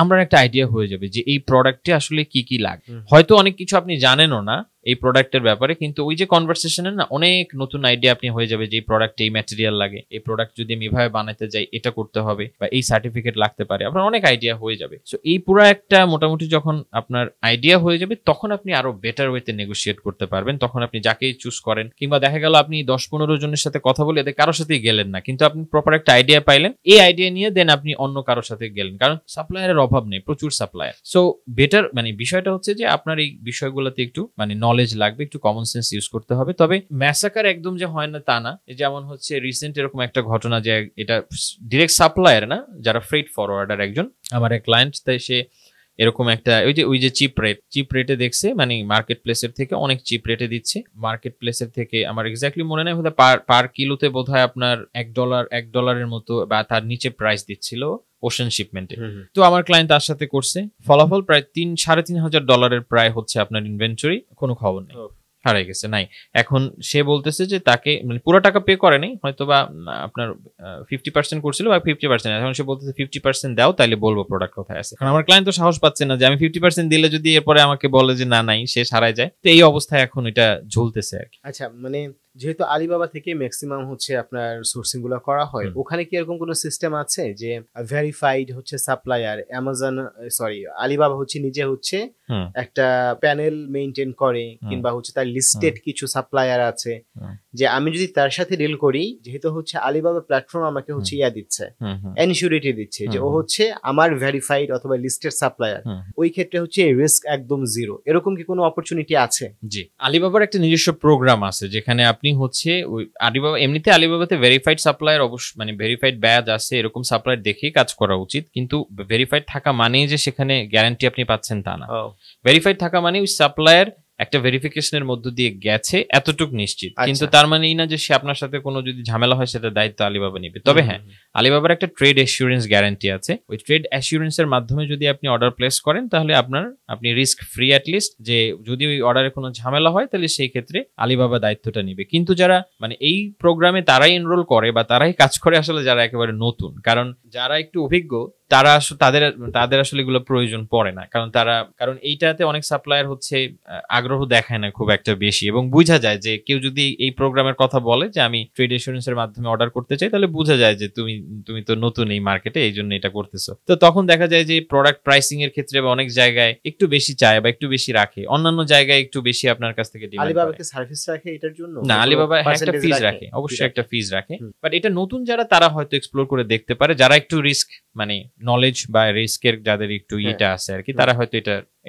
আমরা একটা আইডিয়া হয়ে যাবে যে এই প্রোডাক্টে আসলে কি কি লাগে। হয়তো অনেক কিছু আপনি জানেনও না এই প্রোডাক্টের ব্যাপারে, কিন্তু ওই যে কনভারসেশনের না অনেক নতুন আইডিয়া আপনি হয়ে যাবে যে এই প্রোডাক্টে এই ম্যাটেরিয়াল লাগে, এই প্রোডাক্ট যদি আমি এভাবে বানাতে যাই এটা করতে হবে, বা এই সার্টিফিকেট লাগতে পারে, আপনার অনেক আইডিয়া হয়ে যাবে। সো এই পুরো একটা মোটামুটি যখন আপনার আইডিয়া হয়ে যাবে, তখন আপনি আরো বেটার ওয়েতে নেগোশিয়েট করতে পারবেন। তখন আপনি যাকেই চুজ করেন, কিংবা দেখা গেল আপনি 10-15 জনের সাথে কথা বলে এদের কারোর সাথেই গেলেন না, কিন্তু আপনি প্রপার একটা আইডিয়া পাইলেন, এই আইডিয়া নিয়ে দেন আপনি অন্য কারোর সাথে গেলেন, কারণ সাপ্লায়ারের অভাব নেই, প্রচুর সাপ্লায়ার। সো বেটার মানে বিষয়টা হচ্ছে যে আপনার এই বিষয়গুলোতে একটু মানে নলেজ নলেজ লাগবে, একটু কমন সেন্স ইউজ করতে হবে। তবে ম্যাসাকার একদম যে হয় না তা না। যেমন হচ্ছে রিসেন্ট এরকম একটা ঘটনা যে এটা ডিরেক্ট সাপ্লায়ার না, যারা ফ্রেট ফরওয়ার্ডার, একজন আমার এক ক্লায়েন্ট, তাই সে এরকম একটা ওই যে চিপ রেটে দেখছে, মানে মার্কেট প্লেসের থেকে অনেক চিপ রেটে দিচ্ছে। মার্কেট প্লেসের থেকে আমার এক্স্যাক্টলি মনে নেই, হয়তো পার কিলোতে বোধহয় আপনার $1 মতো বা তার নিচে প্রাইস দিচ্ছিল ওশান শিপমেন্টে। তো আমার ক্লায়েন্ট তার সাথে করছে, ফলাফল প্রায় $3,500 প্রায় হচ্ছে আপনার ইনভেন্টরি, কোনো খবর নেই, হারাই গেছে, নাই। এখন সে বলতেছে যে তাকে মানে পুরো টাকা পে করেনি, হয়তো বা আপনার 50% করছিল বা 50%, এখন সে বলতেছে 50% দাও, তাইলে বলবো প্রোডাক্ট কোথায় আছে। কারণ আমার ক্লায়েন্ট তো সাহস পাচ্ছে না যে আমি 50% দিলে যদি এরপরে আমাকে বলে যে না নাই, সে হারায় যায়। তো এই অবস্থায় এখন এটা ঝুলতেছে আর কি। আচ্ছা, মানে যেহেতু আলিবাবা থেকে ম্যাক্সিমাম হচ্ছে আপনার সোর্সিং গুলো করা হয়, ওখানে কি এরকম কোনো সিস্টেম আছে যে ভেরিফাইড হচ্ছে সাপ্লায়ার, অ্যামাজন আলিবাবা হচ্ছে নিজে হচ্ছে একটা প্যানেল মেইনটেইন করে, কিংবা হচ্ছে তার লিস্টেড কিছু সাপ্লায়ার আছে, যে আমি যদি তার সাথে ডিল করি, যেহেতু হচ্ছে আলিবাবা প্ল্যাটফর্ম আমাকে হচ্ছে দিচ্ছে, এনসিউরিটি দিচ্ছে যে ও হচ্ছে আমার ভেরিফাইড অথবা লিস্টেড সাপ্লায়ার, ওই ক্ষেত্রে হচ্ছে রিস্ক একদম জিরো, এরকম কি কোনো অপরচুনিটি আছে? জি, আলিবাবার একটা নিজস্ব প্রোগ্রাম আছে যেখানে আপনি হচ্ছে ওই আলিবাবা, এমনিতে আলিবাবাতে ভেরিফাইড সাপ্লায়ার অবশ্যই, মানে ভেরিফাইড ব্যাজ আছে, এরকম সাপ্লায়ার দেখেই কাজ করা উচিত। কিন্তু ভেরিফাইড থাকা মানেই যে সেখানে গ্যারান্টি আপনি পাচ্ছেন তা না। ভেরিফাইড থাকা মানে ওই সাপ্লায়ার একটা ভেরিফিকেশনের মধ্য দিয়ে গেছে এতটুকু নিশ্চিত, কিন্তু তার মানে এই না যে সে আপনার সাথে কোনো যদি ঝামেলা হয় সেটা দায়িত্ব আলিবাবা নেবে। তবে হ্যাঁ, আলিবাবার একটা ট্রেড অ্যাসিউরেন্স গ্যারান্টি আছে। ওই ট্রেড অ্যাসিউরেন্সের মাধ্যমে যদি আপনি অর্ডার প্লেস করেন, তাহলে আপনি রিস্ক ফ্রি অ্যাটলিস্ট, যে যদি ওই অর্ডারে কোনো ঝামেলা হয় তাহলে সেই ক্ষেত্রে আলিবাবা দায়িত্বটা নেবে। কিন্তু যারা মানে এই প্রোগ্রামে তারাই এনরোল করে বা তারাই কাজ করে আসলে যারা একেবারে নতুন, কারণ যারা একটু অভিজ্ঞ তারা তাদের আসলে এগুলো প্রয়োজন পড়ে না, কারণ এইটাতে অনেক সাপ্লায়ার হচ্ছে আগ্রহ দেখায় না খুব একটা বেশি, এবং বোঝা যায় যে কেউ যদি এই প্রোগ্রামের কথা বলে যে আমি ট্রেড অ্যাসুরেন্সের মাধ্যমে অর্ডার করতে চাই, তাহলে বোঝা যায় যে তুমি তো নতুন এই মার্কেটে, এই জন্য এটা করতেছো। তো তখন দেখা যায় যে প্রোডাক্ট প্রাইসিং এর ক্ষেত্রে বা অনেক জায়গায় একটু বেশি চায় বা একটু বেশি রাখে, অন্যান্য জায়গায় একটু বেশি আপনার কাছ থেকে ডিমান্ড করে। আলিবাবা কি সার্ভিস রাখে এটার জন্য? না, আলিবাবা একটা ফিজ রাখে, অবশ্যই একটা ফিজ রাখে, বাট এটা নতুন যারা তারা হয়তো এক্সপ্লোর করে দেখতে পারে, যারা একটু রিস্ক মানে নলেজ বা রিস্কের যাদের একটু এটা আছে আর কি, তারা হয়তো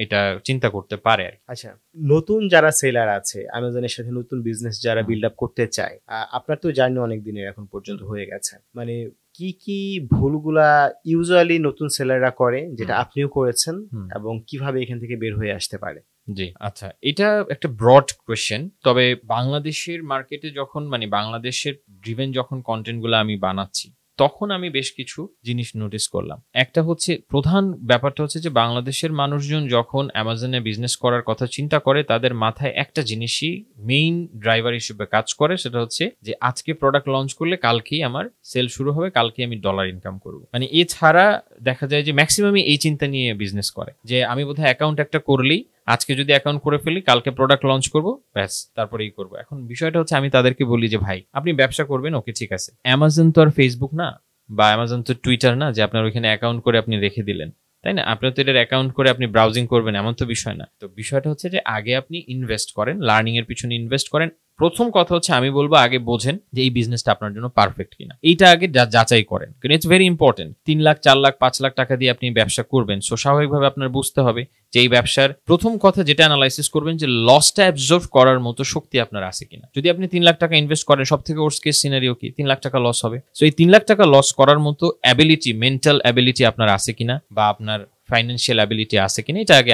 এটা চিন্তা করতে পারে আর কি। আচ্ছা, নতুন যারা সেলার আছে, অ্যামাজনের সাথে নতুন বিজনেস যারা বিল্ড আপ করতে চায়, আপনার তো জার্নি অনেক দিনের এখন পর্যন্ত হয়ে গেছে, মানে কি কি ভুলগুলা ইউজুয়ালি নতুন সেলাররা করে যেটা আপনিও করেছেন, এবং কিভাবে এখান থেকে বের হয়ে আসতে পারে? জি, আচ্ছা, এটা একটা ব্রড কোয়েশ্চেন। তবে বাংলাদেশের মার্কেটে যখন মানে বাংলাদেশের ড্রিভেন যখন কন্টেন্টগুলো আমি বানাচ্ছি, তখন আমি বেশ কিছু জিনিস নোটিস করলাম। একটা হচ্ছে, প্রধান ব্যাপারটা হচ্ছে যে বাংলাদেশের মানুষজন যখন অ্যামাজনে বিজনেস করার কথা চিন্তা করে, তাদের মাথায় একটা জিনিসই মেইন ড্রাইভার হিসেবে কাজ করে, সেটা হচ্ছে যে আজকে প্রোডাক্ট লঞ্চ করলে কালকেই আমার সেল শুরু হবে, কালকে আমি ডলার ইনকাম করব। মানে এছাড়া দেখা যায় যে ম্যাক্সিমামই এই চিন্তা নিয়ে বিজনেস করে, যে আমি বোধহয় অ্যাকাউন্ট একটা করলেই, আজকে যদি অ্যাকাউন্ট করে ফেলি, কালকে প্রোডাক্ট লঞ্চ করবো, ব্যাস তারপরেই করবো। এখন বিষয়টা হচ্ছে, আমি তাদেরকে বলি যে ভাই, আপনি ব্যবসা করবেন, ওকে ঠিক আছে, অ্যামাজন তো আর ফেসবুক না, বা অ্যামাজন তো টুইটার না যে আপনার ওইখানে অ্যাকাউন্ট করে আপনি রেখে দিলেন, তাই না? আপনার তো এটার অ্যাকাউন্ট করে আপনি ব্রাউজিং করবেন, এমন তো বিষয় না। তো বিষয়টা হচ্ছে যে আগে আপনি ইনভেস্ট করেন, লার্নিং এর পিছনে ইনভেস্ট করেন। প্রথম কথা হচ্ছে, আমি বলবো আগে বোঝেন যে এই বিজনেসটা আপনার জন্য পারফেক্ট কিনা, এইটা আগে যাচাই করেন, কারণ it's very important. 3 lakh 4 lakh 5 lakh টাকা দিয়ে আপনি ব্যবসা করবেন, সো স্বাভাবিকভাবে আপনার বুঝতে হবে যে এই ব্যবসার প্রথম কথা যেটা অ্যানালাইসিস করবেন, যে লসটা অ্যাবজর্ব করার মতো শক্তি আপনার আছে কিনা। যদি আপনি 3 লাখ টাকা ইনভেস্ট করেন, সব থেকে ওয়ার্স্ট কেস সিনারিও কি, 3 লাখ টাকা লস হবে। সো এই 3 লাখ টাকা লস করার মতো অ্যাবিলিটি, মেন্টাল অ্যাবিলিটি আপনার আছে কিনা, বা আপনার ফাইন্যান্সিয়াল অ্যাবিলিটি আছে কিনা, এটা আগে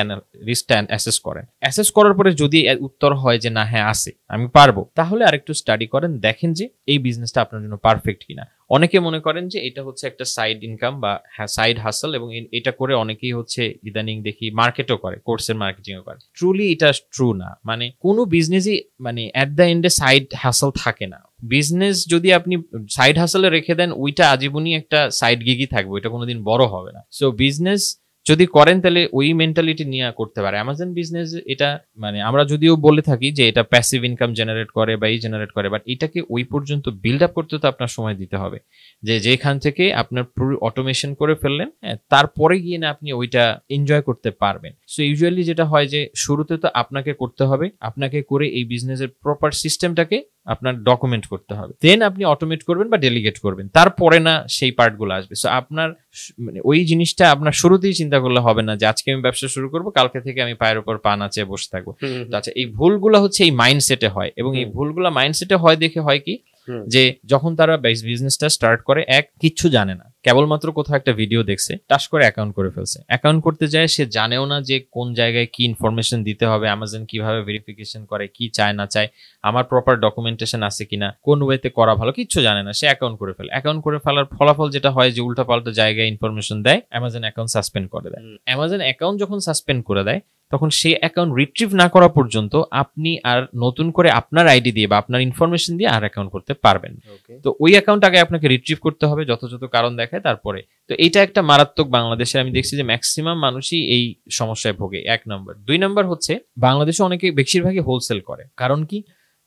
রিস্কটা অ্যাসেস করেন। অ্যাসেস করার পরে যদি উত্তর হয় যে না, হ্যাঁ আছে, আমি পারবো, তাহলে আরেকটু স্টাডি করেন, দেখেন যে এই বিজনেসটা আপনার জন্য পারফেক্ট কিনা। অনেকে মনে করেন যে এটা হচ্ছে একটা সাইড ইনকাম বা সাইড হাসল, এবং এটা করে অনেকেই হচ্ছে ইদানিং দেখি মার্কেটও করে, কোর্সের মার্কেটিংও করে। ট্রুলি এটা ট্রু না, মানে কোনো বিজনেসই মানে অ্যাট দ্য এন্ডে সাইড হাসল থাকে না। বিজনেস যদি আপনি সাইড হাসলে রেখে দেন, ওইটা আজীবনই একটা সাইড গিগই থাকবে, ওইটা কোনোদিন বড় হবে না। সো বিজনেস যদি করেন তাহলে ওই মেন্টালিটি নিয়ে করতে পারে। অ্যামাজন বিজনেস এটা মানে আমরা যদিও বলে থাকি যে এটা প্যাসিভ ইনকাম জেনারেট করে বা এই জেনারেট করে, বাট এটাকে ওই পর্যন্ত বিল্ড আপ করতে তো আপনার সময় দিতে হবে, যে যেখান থেকে আপনার পুরো অটোমেশন করে ফেললেন, তারপরে গিয়ে না আপনি ওইটা এনজয় করতে পারবেন। সো ইউজুয়ালি যেটা হয় যে শুরুতে তো আপনাকে করতে হবে, আপনাকে করে এই বিজনেসের প্রপার সিস্টেমটাকে আপনার ডকুমেন্ট করতে হবে, দেন আপনি অটোমেট করবেন বা ডেলিগেট করবেন, তারপরে না সেই পার্টগুলো আসবে। সো আপনার মানে ওই জিনিসটা আপনার শুরুতেই চিন্তা করলে হবে না যে আজকে আমি ব্যবসা শুরু করবো, কালকে থেকে আমি পায়ের উপর পা নাচিয়ে বসে থাকবো। আচ্ছা, এই ভুলগুলো হচ্ছে এই মাইন্ডসেটে হয়, এবং এই ভুলগুলো মাইন্ডসেটে হয় দেখে হয় কি যে যখন তারা বিজনেসটা স্টার্ট করে কিচ্ছু জানে না, কেবলমাত্র কোথাও একটা ভিডিও দেখছে, টাস করে অ্যাকাউন্ট করে ফেলছে। অ্যাকাউন্ট করতে যায় সে জানেও না যে কোন জায়গায় কি ইনফরমেশন দিতে হবে, অ্যামাজন কিভাবে ভেরিফিকেশন করে, কি চায় না চায়, আমার প্রপার ডকুমেন্টেশন আছে কিনা, কোন ওয়েতে করা ভালো, কিচ্ছু জানে না, সে অ্যাকাউন্ট করে ফেলে। অ্যাকাউন্ট করে ফেলার ফলাফল যেটা হয় যে উল্টাপাল্টা জায়গায় ইনফরমেশন দেয়, অ্যামাজন অ্যাকাউন্ট সাসপেন্ড করে দেয়। অ্যামাজন অ্যাকাউন্ট যখন সাসপেন্ড করে দেয় তখন সেই অ্যাকাউন্ট রিট্রিভ না করা পর্যন্ত আপনি আর নতুন করে আপনার আইডি দিয়ে বা আপনার ইনফরমেশন দিয়ে আর অ্যাকাউন্ট করতে পারবেন। তো ওই অ্যাকাউন্ট আগে আপনাকে রিট্রিভ করতে হবে যত কারণ দেখায় তারপরে। তো এইটা একটা মারাত্মক, বাংলাদেশে আমি দেখছি যে ম্যাক্সিমাম মানুষই এই সমস্যায় ভোগে, 1 নম্বর। 2 নম্বর হচ্ছে বাংলাদেশে অনেকে বেশিরভাগই হোলসেল করে। কারণ কি?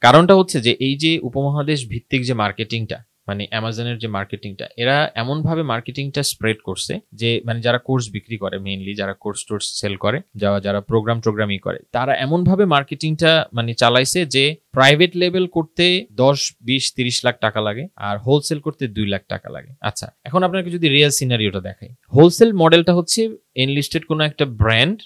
কারণটা হচ্ছে যে এই যে উপমহাদেশ ভিত্তিক যে মার্কেটিংটা, মানে অ্যামাজনের যে মার্কেটিংটা, এরা এমন ভাবে মার্কেটিংটা স্প্রেড করছে যে মানে যারা কোর্স বিক্রি করে, মেইনলি যারা কোর্স টোর্স সেল করে, যারা প্রোগ্রামই করে, তারা এমন ভাবে মার্কেটিংটা মানে চালাইছে যে প্রাইভেট লেভেল করতে 10-20-30 লাখ টাকা লাগে, আর হোলসেল করতে 2 লাখ টাকা লাগে। আচ্ছা, এখন আপনাকে যদি রিয়েল সিনারিওটা দেখাই, হোলসেল মডেলটা হচ্ছে এনলিস্টেড কোনো একটা ব্র্যান্ড,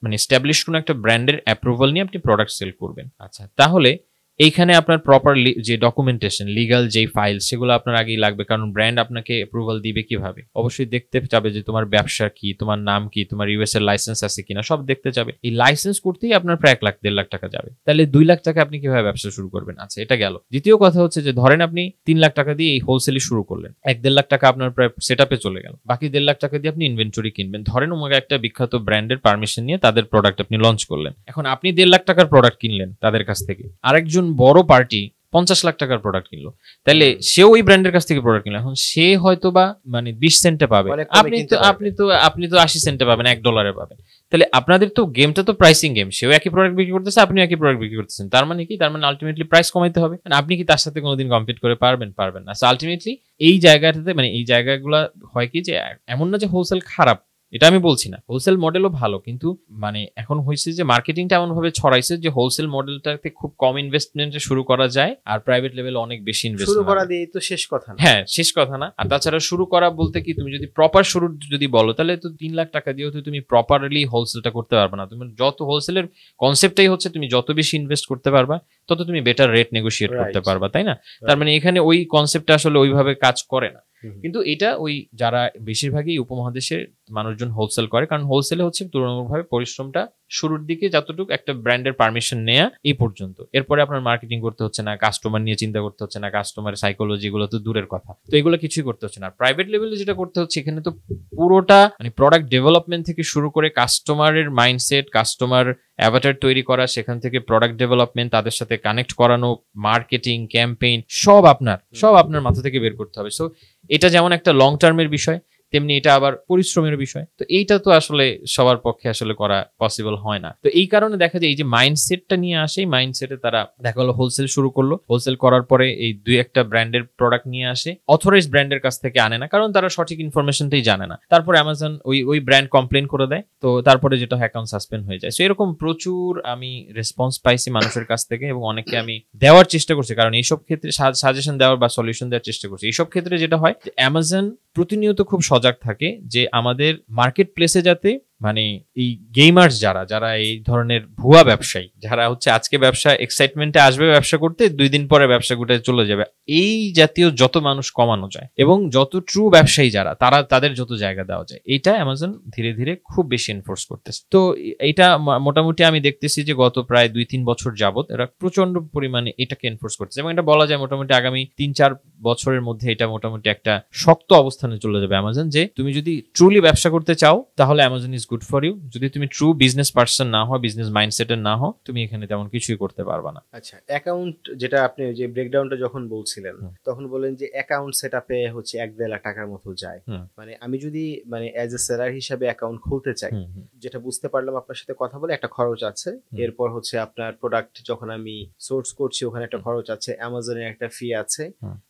মানে এস্টাবলিশ কোনো একটা ব্র্যান্ডের অ্যাপ্রুভাল নিয়ে আপনি প্রোডাক্ট সেল করবেন। আচ্ছা, তাহলে এইখানে আপনার প্রপার যে ডকুমেন্টেশন, লিগাল যে ফাইল, সেগুলো আপনার আগেই লাগবে। কারণ ব্র্যান্ড আপনাকে অ্যাপ্রুভাল দিবে কিভাবে? অবশ্যই দেখতে যাবে যে তোমার ব্যবসা কি, তোমার নাম কি, তোমার ইউএস এর লাইসেন্স আছে কিনা, সব দেখতে যাবে। এই লাইসেন্স করতেই আপনার প্রায় 1-1.5 লাখ টাকা যাবে। তাহলে 2 লাখ টাকা আপনি কিভাবে ব্যবসা শুরু করবেন? আচ্ছা, এটা গেল। দ্বিতীয় কথা হচ্ছে যে ধরেন আপনি 3 লাখ টাকা দিয়ে এই হোলসেলই শুরু করলেন, 1-1.5 লাখ টাকা আপনার প্রায় সেট আপে চলে গেল। বাকি 1.5 লাখ টাকা দিয়ে আপনি ইনভেন্টরি কিনবেন। ধরেন ওমাগা একটা বিখ্যাত ব্র্যান্ডের পারমিশন নিয়ে তাদের প্রোডাক্ট আপনি লঞ্চ করলেন। এখন আপনি 1.5 লাখ টাকার প্রোডাক্ট কিনলেন তাদের কাছ থেকে, আরেকজন বড় পার্টি 50 লাখ টাকার প্রোডাক্ট কিনলো, তাহলে সেও ওই ব্র্যান্ডের কাছ থেকে প্রোডাক্ট কিনলো। এখন সে হয়তো বা মানে 20 সেন্টে পাবে, আপনি তো 80 সেন্টে পাবেন, $1 পাবেন। তাহলে আপনাদের তো গেমটা তো প্রাইসিং গেম, সেও একই প্রোডাক্ট বিক্রি করতেছে, আপনিও একই প্রোডাক্ট বিক্রি করতেছেন। তার মানে কি? তার মানে আলটিমেটলি প্রাইস কমাইতে হবে। আপনি কি তার সাথে কোনোদিন কম্পিট করে পারবেন না। সো আলটিমেটলি এই জায়গাটাতে মানে এই জায়গাগুলো হয় কি যে এমন না যে হোলসেল খারাপ, এটা আমি বলছি না, হোলসেল মডেলও ভালো, কিন্তু মানে এখন হয়েছে যে মার্কেটিংটা এমন ভাবে ছড়াইছে যে হোলসেল মডেলটাতে খুব কম ইনভেস্টমেন্টে শুরু করা যায়, আর প্রাইভেট লেভেলে অনেক বেশি ইনভেস্ট শুরু করা দিয়ে তো শেষ কথা না। হ্যাঁ, শেষ কথা না। আর তাছাড়া শুরু করা বলতে কি, তুমি যদি প্রপার শুরু যদি বলো, তাহলে তো 3 লাখ টাকা দিয়েও তো তুমি প্রপারলি হোলসেলটা করতে পারবে না। তুমি যত হোলসেলের কনসেপ্টটাই হচ্ছে তুমি যত বেশি ইনভেস্ট করতে পারবা তত তুমি বেটার রেট নেগোশিয়েট করতে পারবা, তাই না? তার মানে এখানে ওই কনসেপ্টটা আসলে ওইভাবে কাজ করে না। কিন্তু এটা ওই যারা বেশিরভাগই উপমহাদেশের মানুষজন হোলসেল করে, কারণ হোলসেলে হচ্ছে তুলনামূলকভাবে পরিশ্রমটা শুরুর দিকে যতটুকু একটা ব্র্যান্ডের পারমিশন নেয়া এই পর্যন্ত, এরপরে আপনার মার্কেটিং করতে হচ্ছে না, কাস্টমার নিয়ে চিন্তা করতে হচ্ছে না, কাস্টমার সাইকোলজি গুলো তো দূরের কথা, তো এগুলো কিছুই করতে হচ্ছে না। প্রাইভেট লেভেলে যেটা করতে হচ্ছে এখানে তো পুরোটা মানে প্রোডাক্ট ডেভেলপমেন্ট থেকে শুরু করে কাস্টমারের মাইন্ডসেট, কাস্টমার অ্যাভাটার তৈরি করা, সেখান থেকে প্রোডাক্ট ডেভেলপমেন্ট, তাদের সাথে কানেক্ট করানো, মার্কেটিং, ক্যাম্পেইন, সব আপনার মাথা থেকে বের করতে হবে। সো এটা যেমন একটা লং টার্মের বিষয়, তেমনি এটা আবার পরিশ্রমের বিষয়। তো এইটা তো আসলে সবার পক্ষে আসলে করা পসিবল হয় না। তো এই কারণে দেখা যায় এই যে মাইন্ডসেটটা নিয়ে আসে, এই মাইন্ডসেটে তারা দেখা গেলো হোলসেল শুরু করলো, হোলসেল করার পরে এই 2-1টা ব্র্যান্ডের প্রোডাক্ট নিয়ে আসে, অথরাইজ ব্র্যান্ডের কাছ থেকে আনে না, কারণ তারা সঠিক ইনফরমেশনটাই জানে না। তারপরে অ্যামাজন ওই ব্র্যান্ড কমপ্লেন করে দেয়, তো তারপরে যেটা অ্যাকাউন্ট সাসপেন্ড হয়ে যায়। সো এরকম প্রচুর আমি রেসপন্স পাইছি মানুষের কাছ থেকে, এবং অনেককে আমি দেওয়ার চেষ্টা করছি, কারণ এইসব ক্ষেত্রে সাজেশন দেওয়ার বা সলিউশন দেওয়ার চেষ্টা করছি। এইসব ক্ষেত্রে যেটা হয় যে অ্যামাজন প্রতিনিয়ত খুব সজাগ থাকে যে আমাদের মার্কেট প্লেসে যাতে মানে এই গেমার্স যারা এই ধরনের ভুয়া ব্যবসায়ী, যারা হচ্ছে আজকে ব্যবসা এক্সাইটমেন্টে আসবে ব্যবসা করতে, 2 দিন পরে ব্যবসা গুটে চলে যাবে, এই জাতীয় যত মানুষ কমানো যায় এবং যত ট্রু ব্যবসায়ী যারা তাদের যত জায়গা দেওয়া যায়, এইটা অ্যামাজন ধীরে ধীরে খুব বেশি এনফোর্স করতেছে। তো এটা মোটামুটি আমি দেখতেছি যে গত প্রায় 2-3 বছর যাবত এরা প্রচন্ড পরিমাণে এটাকে এনফোর্স করতেছে, এবং এটা বলা যায় মোটামুটি আগামী 3-4 বছরের মধ্যে এটা মোটামুটি একটা শক্ত অবস্থানে চলে যাবে অ্যামাজন, যে তুমি যদি ট্রুলি ব্যবসা করতে চাও তাহলে Amazon is good for you. যদি তুমি ট্রু বিজনেস পার্সন না হও, বিজনেস মাইন্ডসেটের না হও, তুমি এখানে তেমন কিছুই করতে পারবা না। আচ্ছা, অ্যাকাউন্ট যেটা আপনি যে ব্রেকডাউনটা যখন বলছিলেন তখন বলেন যে অ্যাকাউন্ট সেটআপে হচ্ছে 1-1.5 লাখ টাকার মতো যায়। মানে আমি যদি মানে অ্যাজ এ সেলার হিসাবে অ্যাকাউন্ট খুলতে চাই, যেটা বুঝতে পারলাম আপনার সাথে কথা বলে, একটা খরচ আছে, এরপর হচ্ছে আপনার প্রোডাক্ট যখন আমি সোর্স করছি ওখানে একটা খরচ আছে, অ্যামাজনের একটা ফি আছে।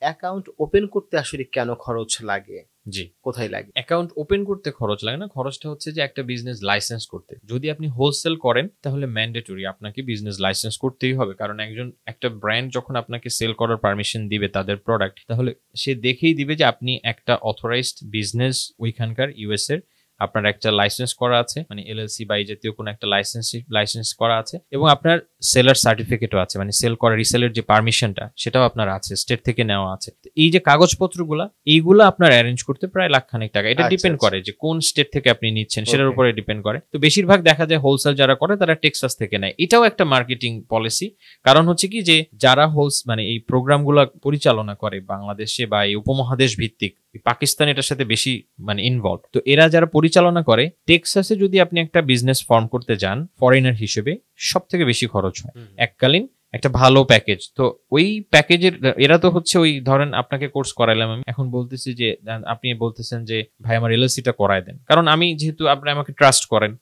অ্যাকাউন্ট ওপেন করতে আসলে কেন খরচ লাগে? জি, কোথায় লাগে? অ্যাকাউন্ট ওপেন করতে খরচ লাগে না, খরচটা হচ্ছে যে একটা বিজনেস লাইসেন্স করতে। যদি আপনি হোলসেল করেন তাহলে ম্যান্ডেটরি আপনাকে বিজনেস লাইসেন্স করতেই হবে, কারণ একটা ব্র্যান্ড যখন আপনাকে সেল করার পারমিশন দিবে তাদের প্রোডাক্ট, তাহলে সে দেখেই দিবে যে আপনি একটা অথরাইজড বিজনেস ওইখানকার ইউএস এর, আপনার একটা লাইসেন্স করা আছে, মানে এলএলসি বা এই জাতীয় কোনো একটা লাইসেন্স করা আছে, এবং আপনার সেলার সার্টিফিকেটও আছে, মানে সেল করা রিসেলের যে পারমিশনটা সেটাও আপনার আছে, স্টেট থেকে নেওয়া আছে। এই যে কাগজপত্রগুলা, এইগুলো আপনার অ্যারেঞ্জ করতে প্রায় লাখখানেক টাকা। এটা ডিপেন্ড করে যে কোন স্টেট থেকে আপনি নিচ্ছেন, সেটার উপরে ডিপেন্ড করে। তো বেশিরভাগ দেখা যায় হোলসেল যারা করে তারা টেক্সাস থেকে নেয়। এটাও একটা মার্কেটিং পলিসি, কারণ হচ্ছে কি যে যারা মানে এই প্রোগ্রামগুলো পরিচালনা করে বাংলাদেশে বা এই উপমহাদেশ ভিত্তিক, পাকিস্তান এটার সাথে বেশি মানে ইনভলভ, তো এরা যারা পরিচালনা করে, টেক্সাসে যদি আপনি একটা বিজনেস ফর্ম করতে যান ফরেনার হিসেবে, সব থেকে বেশি খরচ হয় এককালীন একটা ভালো প্যাকেজ। তো ওই প্যাকেজের এরা তো হচ্ছে ওই ধরেন আপনাকে কোর্স করাইলাম আমি, এখন বলতেছি যে আপনি বলতেছেন যে ভাই আমার এলএলসিটা করায় দেন, কারণ আমি যেহেতু আপনি আমাকে ট্রাস্ট করেন,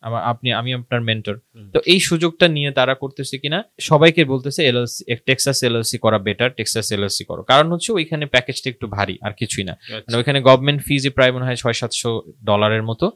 আমি আপনার মেন্টর, তো এই সুযোগটা নিয়ে তারা করতেছে কিনা সবাইকে বলতেছে এলএলসি, টেক্সাস এলএলসি করা বেটার, টেক্সাস এলএলসি করো। কারণ হচ্ছে ওইখানে প্যাকেজটা একটু ভারী, আর কিছুই না। মানে ওইখানে গভর্নমেন্ট ফিজে প্রায় মনে হয় $600-700 মতো,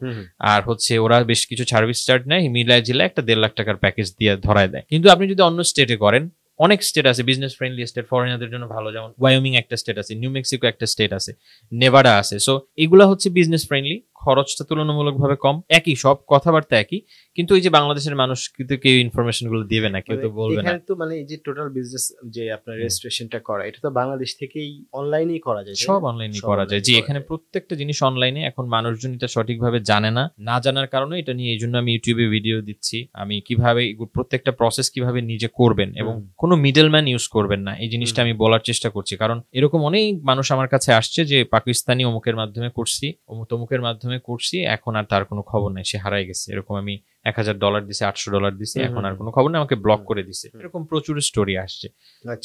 আর হচ্ছে ওরা বেশ কিছু সার্ভিস চার্জ নেয়, মিলায় জিলায় একটা 1.5 লাখ টাকার প্যাকেজ দিয়ে ধরায় দেয়। কিন্তু আপনি যদি অন্য স্টেটে করেন, অনেক স্টেট আছে বিজনেস ফ্রেন্ডলি স্টেট, ফরেনারদের জন্য ভালো, যেমন ওয়াইওমিং একটা স্টেট আছে, নিউ মেক্সিকো একটা স্টেট আছে, নেভাডা আছে। সো এগুলা হচ্ছে বিজনেস ফ্রেন্ডলি, খরচটা তুলনামূলকভাবে কম, একই সব কথাবার্তা একই, কিন্তু এই যে বাংলাদেশের মানুষ কিন্তু কেউ ইনফরমেশন গুলো দিবে না, কেউ তো বলবে না। এখানে তো মানে এই যে টোটাল বিজনেস যে আপনার রেজিস্ট্রেশনটা করা, এটা তো বাংলাদেশ থেকেই অনলাইনেই করা যায়, সব অনলাইনে করা যায়। জি, এখানে প্রত্যেকটা জিনিস অনলাইনে। এখন মানুষজন এটা সঠিকভাবে জানে না, না জানার কারণে এটা নিয়ে এই জন্য আমি ইউটিউবে ভিডিও দিচ্ছি, আমি কিভাবে প্রত্যেকটা প্রসেস কিভাবে নিজে করবেন এবং কোনো মিডলম্যান ইউজ করবেন না, এই জিনিসটা আমি বলার চেষ্টা করছি। কারণ এরকম অনেক মানুষ আমার কাছে আসছে যে পাকিস্তানি অমুকের মাধ্যমে করছি, তমুকের মাধ্যমে করছি, এখন আর তার কোনো খবর নাই, সে হারাই গেছে। এরকম আমি $1000 দিছি, $800 দিছি, এখন আর কোনো খবর নেই, আমাকে ব্লক করে দিছে। এরকম প্রচুর স্টোরি আসছে।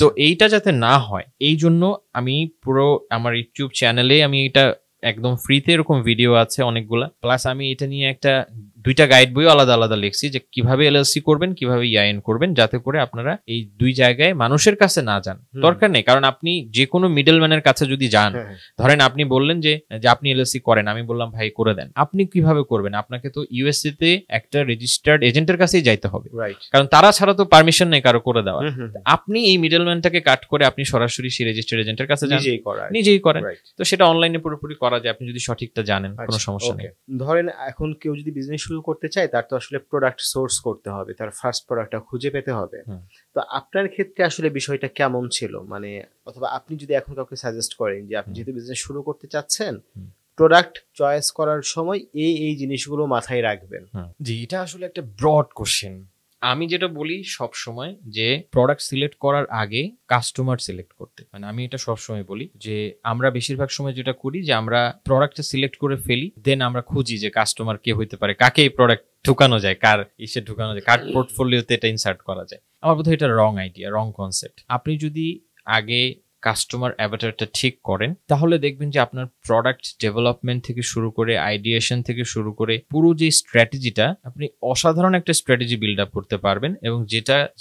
তো এইটা যাতে না হয় এই জন্য আমি পুরো আমার ইউটিউব চ্যানেলে আমি এটা একদম ফ্রিতে এরকম ভিডিও আছে অনেকগুলা, প্লাস আমি এটা নিয়ে একটা 2টা গাইড বই আলাদা আলাদা লিখছি যে কিভাবে এলএলসি করবেন, কিভাবে ইআইএন করবেন, যাতে করে আপনারা এই 2 জায়গায় মানুষের কাছে না যান, দরকার নেই। কারণ আপনি যে কোনো মিডলম্যানের কাছে যদি যান, ধরেন আপনি বললেন যে আপনি এলএলসি করেন, আমি বললাম ভাই করে দেন, আপনি কিভাবে করবেন? আপনাকে তো ইউএসএ তে একটা রেজিস্টার্ড এজেন্টের কাছেই যাইতে হবে, কারণ তারা ছাড়া তো পারমিশন নেই কারো করে দেওয়া। আপনি এই মিডলম্যানটাকে কাট করে আপনি সরাসরি সেই রেজিস্টার্ড এজেন্টের কাছে যান, নিজেই করেন। তো সেটা অনলাইনে পুরোপুরি করা যায়, আপনি যদি সঠিকটা জানেন, কোনো সমস্যা নেই। ধরেন এখন কেউ যদি বিজনেস শুরু করতে চায়, তার তো আসলে প্রোডাক্ট সোর্স করতে হবে, তার ফার্স্ট প্রোডাক্টটা খুঁজে পেতে হবে। তো আপনার ক্ষেত্রে আসলে বিষয়টা কেমন ছিল, মানে অথবা আপনি যদি এখন কাউকে সাজেস্ট করেন যে আপনি যেহেতু বিজনেস শুরু করতে চাচ্ছেন, প্রোডাক্ট চয়েস করার সময় এই জিনিসগুলো মাথায় রাখবেন। জি, এটা আসলে একটা ব্রড কোশ্চেন। আমি যেটা বলি সব সময় যে প্রোডাক্ট সিলেক্ট করার আগে কাস্টমার সিলেক্ট করতে, মানে আমি এটা সব সময় বলি যে আমরা বেশিরভাগ সময় যেটা করি যে আমরা প্রোডাক্টটা সিলেক্ট করে ফেলি, দেন আমরা খুঁজি যে কাস্টমার কে হইতে পারে, কাকে এই প্রোডাক্ট ঢুকানো যায়, কার ইসে ঢুকানো যায়, কার পোর্টফোলিওতে এটা ইনসার্ট করা যায়। আমার বোধহয় এটা রং আইডিয়া, রং কনসেপ্ট। আপনি যদি আগে কাস্টমার অ্যাভাটারটা ঠিক করেন, তাহলে দেখবেন যে আপনার প্রোডাক্ট ডেভেলপমেন্ট থেকে শুরু করে আইডিয়েশন থেকে শুরু করে পুরো যে স্ট্র্যাটেজিটা, আপনি অসাধারণ একটা স্ট্র্যাটেজি বিল্ড আপ করতে পারবেন, এবং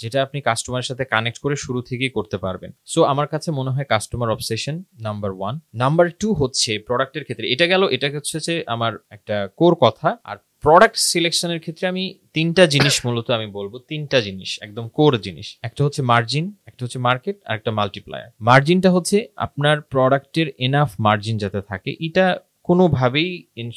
যেটা আপনি কাস্টমারের সাথে কানেক্ট করে শুরু থেকেই করতে পারবেন। সো আমার কাছে মনে হয় কাস্টমার অবসেশন নাম্বার 1। নাম্বার 2 হচ্ছে প্রোডাক্টের ক্ষেত্রে, এটা হচ্ছে যে আমার একটা কোর কথা। আর প্রোডাক্ট সিলেকশনের ক্ষেত্রে আমি 3টা জিনিস মূলত আমি বলবো, 3টা জিনিস একদম কোর জিনিস। একটা হচ্ছে মার্জিন, একটা হচ্ছে মার্কেট, আর একটা মাল্টিপ্লায়ার। মার্জিনটা হচ্ছে আপনার প্রোডাক্টের এনাফ মার্জিন যাতে থাকে, এটা কোনোভাবেই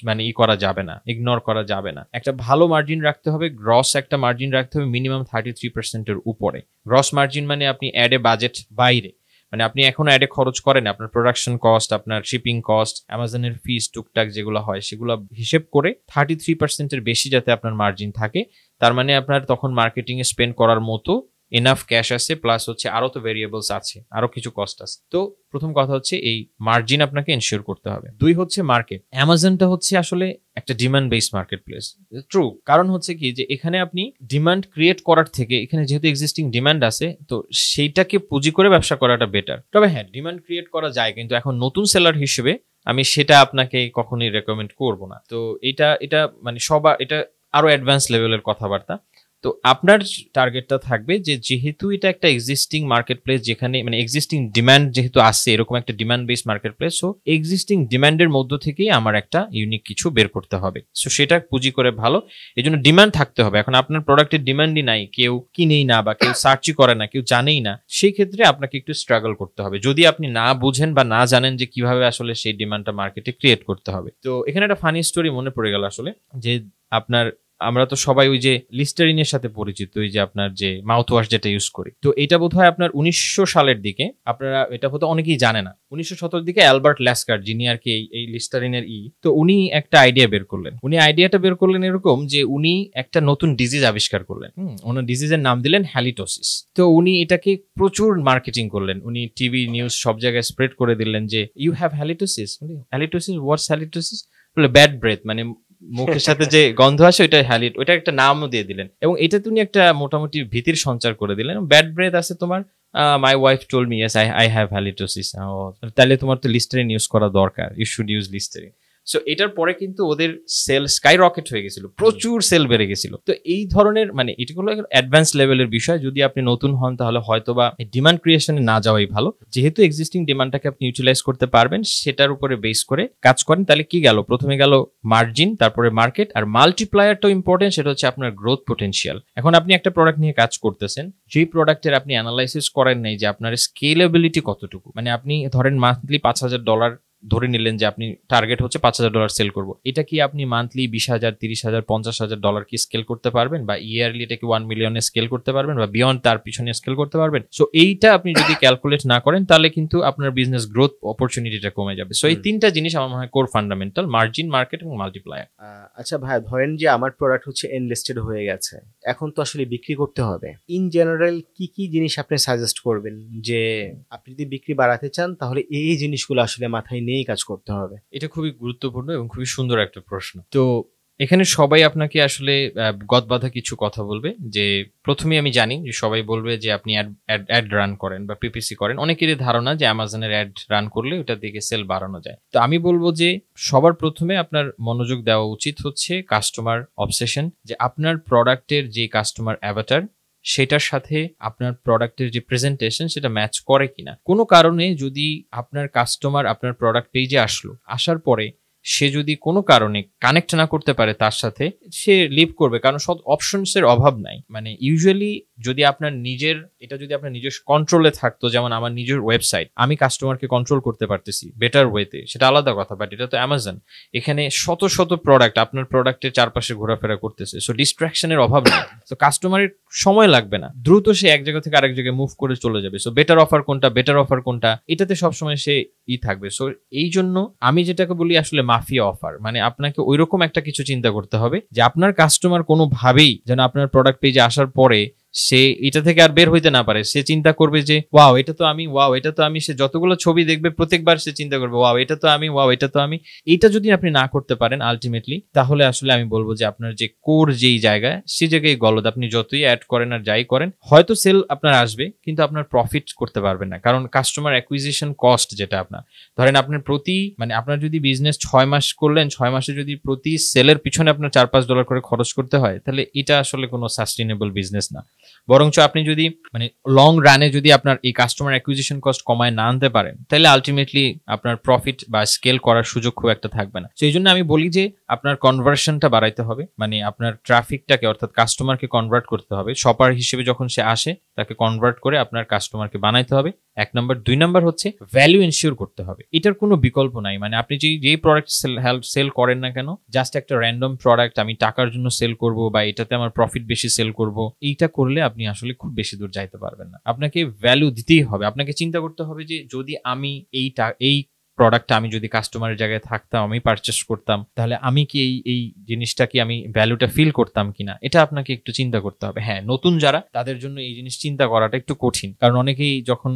মানে করা যাবে না, ইগনোর করা যাবে না। একটা ভালো মার্জিন রাখতে হবে, গ্রস একটা মার্জিন রাখতে হবে মিনিমাম 33%-এর উপরে। গ্রস মার্জিন মানে আপনি অ্যাডে বাজেট বাইরে, মানে আপনি এখন অ্যাডে খরচ করেন, আপনার প্রোডাকশন কস্ট, আপনার শিপিং কস্ট, অ্যামাজনের ফিস টুকটাক যেগুলো হয় সেগুলো হিসেব করে 33%-এর বেশি যাতে আপনার মার্জিন থাকে, তার মানে আপনার তখন মার্কেটিং এ স্পেন্ড করার মতো এনাফ ক্যাশ আছে, প্লাস হচ্ছে আরো তো ভেরিয়েবলস আছে, আরো কিছু কস্ট আছে। তো প্রথম কথা হচ্ছে এই মার্জিন আপনাকে এনশিওর করতে হবে। 2 হচ্ছে মার্কেট। অ্যামাজনটা হচ্ছে আসলে একটা demand based market place, true. কারণ হচ্ছে কি যে এখানে আপনি ডিমান্ড ক্রিয়েট করার থেকে, এখানে যেহেতু এক্সিস্টিং ডিমান্ড আছে, তো সেইটাকে পুঁজি করে ব্যবসা করাটা বেটার। তবে হ্যাঁ, ডিমান্ড ক্রিয়েট করা যায়, কিন্তু এখন নতুন সেলার হিসেবে আমি সেটা আপনাকে কখনোই রেকমেন্ড করব না। তো এটা মানে এটা আরো অ্যাডভান্স লেভেলের কথাবার্তা। তো আপনার টার্গেটটা থাকবে যে যেহেতু এটা একটা এক্সিস্টিং মার্কেট প্লেস, যেখানে মানে এক্সিস্টিং ডিমান্ড যেহেতু আছে, এরকম একটা demand based market place, so existing ডিমান্ডের মধ্য থেকেই আমার একটা ইউনিক কিছু বের করতে হবে। সো সেটা পুঁজি করে ভালো, এই জন্য ডিমান্ড থাকতে হবে। এখন আপনার প্রোডাক্টের ডিমান্ডই নাই, কেউ কিনেই না বা কেউ সার্চই করে না, কেউ জানেই না, সেই ক্ষেত্রে আপনাকে একটু স্ট্রাগল করতে হবে যদি আপনি না বুঝেন বা না জানেন যে কিভাবে আসলে সেই ডিমান্ডটা মার্কেটে ক্রিয়েট করতে হবে। তো এখানে একটা ফানি স্টোরি মনে পড়ে গেল আসলে, যে আমরা তো সবাই ওই যে লিস্টারিনের সাথে পরিচিত, ওই যে আপনার যে মাউথ ওয়াশ যেটা ইউজ করি, তো এটা বোধহয় আপনার 1900 সালের দিকে, আপনারা এটা হয়তো অনেকেই জানে না, 1917 দিকে অ্যালবার্ট ল্যাস্কার, যিনি আর কি এই লিস্টারিনের তো উনি একটা আইডিয়া বের করলেন। উনি আইডিয়াটা বের করলেন এরকম যে উনি একটা নতুন ডিজিজ আবিষ্কার করলেন। ওনার ডিজিজের নাম দিলেন হ্যালিটোসিস। তো উনি এটাকে প্রচুর মার্কেটিং করলেন, উনি টিভি নিউজ সব জায়গায় স্প্রেড করে দিলেন যে you have halitosis. Halitosis, what's halitosis? বলে ব্যাড ব্রেথ, মানে মুখের সাথে যে গন্ধ আসে ওইটা ওইটা একটা নামও দিয়ে দিলেন, এবং এটা তুমি একটা মোটামুটি ভীতির সঞ্চার করে দিলেন। ব্যাড ব্রেথ আছে তোমার, my wife told me yes I have halitosis, তাহলে তোমার তো লিস্টারিন ইউজ করা দরকার, you should use Listerine. So এটার পরে কিন্তু ওদের সেল স্কাই রকেট হয়ে গেছিল, প্রচুর সেল বেড়ে গেছিল। তো এই ধরনের মানে এটা হলো অ্যাডভান্স লেভেলের বিষয়। যদি আপনি নতুন হন তাহলে হয়তো বা ডিমান্ড ক্রিয়েশনে না যাওয়াই ভালো, যেহেতু এক্সিস্টিং ডিমান্ডটাকে আপনি ইউটিলাইজ করতে পারবেন, সেটার উপরে বেস করে কাজ করেন, তাহলে কি গেল, প্রথমে গেল মার্জিন, তারপরে মার্কেট, আর মাল্টিপ্লায়ারটাও ইম্পর্টেন্ট, সেটা হচ্ছে আপনার গ্রোথ পোটেনশিয়াল। এখন আপনি একটা প্রোডাক্ট নিয়ে কাজ করতেছেন, যেই প্রোডাক্টের আপনি অ্যানালাইসিস করেন নাই যে আপনার স্কেলেবিলিটি কতটুকু, মানে আপনি ধরেন মান্থলি $5,000 ধরে নিলেন যে আপনি টার্গেট হচ্ছে $5,000 সেল করবো, এটা কি আপনি মান্থলি $20,000, $30,000, $50,000 কি স্কেল করতে পারবেন, বা ইয়ারলি এটা কি 1 মিলিয়নে স্কেল করতে পারবেন, বা বিয়ন্ড তার পিছনে স্কেল করতে পারবেন? সো এইটা আপনি যদি ক্যালকুলেট না করেন তাহলে কিন্তু আপনার বিজনেস গ্রোথ অপরচুনিটিটা কমে যাবে। সো এই তিনটা জিনিস আমার মনে হয় কোর ফান্ডামেন্টাল, মার্জিন, মার্কেট এবং মাল্টিপ্লায়ার। আচ্ছা ভাই, ধরেন যে আমার প্রোডাক্ট হচ্ছে এনলিস্টেড হয়ে গেছে, এখন তো আসলে বিক্রি করতে হবে। ইন জেনারেল কি কি জিনিস আপনি সাজেস্ট করবেন যে আপনি যদি বিক্রি বাড়াতে চান তাহলে এই জিনিসগুলো আসলে মাথায় নিয়েই কাজ করতে হবে? এটা খুবই গুরুত্বপূর্ণ এবং খুবই সুন্দর একটা প্রশ্ন। তো এখানে সবাই আপনাকে আসলে গদবাঁধা কিছু কথা বলবে। যে প্রথমে আমি জানি যে সবাই বলবে যে আপনি অ্যাড রান করেন বা পিপিসি করেন। অনেকেরই ধারণা যে অ্যামাজনের অ্যাড রান করলে ওটার দিকে সেল বাড়ানো যায়। তো আমি বলবো যে সবার প্রথমে আপনার মনোযোগ দেওয়া উচিত হচ্ছে কাস্টমার অবসেশন, যে আপনার প্রোডাক্টের যে কাস্টমার অ্যাভাটার সেটার সাথে আপনার প্রোডাক্টের যে প্রেজেন্টেশন সেটা ম্যাচ করে কিনা। কোনো কারণে যদি আপনার কাস্টমার আপনার প্রোডাক্ট পেজে আসার পরে সে যদি কোনো কারণে কানেক্ট না করতে পারে তার সাথে, সে লিভ করবে, কারণ সব অপশনসের অভাব নাই। মানে ইউজুয়ালি যদি আপনার নিজের কন্ট্রোলে থাকতো, যেমন আমার নিজের ওয়েবসাইট, আমি কাস্টমারকে কন্ট্রোল করতে পারতেছি বেটার ওয়েতে, সেটা আলাদা কথা। বাট এটা তো অ্যামাজন, এখানে শত শত প্রোডাক্ট আপনার প্রোডাক্টের চারপাশে ঘোরাফেরা করতেছে, সো ডিস্ট্রাকশনের অভাব নেই। তো কাস্টমারের সময় লাগবে না, দ্রুত সে এক জায়গা থেকে আরেক জায়গায় মুভ করে চলে যাবে। সো বেটার অফার কোনটা এটাতে সবসময় সে থাকবে। সো এই জন্য আমি যেটাকে বলি আসলে মাফিয়া অফার, মানে আপনাকে ওইরকম একটা কিছু চিন্তা করতে হবে যে আপনার কাস্টমার কোনোভাবেই যেন আপনার প্রোডাক্ট পেজে আসার পরে সে এটা থেকে আর বের হইতে না পারে। সে চিন্তা করবে যে ওয়াও এটা তো আমি, সে যতগুলো ছবি দেখবে প্রত্যেকবার সে চিন্তা করবে ওয়াও এটা তো আমি। এটা যদি আপনি না করতে পারেন আলটিমেটলি, তাহলে আসলে আমি বলবো যে আপনার যে কোর যেই জায়গায়, সে জায়গায় গলদ। আপনি যতই অ্যাড করেন আর যাই করেন, হয়তো সেল আপনার আসবে কিন্তু আপনার প্রফিট করতে পারবেন না, কারণ কাস্টমার অ্যাকুইজিশন কস্ট যেটা আপনার, ধরেন আপনার আপনার যদি বিজনেস 6 মাস করলেন, 6 মাসে যদি প্রতি সেলের পিছনে আপনার $4-5 করে খরচ করতে হয়, তাহলে এটা আসলে কোনো সাস্টেনেবল বিজনেস না। বরঞ্চ আপনি যদি লং রানে যদি আপনার এই কাস্টমার অ্যাকুইজিশন কস্ট কমায় না আনতে পারেন, তাহলে আলটিমেটলি আপনার প্রফিট বা স্কেল করার সুযোগ খুব একটা থাকবে না। সেই জন্য আমি বলি যে আপনার কনভার্সনটা বাড়াইতে হবে, মানে আপনার ট্রাফিকটাকে অর্থাৎ কাস্টমারকে কনভার্ট করতে হবে। শপার হিসেবে যখন সে আসে তাকে কনভার্ট করে আপনার কাস্টমারকে বানাইতে হবে, 1 নম্বর। 2 নম্বর হচ্ছে ভ্যালু এনশিওর করতে হবে। এটার কোনো বিকল্প নাই। মানে আপনি যেই প্রোডাক্ট সেল করেন না কেন, জাস্ট একটা র্যান্ডম প্রোডাক্ট আমি টাকার জন্য সেল করব বা এটাতে আমার প্রফিট বেশি সেল করব, এইটা করলে আপনি আসলে খুব বেশি দূর যাইতে পারবেন না। আপনাকে ভ্যালু দিতেই হবে। আপনাকে চিন্তা করতে হবে যে যদি আমি এই প্রোডাক্টটা আমি যদি কাস্টমারের জায়গায় থাকতাম, আমি পারচেস করতাম, তাহলে আমি কি এই জিনিসটা কি আমি ভ্যালুটা ফিল করতাম কিনা, এটা আপনাকে একটু চিন্তা করতে হবে। হ্যাঁ, নতুন যারা, তাদের জন্য এই জিনিস চিন্তা করাটা একটু কঠিন, কারণ অনেকেই যখন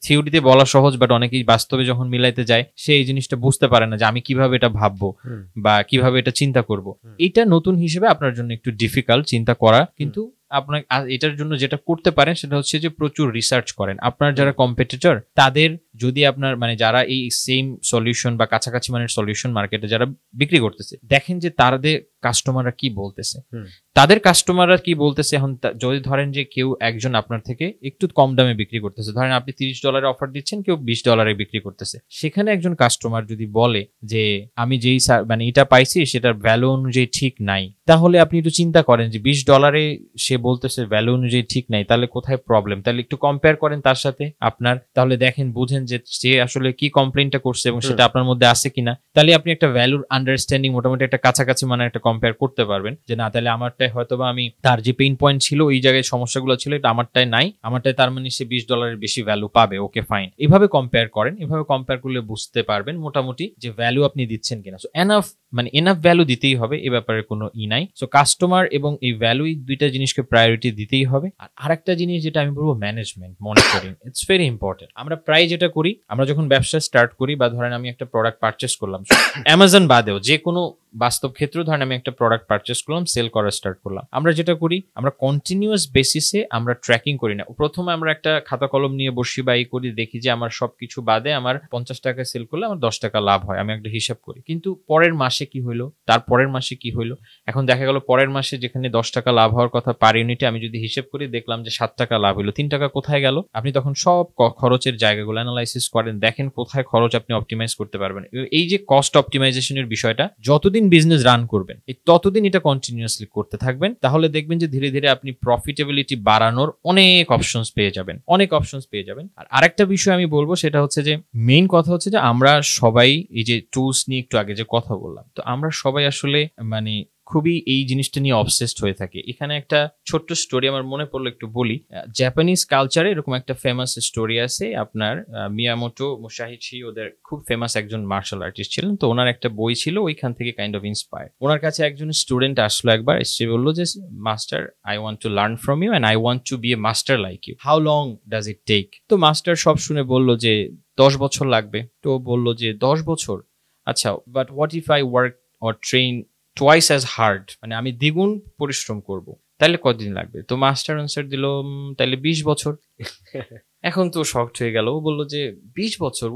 থিওরিতে বলা সহজ, বাট অনেকেই বাস্তবে যখন মিলাইতে যায় সে এই জিনিসটা বুঝতে পারে না যে আমি কিভাবে এটা ভাববো বা কিভাবে এটা চিন্তা করব। এটা নতুন হিসেবে আপনার জন্য একটু ডিফিকাল্ট চিন্তা করা, কিন্তু আপনার এটার জন্য যেটা করতে পারেন সেটা হচ্ছে যে প্রচুর রিসার্চ করেন। আপনার যারা কম্পিটিটর, তাদের যদি আপনার যারা এই সেম সলিউশন বা কাছাকাছি মানের সলিউশন মার্কেটে যারা বিক্রি করতেছে, দেখেন যে তাদের কাস্টমাররা কি বলতেছে, তাদের কাস্টমাররা কি বলতেছে। এখন যদি ধরেন যে কেউ একজন আপনার থেকে একটু কম দামে বিক্রি করতেছে, ধরেন আপনি $30 অফার দিচ্ছেন, কেউ $20 বিক্রি করতেছে, সেখানে একজন কাস্টমার যদি বলে যে আমি যেই মানে এটা পাইছি সেটার ভ্যালু অনুযায়ী ঠিক নাই, তাহলে আপনি একটু চিন্তা করেন যে $20 সে বলতেছে ভ্যালু অনুযায়ী ঠিক নাই, তাহলে কোথায় প্রবলেম। তাহলে একটু কম্পেয়ার করেন তার সাথে আপনার, তাহলে দেখেন বুঝেন যে সে আসলে কি কমপ্লেইনটা করছে এবং সেটা আপনার মধ্যে আছে কিনা। তাহলে আপনি একটা ভ্যালুর আন্ডারস্ট্যান্ডিং মোটামুটি একটা কাছাকাছি মানে একটা কম্পেয়ার করতে পারবেন যে না, তাহলে আমারটাই হয়তো বা আমি তার যে পেইন পয়েন্ট ছিল ওই জায়গায় সমস্যাগুলো ছিল এটা আমারটায় নাই, আমারটায় তার মানে সে $20 বেশি ভ্যালু পাবে, ওকে ফাইন। এভাবে কম্পেয়ার করেন, এভাবে কম্পেয়ার করলে বুঝতে পারবেন মোটামুটি যে ভ্যালু আপনি দিচ্ছেন কিনা। সো এনাফ ভ্যালু দিতেই হবে, এ ব্যাপারে কোনো নাই। সো কাস্টমার এবং এই ভ্যালু, এই দুইটা জিনিসকে প্রায়োরিটি দিতেই হবে। আর আরেকটা জিনিস যেটা আমি বলবো, management, monitoring, it's very important. আমরা প্রায় যেটা করি, আমরা যখন ব্যবসা স্টার্ট করি বা ধরেন আমি একটা প্রোডাক্ট পারচেস করলাম, অ্যামাজন বাদেও যে কোনো বাস্তব ক্ষেত্রে ধরেন আমি একটা প্রোডাক্ট পারচেস করলাম, সেল করা স্টার্ট করলাম, আমরা যেটা করি, আমরা কন্টিনিউয়াস বেসিসে আমরা ট্র্যাকিং করি না। প্রথমে আমরা একটা খাতা কলম নিয়ে বসি বা এই করি, দেখি যে আমার সবকিছু বাদে আমার 50 টাকা সেল করলে আমার 10 টাকা লাভ হয়, আমি একটা হিসাব করি। কিন্তু পরের মাসে কি হইলো, তার পরের মাসে কি হইলো, এখন দেখা গেল পরের মাসে যেখানে 10 টাকা লাভ হওয়ার কথা পার ইউনিটে, আমি যদি হিসাব করি দেখলাম যে 7 টাকা লাভ হইলো, 3 টাকা কোথায় গেল। আপনি তখন সব খরচের জায়গাগুলো অ্যানালাইসিস করেন, দেখেন কোথায় খরচ আপনি অপটিমাইজ করতে পারবেন। এই যে কস্ট অপটিমাইজেশনের বিষয়টা, যতদিন বিজনেস রান করবেন ততদিন এটা কন্টিনিউয়াসলি করতে থাকবেন, তাহলে দেখবেন যে ধীরে ধীরে আপনি প্রফিটেবিলিটি বাড়ানোর অনেক অপশনস পেয়ে যাবেন। আর আরেকটা বিষয় আমি বলবো, সেটা হচ্ছে যে মেইন কথা হচ্ছে যে আমরা সবাই এই যে টুলস নিয়ে একটু আগে যে কথা বললাম, তো আমরা সবাই আসলে মানে খুবই এই জিনিসটা নিয়ে অবসেসড হয়ে থাকে। এখানে একটা ছোট্ট স্টোরি আমার মনে পড়লো, একটু বলি। জাপানিজ কালচারে এরকম একটা ফেমাস স্টোরি আছে আপনার, মিয়ামোটো মুসাহিচি, ওদের খুব ফেমাস একজন মার্শাল আর্টিস্ট ছিলেন। তো ওনার একটা বই ছিল, ওইখান থেকে কাইন্ড অফ ইন্সপায়ার। ওনার কাছে একজন স্টুডেন্ট আসলো একবার, এসে বললো যে master, I want to learn from you and I want to be a master like you, how long does it take. তো মাস্টার সব শুনে বললো যে 10 বছর লাগবে। তো বললো যে 10 বছর, আচ্ছা, but what if I work or train twice as hard, মানে আমি দ্বিগুণ পরিশ্রম করব, তাহলে কতদিন লাগবে? তো মাস্টার আনসার দিল, তাহলে 20 বছর। এখন তো শকড হয়ে গেল, ও বললো যে 20 বছর,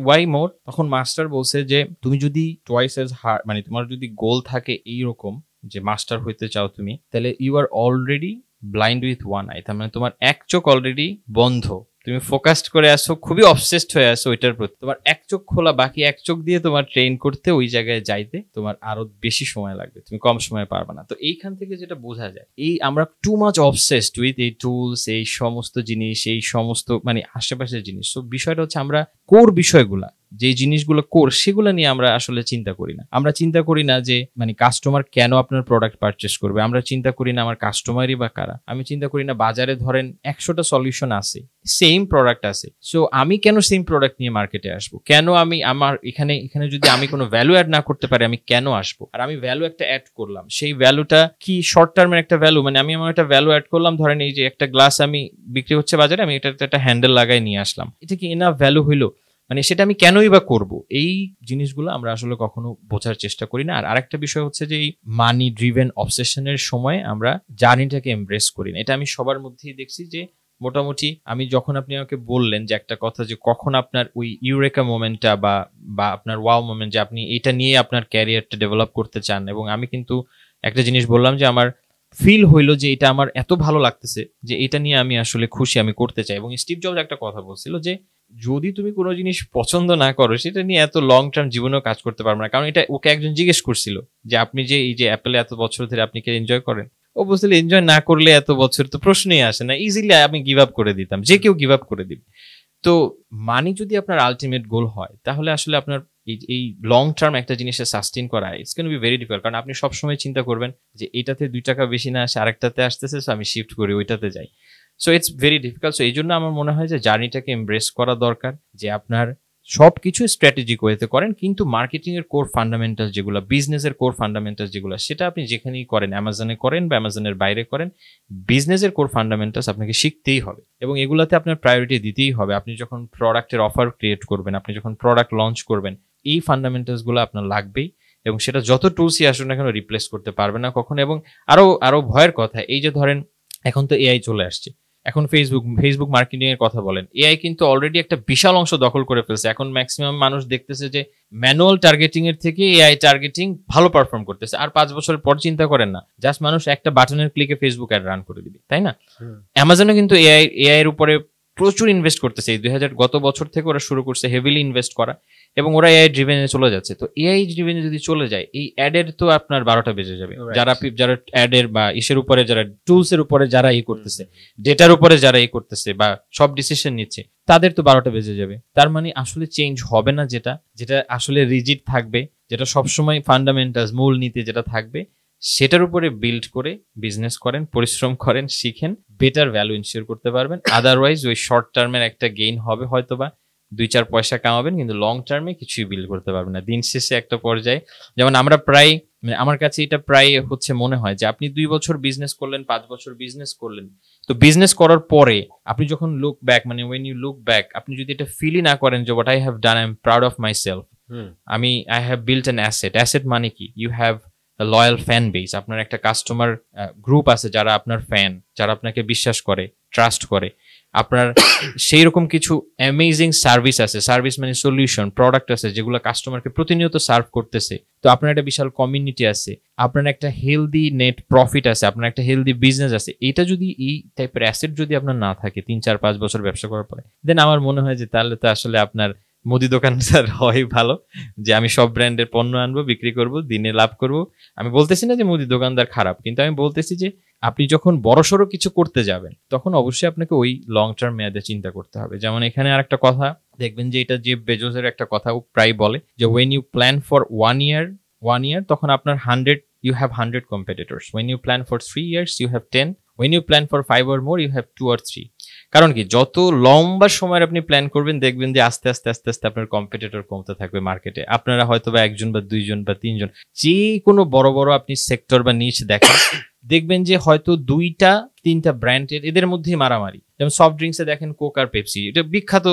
ওয়াই মোর? তখন মাস্টার বলছে যে তুমি যদি twice as hard, মানে তোমার যদি গোল থাকে এইরকম যে মাস্টার হইতে চাও তুমি, তাহলে you are already blind with one eye, তার মানে তোমার এক চোখ অলরেডি বন্ধ, তুমি ফোকাসড করে আসো, খুবই অবসেসড হয়ে আসো ওইটার প্রতি। তোমার এক চোখ খোলা, বাকি এক চোখ দিয়ে তোমার ট্রেন করতে, ওই জায়গায় যাইতে তোমার আরো বেশি সময় লাগবে, তুমি কম সময়ে পারবে না। তো এইখান থেকে যেটা বোঝা যায়, এই আমরা টু মাচ অবসেসড উইথ এই টুলস, এই সমস্ত জিনিস, এই সমস্ত মানে আশেপাশের জিনিস। তো বিষয়টা হচ্ছে আমরা কোর বিষয়গুলা, যে জিনিসগুলো কোর, সেগুলো নিয়ে আমরা আসলে চিন্তা করি না। আমরা চিন্তা করি না যে মানে কাস্টমার কেন আপনার প্রোডাক্ট পারচেস করবে, আমরা চিন্তা করি না আমার কাস্টমারই বা কারা, আমি চিন্তা করি না বাজারে ধরেন 100টা সলিউশন আছে, সেম প্রোডাক্ট আছে, সো আমি কেন সেম প্রোডাক্ট নিয়ে মার্কেটে আসবো, কেন আমি আমার এখানে যদি আমি কোনো ভ্যালু অ্যাড না করতে পারি, আমি কেন আসবো? আর আমি ভ্যালু একটা অ্যাড করলাম, সেই ভ্যালুটা কি শর্ট টার্মের একটা ভ্যালু, মানে আমি আমার একটা ভ্যালু অ্যাড করলাম, ধরেন এই যে একটা গ্লাস আমি বিক্রি হচ্ছে বাজারে, আমি এটাতে একটা হ্যান্ডেল লাগাই নিয়ে আসলাম, এটা কি এনাফ ভ্যালু হইলো? মানে সেটা আমি কেনই বা করবো? এই জিনিসগুলো আমরা আসলে কখনো বোঝার চেষ্টা করি না। আর আরেকটা বিষয় হচ্ছে যে এই মানি ড্রিভেন অবসেশনের সময় আমরা জার্নিটাকে এমব্রেস করি না। এটা আমি সবার মধ্যেই দেখছি যে মোটামুটি আমি যখন আপনি আমাকে বললেন যে একটা কথা, যে কখন আপনার ওই ইউরেকা মোমেন্টটা বা আপনার ওয়াও মোমেন্ট, যে আপনি এটা নিয়ে আপনার ক্যারিয়ারটা ডেভেলপ করতে চান, এবং আমি কিন্তু একটা জিনিস বললাম যে আমার ফিল হইলো যে এটা আমার এত ভালো লাগতেছে যে এটা নিয়ে আমি আসলে খুশি, আমি করতে চাই। এবং স্টিভ জবস একটা কথা বলছিল যে যদি তুমি কোনো জিনিস পছন্দ না করো, সেটা নিয়ে এত লং টার্ম জীবনেও কাজ করতে পারবে না। কারণ এটা ওকে একজন জিজ্ঞেস করছিল যে আপনি যে এই যে অ্যাপেলে এত বছর ধরে আপনি কি এনজয় করেন? ও বলছিল এনজয় না করলে এত বছর তো প্রশ্নই আসে না, ইজিলি আমি গিভ আপ করে দিতাম, যে কেউ গিভ আপ করে দিবে। তো মানি যদি আপনার আলটিমেট গোল হয়, তাহলে আসলে আপনার এই লং টার্ম একটা জিনিসে সাস্টেইন করা it's can be very difficult. কারণ আপনি সবসময় চিন্তা করবেন যে এটাতে 2 টাকা বেশি না আসে আরেকটাতে আসতেছে, সো আমি শিফট করি, ওইটাতে যাই। So it's very difficult. So এই জন্য আমার মনে হয় যে জার্নিটাকে এমব্রেস করা দরকার, যে আপনার সবকিছু স্ট্র্যাটেজিক ওয়েতে করেন, কিন্তু মার্কেটিং এর কোর ফান্ডামেন্টাল যেগুলো, বিজনেসের কোর ফান্ডামেন্টাল যেগুলো, সেটা আপনি যেখানেই করেন, অ্যামাজনে করেন বা অ্যামাজনের বাইরে করেন, বিজনেসের কোর ফান্ডামেন্টালস আপনাকে শিখতেই হবে এবং এগুলাতে আপনার প্রায়োরিটি দিতেই হবে। আপনি যখন প্রোডাক্টের অফার ক্রিয়েট করবেন, আপনি যখন প্রোডাক্ট লঞ্চ করবেন, এই ফান্ডামেন্টালসগুলো আপনার লাগবেই, এবং সেটা যত টুলসই আসুন না কেন রিপ্লেস করতে পারবে না কখনো। এবং আরো ভয়ের কথা, এই যে ধরেন এখন তো এআই চলে আসছে, এখন ফেসবুক মার্কেটিং এর কথা বলেন, এআই কিন্তু অলরেডি একটা বিশাল অংশ দখল করে ফেলছে। এখন ম্যাক্সিমাম মানুষ দেখতেছে যে ম্যানুয়াল টার্গেটিং এর থেকে এআই টার্গেটিং ভালো পারফর্ম করতেছে। আর 5 বছর পর চিন্তা করেন না, জাস্ট মানুষ একটা বাটনের ক্লিকে ফেসবুক অ্যাড রান করে দিবে, তাই না? অ্যামাজনও কিন্তু এআই এর উপরে প্রচুর ইনভেস্ট করতেছে। এই 2000 গত বছর থেকে ওরা শুরু করছে হেভিলি ইনভেস্ট করা, এবং ওরা এআই ড্রিভেনে চলে যাচ্ছে। তো এআই ড্রিভেনে যদি চলে যায়, এই অ্যাডের তো আপনার 12টা বেজে যাবে। যারা অ্যাডের বা ইসের উপরে, যারা টুলস এর উপরে যারা করতেছে, ডেটার উপরে যারা করতেছে বা সব ডিসিশন নিচ্ছে, তাদের তো 12টা বেজে যাবে। তার মানে আসলে চেঞ্জ হবে না, যেটা আসলে রিজিড থাকবে, যেটা সবসময় ফান্ডামেন্টালস মূল নীতি যেটা থাকবে, সেটার উপরে বিল্ড করে বিজনেস করেন, পরিশ্রম করেন, শিখেন, বেটার ভ্যালু ইনশিওর করতে পারবেন। আদারওয়াইজ ওই শর্ট টার্মের একটা গেইন হবে, হয়তোবা 2-4 পয়সা কামাবেন, কিন্তু লং টার্মে কিছুই বিল্ড করতে পারবেন না। দিন শেষে একটা পর্যায়ে, যেমন আমরা প্রায়, আমার কাছে এটা প্রায় হচ্ছে মনে হয় যে আপনি 2 বছর বিজনেস করলেন, 5 বছর বিজনেস করলেন, তো বিজনেস করার পরে আপনি যখন লুক ব্যাক, মানে ওয়েন ইউ লুক ব্যাক, আপনি যদি এটা ফিলই না করেন যে what I have done, I am proud of myself, I have built an asset. Asset মানে কি? You have loyal fan base, আপনার একটা কাস্টমার গ্রুপ আছে যারা আপনার ফ্যান, যারা আপনাকে বিশ্বাস করে, ট্রাস্ট করে। আপনার সেই রকম কিছু অ্যামেজিং সার্ভিস আছে, সার্ভিস মানে সলিউশন, প্রোডাক্ট আছে যেগুলো কাস্টমারকে প্রতিনিয়ত সার্ভ করতেছে। তো আপনার একটা বিশাল কমিউনিটি আছে, আপনার একটা হেলদি নেট প্রফিট আছে, আপনার একটা হেলদি বিজনেস আছে। এটা যদি, এই টাইপের অ্যাসেট যদি আপনার না থাকে 3-4-5 বছর ব্যবসা করার পরে, দেন আমার মনে হয় যে তাহলে তো আসলে আপনার মুদি দোকানদার হয় ভালো, যে আমি সব ব্র্যান্ডের পণ্য আনবো, বিক্রি করব, দিনে লাভ করব। আমি বলতেছি না যে মুদি দোকানদার খারাপ, কিন্তু আমি বলতেছি যে আপনি যখন বড়সড় কিছু করতে যাবেন, তখন অবশ্যই আপনাকে ওই লং টার্ম মেয়াদে চিন্তা করতে হবে। যেমন এখানে আর একটা কথা দেখবেন যে এটা জেফ বেজোসের একটা কথা প্রায় বলে যে when you plan for 1 year, তখন আপনার 100 competitors. When you plan for 3 years, you have 10. When you plan for 5 or more, you have 2 or 3. কারণ কি, যত লম্বা সময়ের আপনি প্ল্যান করবেন, দেখবেন যে আস্তে আস্তে আপনার কম্পিটিটর কমতে থাকবে মার্কেটে। আপনারা হয়তো বা 1 জন বা 2 জন বা 3 জন, যে কোনো বড় বড় আপনি সেক্টর বা নিচ দেখেন, দেখবেন যে হয়তো 2-3টা ব্র্যান্ডের এদের মধ্যেই মারামারি। যেমন সফট ড্রিঙ্কসে দেখেন কোক আর পেপসি, এটা বিখ্যাত,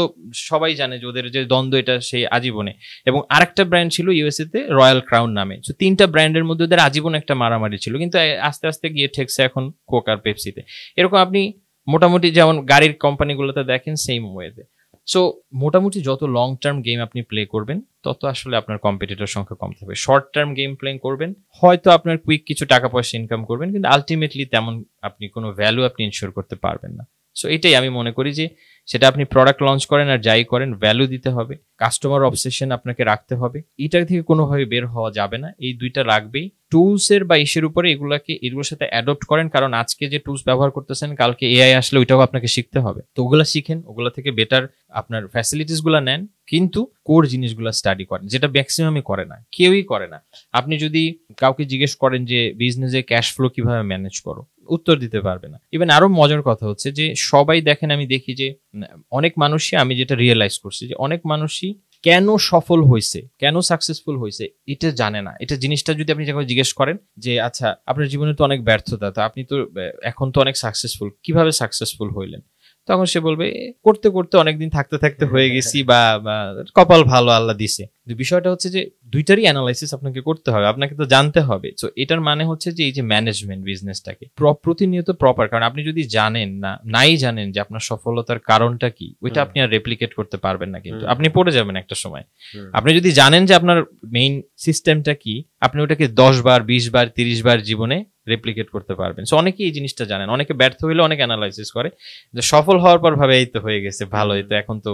সবাই জানে যে ওদের যে দ্বন্দ্ব, এটা সেই আজীবনে। এবং আরেকটা ব্র্যান্ড ছিল ইউএসএ তে, রয়্যাল ক্রাউন নামে। তো 3টা ব্র্যান্ডের মধ্যে ওদের আজীবন একটা মারামারি ছিল, কিন্তু আস্তে আস্তে গিয়ে ঠেকছে এখন কোক আর পেপসিতে। এরকম আপনি মোটামুটি যেমন গাড়ির কোম্পানিগুলোতে দেখেন, সেম ওয়েতে। সো মোটামুটি যত লং টার্ম গেম আপনি প্লে করবেন, তত আসলে আপনার কম্পিটিটর সংখ্যা কম থাকবে। শর্ট টার্ম গেম প্লে করবেন, হয়তো আপনার কুইক কিছু টাকা পয়সা ইনকাম করবেন, কিন্তু আলটিমেটলি তেমন আপনি কোনো ভ্যালু আপনি ইনশিওর করতে পারবেন না। সো এটাই আমি মনে করি যে সেটা আপনি প্রোডাক্ট লঞ্চ করেন আর যাই করেন, ভ্যালু দিতে হবে, কাস্টমার অবসেশন আপনাকে রাখতে হবে। এটা থেকে কোনোভাবে বের হওয়া যাবে না, এই দুইটা রাখবেই। টুলসের বা ইসের উপরে এগুলোর সাথে অ্যাডপ্ট করেন, কারণ আজকে যে টুলস ব্যবহার করতেছেন, কালকে এআই আসলে ওইটাও আপনাকে শিখতে হবে। তো ওগুলা শিখেন, ওগুলা থেকে বেটার আপনার ফ্যাসিলিটিস গুলা নেন, কিন্তু কোর জিনিসগুলা স্টাডি করেন, যেটা ম্যাক্সিমামই করে না, কেউই করে না। আপনি যদি কাউকে জিজ্ঞেস করেন যে বিজনেসে ক্যাশ ফ্লো কিভাবে ম্যানেজ করো, উত্তর দিতে পারবে না। ইভেন আরো মজার কথা হচ্ছে যে সবাই দেখেন, আমি দেখি যে অনেক মানুষই, আমি যেটা রিয়েলাইজ করছি যে অনেক মানুষই কেন সফল হয়েছে, কেন সাকসেসফুল হয়েছে, এটা জানে না। এটা জিনিসটা যদি আপনি যখন জিজ্ঞেস করেন যে আচ্ছা আপনার জীবনে তো অনেক ব্যর্থতা, তো আপনি তো এখন তো অনেক সাকসেসফুল, কিভাবে সাকসেসফুল হইলেন, তখন সে বলবে করতে করতে অনেকদিন থাকতে থাকতে হয়ে গেছি, বা কপাল ভালো, আল্লাহ দিছে। বিষয়টা হচ্ছে যে দুইটারই অ্যানালাইসিস আপনাকে করতে হবে, আপনাকে তো জানতে হবে। তো এটার মানে হচ্ছে যে এই যে ম্যানেজমেন্ট বিজনেসটাকে প্রতিনিয়ত প্রপার, কারণ আপনি যদি জানেন নাই জানেন যে আপনার সফলতার কারণটা কি, ওইটা আপনি আর রেপ্লিকেট করতে পারবেন না, কিন্তু আপনি পড়ে যাবেন একটা সময়। আপনি যদি জানেন যে আপনার মেইন সিস্টেমটা কি, আপনি ওটাকে 10 বার 20 বার 30 বার জীবনে রেপ্লিকেট করতে পারবেন। সো অনেকেই এই জিনিসটা জানেন, অনেকে ব্যর্থ হইলে অনেক অ্যানালাইসিস করে, যে সফল হওয়ার পর ভাবে এই তো হয়ে গেছে ভালো, এই তো এখন তো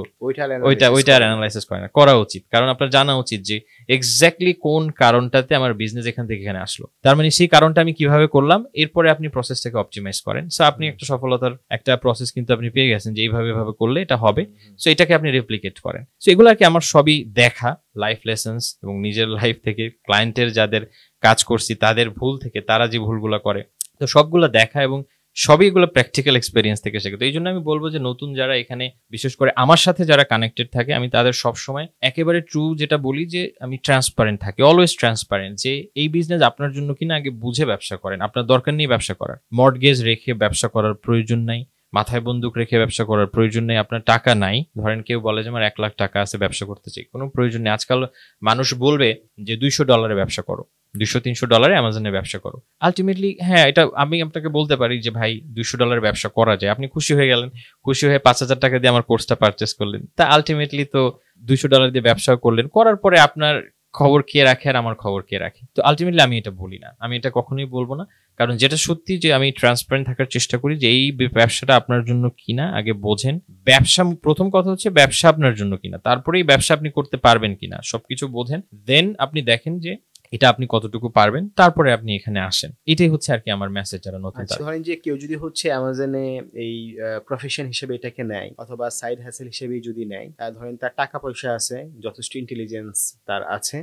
ওইটা অ্যানালাইসিস করে না। করা উচিত, কারণ আপনার জানা উচিত যে এক্স্যাক্টলি কোন কারণটাতে আমার বিজনেস এখান থেকে এখানে আসলো, তার মানে সেই কারণটা আমি কিভাবে করলাম, এরপরে আপনি প্রসেসটাকে অপটিমাইজ করেন। সো আপনি একটা সফলতার একটা প্রসেস কিন্তু আপনি পেয়ে গেছেন যে এইভাবে করলে এটা হবে। সো এটাকে আপনি রেপ্লিকেট করেন। সো এগুলো আর কি আমার সবই দেখা, লাইফ লেসন্স, এবং নিজের লাইফ থেকে, ক্লায়েন্টের যাদের কাজ করছি তাদের ভুল থেকে, তারা যে ভুলগুলো করে, তো সবগুলো দেখা, এবং সবই এগুলো প্র্যাকটিক্যাল এক্সপেরিয়েন্স থেকে শেখে। তো এই জন্য আমি বলবো যে নতুন যারা এখানে, বিশেষ করে আমার সাথে যারা কানেক্টেড থাকে, আমি তাদের সবসময় একেবারে ট্রু যেটা বলি যে আমি ট্রান্সপারেন্ট থাকি, অলওয়েজ ট্রান্সপারেন্ট, যে এই বিজনেস আপনার জন্য কিনা আগে বুঝে ব্যবসা করেন, আপনার দরকার নেই ব্যবসা করার, মর্টগেজ রেখে ব্যবসা করার প্রয়োজন নাই, মাথায় বন্দুক রেখে ব্যবসা করার প্রয়োজন নেই। আপনার টাকা নাই, ধরেন কেউ বলে যে আমার 1 লাখ টাকা আছে ব্যবসা করতে চাই, কোনো প্রয়োজন নেই। আজকাল মানুষ বলবে যে $200 ব্যবসা করো, $200-300 অ্যামাজনে ব্যবসা করো। আলটিমেটলি হ্যাঁ, এটা আমি আপনাকে বলতে পারি যে ভাই $200 ব্যবসা করা যায়, আপনি খুশি হয়ে গেলেন, খুশি হয়ে $5,000 দিয়ে আমার কোর্সটা পারচেস করলেন, তা আলটিমেটলি তো $200 দিয়ে ব্যবসা করলেন, করার পরে আপনার খবর কে রাখে আর আমার খবর কে রাখে। তো আলটিমেটলি আমি এটা বলি না, আমি এটা কখনোই বলবো না, কারণ যেটা সত্যি যে আমি ট্রান্সপারেন্ট থাকার চেষ্টা করি যে এই ব্যবসাটা আপনার জন্য কিনা আগে বোঝেন। ব্যবসা, প্রথম কথা হচ্ছে ব্যবসা আপনার জন্য কিনা, তারপরেই ব্যবসা আপনি করতে পারবেন কিনা সবকিছু বোঝেন, দেন আপনি দেখেন যে এটা আপনি কতটুকু পারবেন, তারপরে আপনি এখানে আসেন। এটাই হচ্ছে আর কি আমার মেসেজ যারা নতুন। ধরেন যে কেউ যদি হচ্ছে অ্যামাজনে এই প্রফেশন হিসেবে এটাকে নেয় অথবা সাইড হ্যাসেল হিসেবে যদি নেয়, ধরেন তার টাকা পয়সা আছে, যথেষ্ট ইন্টেলিজেন্স তার আছে,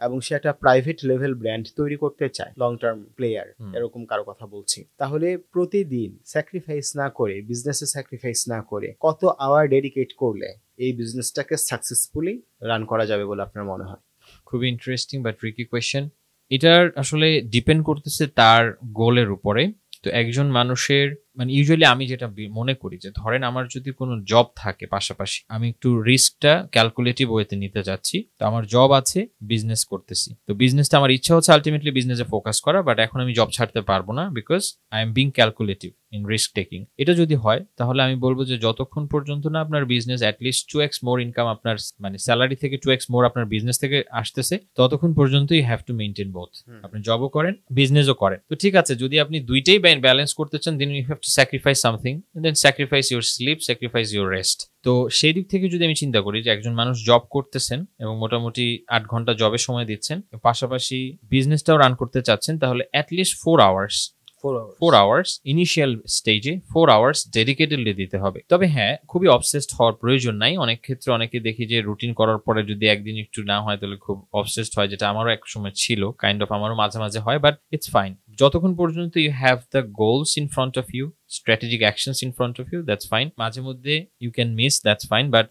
এবং সে একটা প্রাইভেট লেভেল ব্র্যান্ড তৈরি করতে চায়, লং টার্ম প্লেয়ার এরকম কারো কথা বলছি, তাহলে প্রতিদিন স্যাক্রিফাইস না করে, বিজনেসে স্যাক্রিফাইস না করে কত আওয়ার ডেডিকেট করলে এই বিজনেসটাকে সাকসেসফুলি রান করা যাবে বলে আপনার মনে হয়? খুবই ইন্টারেস্টিং বা ট্রিকি কোয়েশ্চেন। এটার আসলে ডিপেন্ড করতেছে তার গোলের উপরে। তো একজন মানুষের মানে ইউজুয়ালি আমি যেটা মনে করি যে ধরেন আমার যদি কোনো জব থাকে পাশাপাশি, আমি একটু রিস্কটা ক্যালকুলেটিভ ওয়েতে নিতে যাচ্ছি, তো আমার জব আছে, বিজনেস করতেছি, তো বিজনেসটা আমার ইচ্ছা হচ্ছে আলটিমেটলি বিজনেসে ফোকাস করা, বাট এখন আমি জব ছাড়তে পারবো না because I am being calculative in risk taking. এটা যদি হয় তাহলে আমি বলবো যে যতক্ষণ পর্যন্ত না আপনার বিজনেস অ্যাটলিস্ট 2x মোর ইনকাম আপনার মানে স্যালারি থেকে 2x মোর আপনার বিজনেস থেকে আসতেছে, ততক্ষণ পর্যন্ত you have to maintain both. আপনি জবও করেন, বিজনেসও করেন, তো ঠিক আছে। যদি আপনি দুইটাই ব্যালেন্স করতে চান, then you have to sacrifice something, then sacrifice your sleep, sacrifice your rest. তো সেই দিক থেকে যদি আমি চিন্তা করি যে একজন মানুষ জব করতেছেন এবং মোটামুটি 8 ঘন্টা জবে সময় দিচ্ছেন, পাশাপাশি বিজনেসটাও রান করতে চাচ্ছেন, তাহলে অ্যাটলিস্ট 4 আওয়ার্স ইনিশিয়াল স্টেজে 4 আওয়ার্স ডেডিকেটেডলি দিতে হবে। তবে হ্যাঁ, খুবই অবসেসড হওয়ার প্রয়োজন নাই। অনেক ক্ষেত্রে অনেকে দেখি যে রুটিন করার পরে যদি একদিন একটু না হয় তাহলে খুব অবসেসড হয়, যেটা আমারও এক সময় ছিল, কাইন্ড অফ আমারও মাঝে মাঝে হয়, বাট ইটস ফাইন। যতক্ষণ পর্যন্ত you have the goals in front of you, strategic actions in front of you, that's fine. মাঝে মধ্যে you can miss, that's fine, but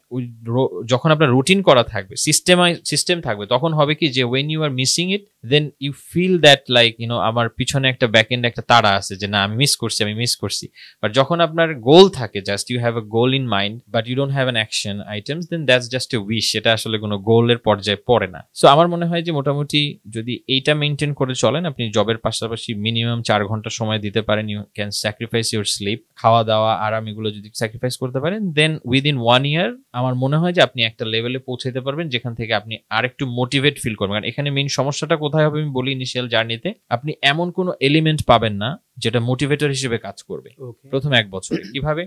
যখন আপনার রুটিন করা থাকবে, সিস্টেম থাকবে, তখন হবে কি যে when you are missing it, then you feel that like আমার পিছনে একটা ব্যাক এন্ড একটা তাড়া আছে যে না আমি মিস করছি। বাট যখন আপনার গোল থাকে, just you have a goal in mind but you don't have an action items, then that's just a wish. এটা আসলে কোনো গোলের পর্যায়ে পড়ে না। সো আমার মনে হয় যে মোটামুটি যদি এইটা মেনটেন করে চলেন, আপনি জবের পাশাপাশি মিনিমাম 4 ঘন্টা সময় দিতে পারেন, you can sacrifice your sleep, খাওয়া দাওয়া, আরাম, এগুলো যদি স্যাক্রিফাইস করতে পারেন, দেন উইদিন 1 ইয়ার আমার মনে হয় যে আপনি একটা লেভেলে পৌঁছাতে পারবেন যেখান থেকে আপনি আরেকটু মোটিভেট ফিল করবেন। কারণ এখানে মেইন সমস্যাটা কোথায় হবে আমি বলি, ইনিশিয়াল জার্নিতে আপনি এমন কোনো এলিমেন্ট পাবেন না যেটা মোটিভেটর হিসেবে কাজ করবে প্রথম 1 বছরে। কিভাবে?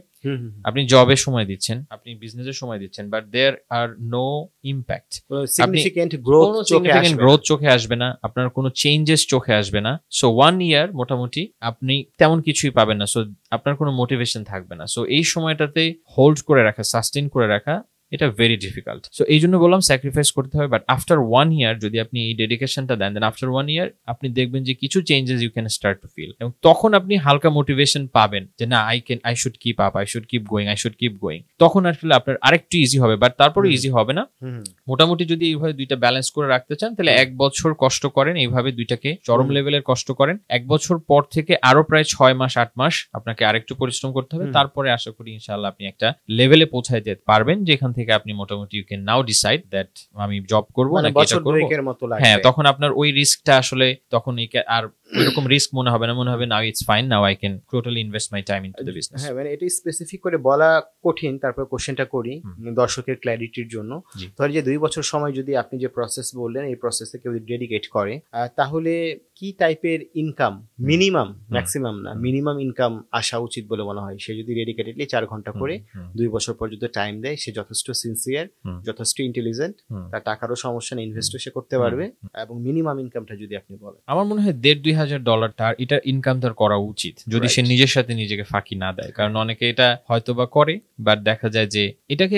আপনি জবে সময় দিচ্ছেন, আপনি বিজনেসে সময় দিচ্ছেন, but there are no impact, significant growth চোখে আসবে না, আপনার কোনো চেঞ্জেস চোখে আসবে না। সো 1 ইয়ার মোটামুটি আপনি তেমন কিছুই পাবেন না, সো আপনার কোনো মোটিভেশন থাকবে না। সো এই সময়টাতে হোল্ড করে রাখা, সাস্টেইন করে রাখা, এটা ভেরি ডিফিকাল্ট। সো এই জন্য বললাম স্যাক্রিফাইস করতে হবে, বাট আফটার 1 ইয়ার যদি আপনি এই ডেডিকেশনটা দেন, দেন আফটার 1 ইয়ার আপনি দেখবেন যে কিছু changes you can start to feel, এবং তখন আপনি হালকা মোটিভেশন পাবেন যে না I should keep up, I should keep going. তখন আসলে আপনার আরেকটু ইজি হবে, বাট তারপরে ইজি হবে না। মোটামুটি যদি এইভাবে দুইটা ব্যালেন্স করে রাখতে চান, তাহলে 1 বছর কষ্ট করেন, এইভাবে দুইটাকে চরম লেভেলের কষ্ট করেন। 1 বছর পর থেকে আরো প্রায় 6 মাস 8 মাস আপনাকে আরেকটু পরিশ্রম করতে হবে, তারপরে আশা করি ইনশাআল্লাহ আপনি একটা লেভেলে পৌঁছায় যেতে পারবেন যেখান থেকে আপনি মোটামুটি you can now decide that আমি জব করবো নাকি এটা করবো। হ্যাঁ, তখন আপনার ওই রিস্কটা আসলে তখন আর এরকম রিস্ক মনে হবে now it's fine, now I can totally invest my time into the business. হ্যাঁ, মানে এটা স্পেসিফিক করে বলা কঠিন, তারপর কোশ্চেনটা করি দর্শকের ক্ল্যারিটির জন্য। ধর যে 2 বছর সময় যদি আপনি যে প্রসেস বললেন এই প্রসেসে কেউ ডেডিকেট করে, তাহলে কি টাইপের ইনকাম, মিনিমাম, ম্যাক্সিমাম না, মিনিমাম ইনকাম আসা উচিত বলে মনে হয়? সে যদি ডেডিকেটেডলি 4 ঘন্টা করে 2 বছর পর্যন্ত টাইম দেয়, সে যথেষ্ট সিনসিয়ার, যথেষ্ট ইন্টেলিজেন্ট, তার টাকারও সমস্যা নেই, ইনভেস্টও সে করতে পারবে, এবং মিনিমাম ইনকামটা যদি আপনি বলেন, আমার মনে হয় $1,500 তার এটা ইনকাম তার করা উচিত, যদি সে নিজের সাথে নিজেকে ফাঁকি না দেয়। কারণ অনেকে এটা হয়তো বা করে, বাট দেখা যায় যে এটাকে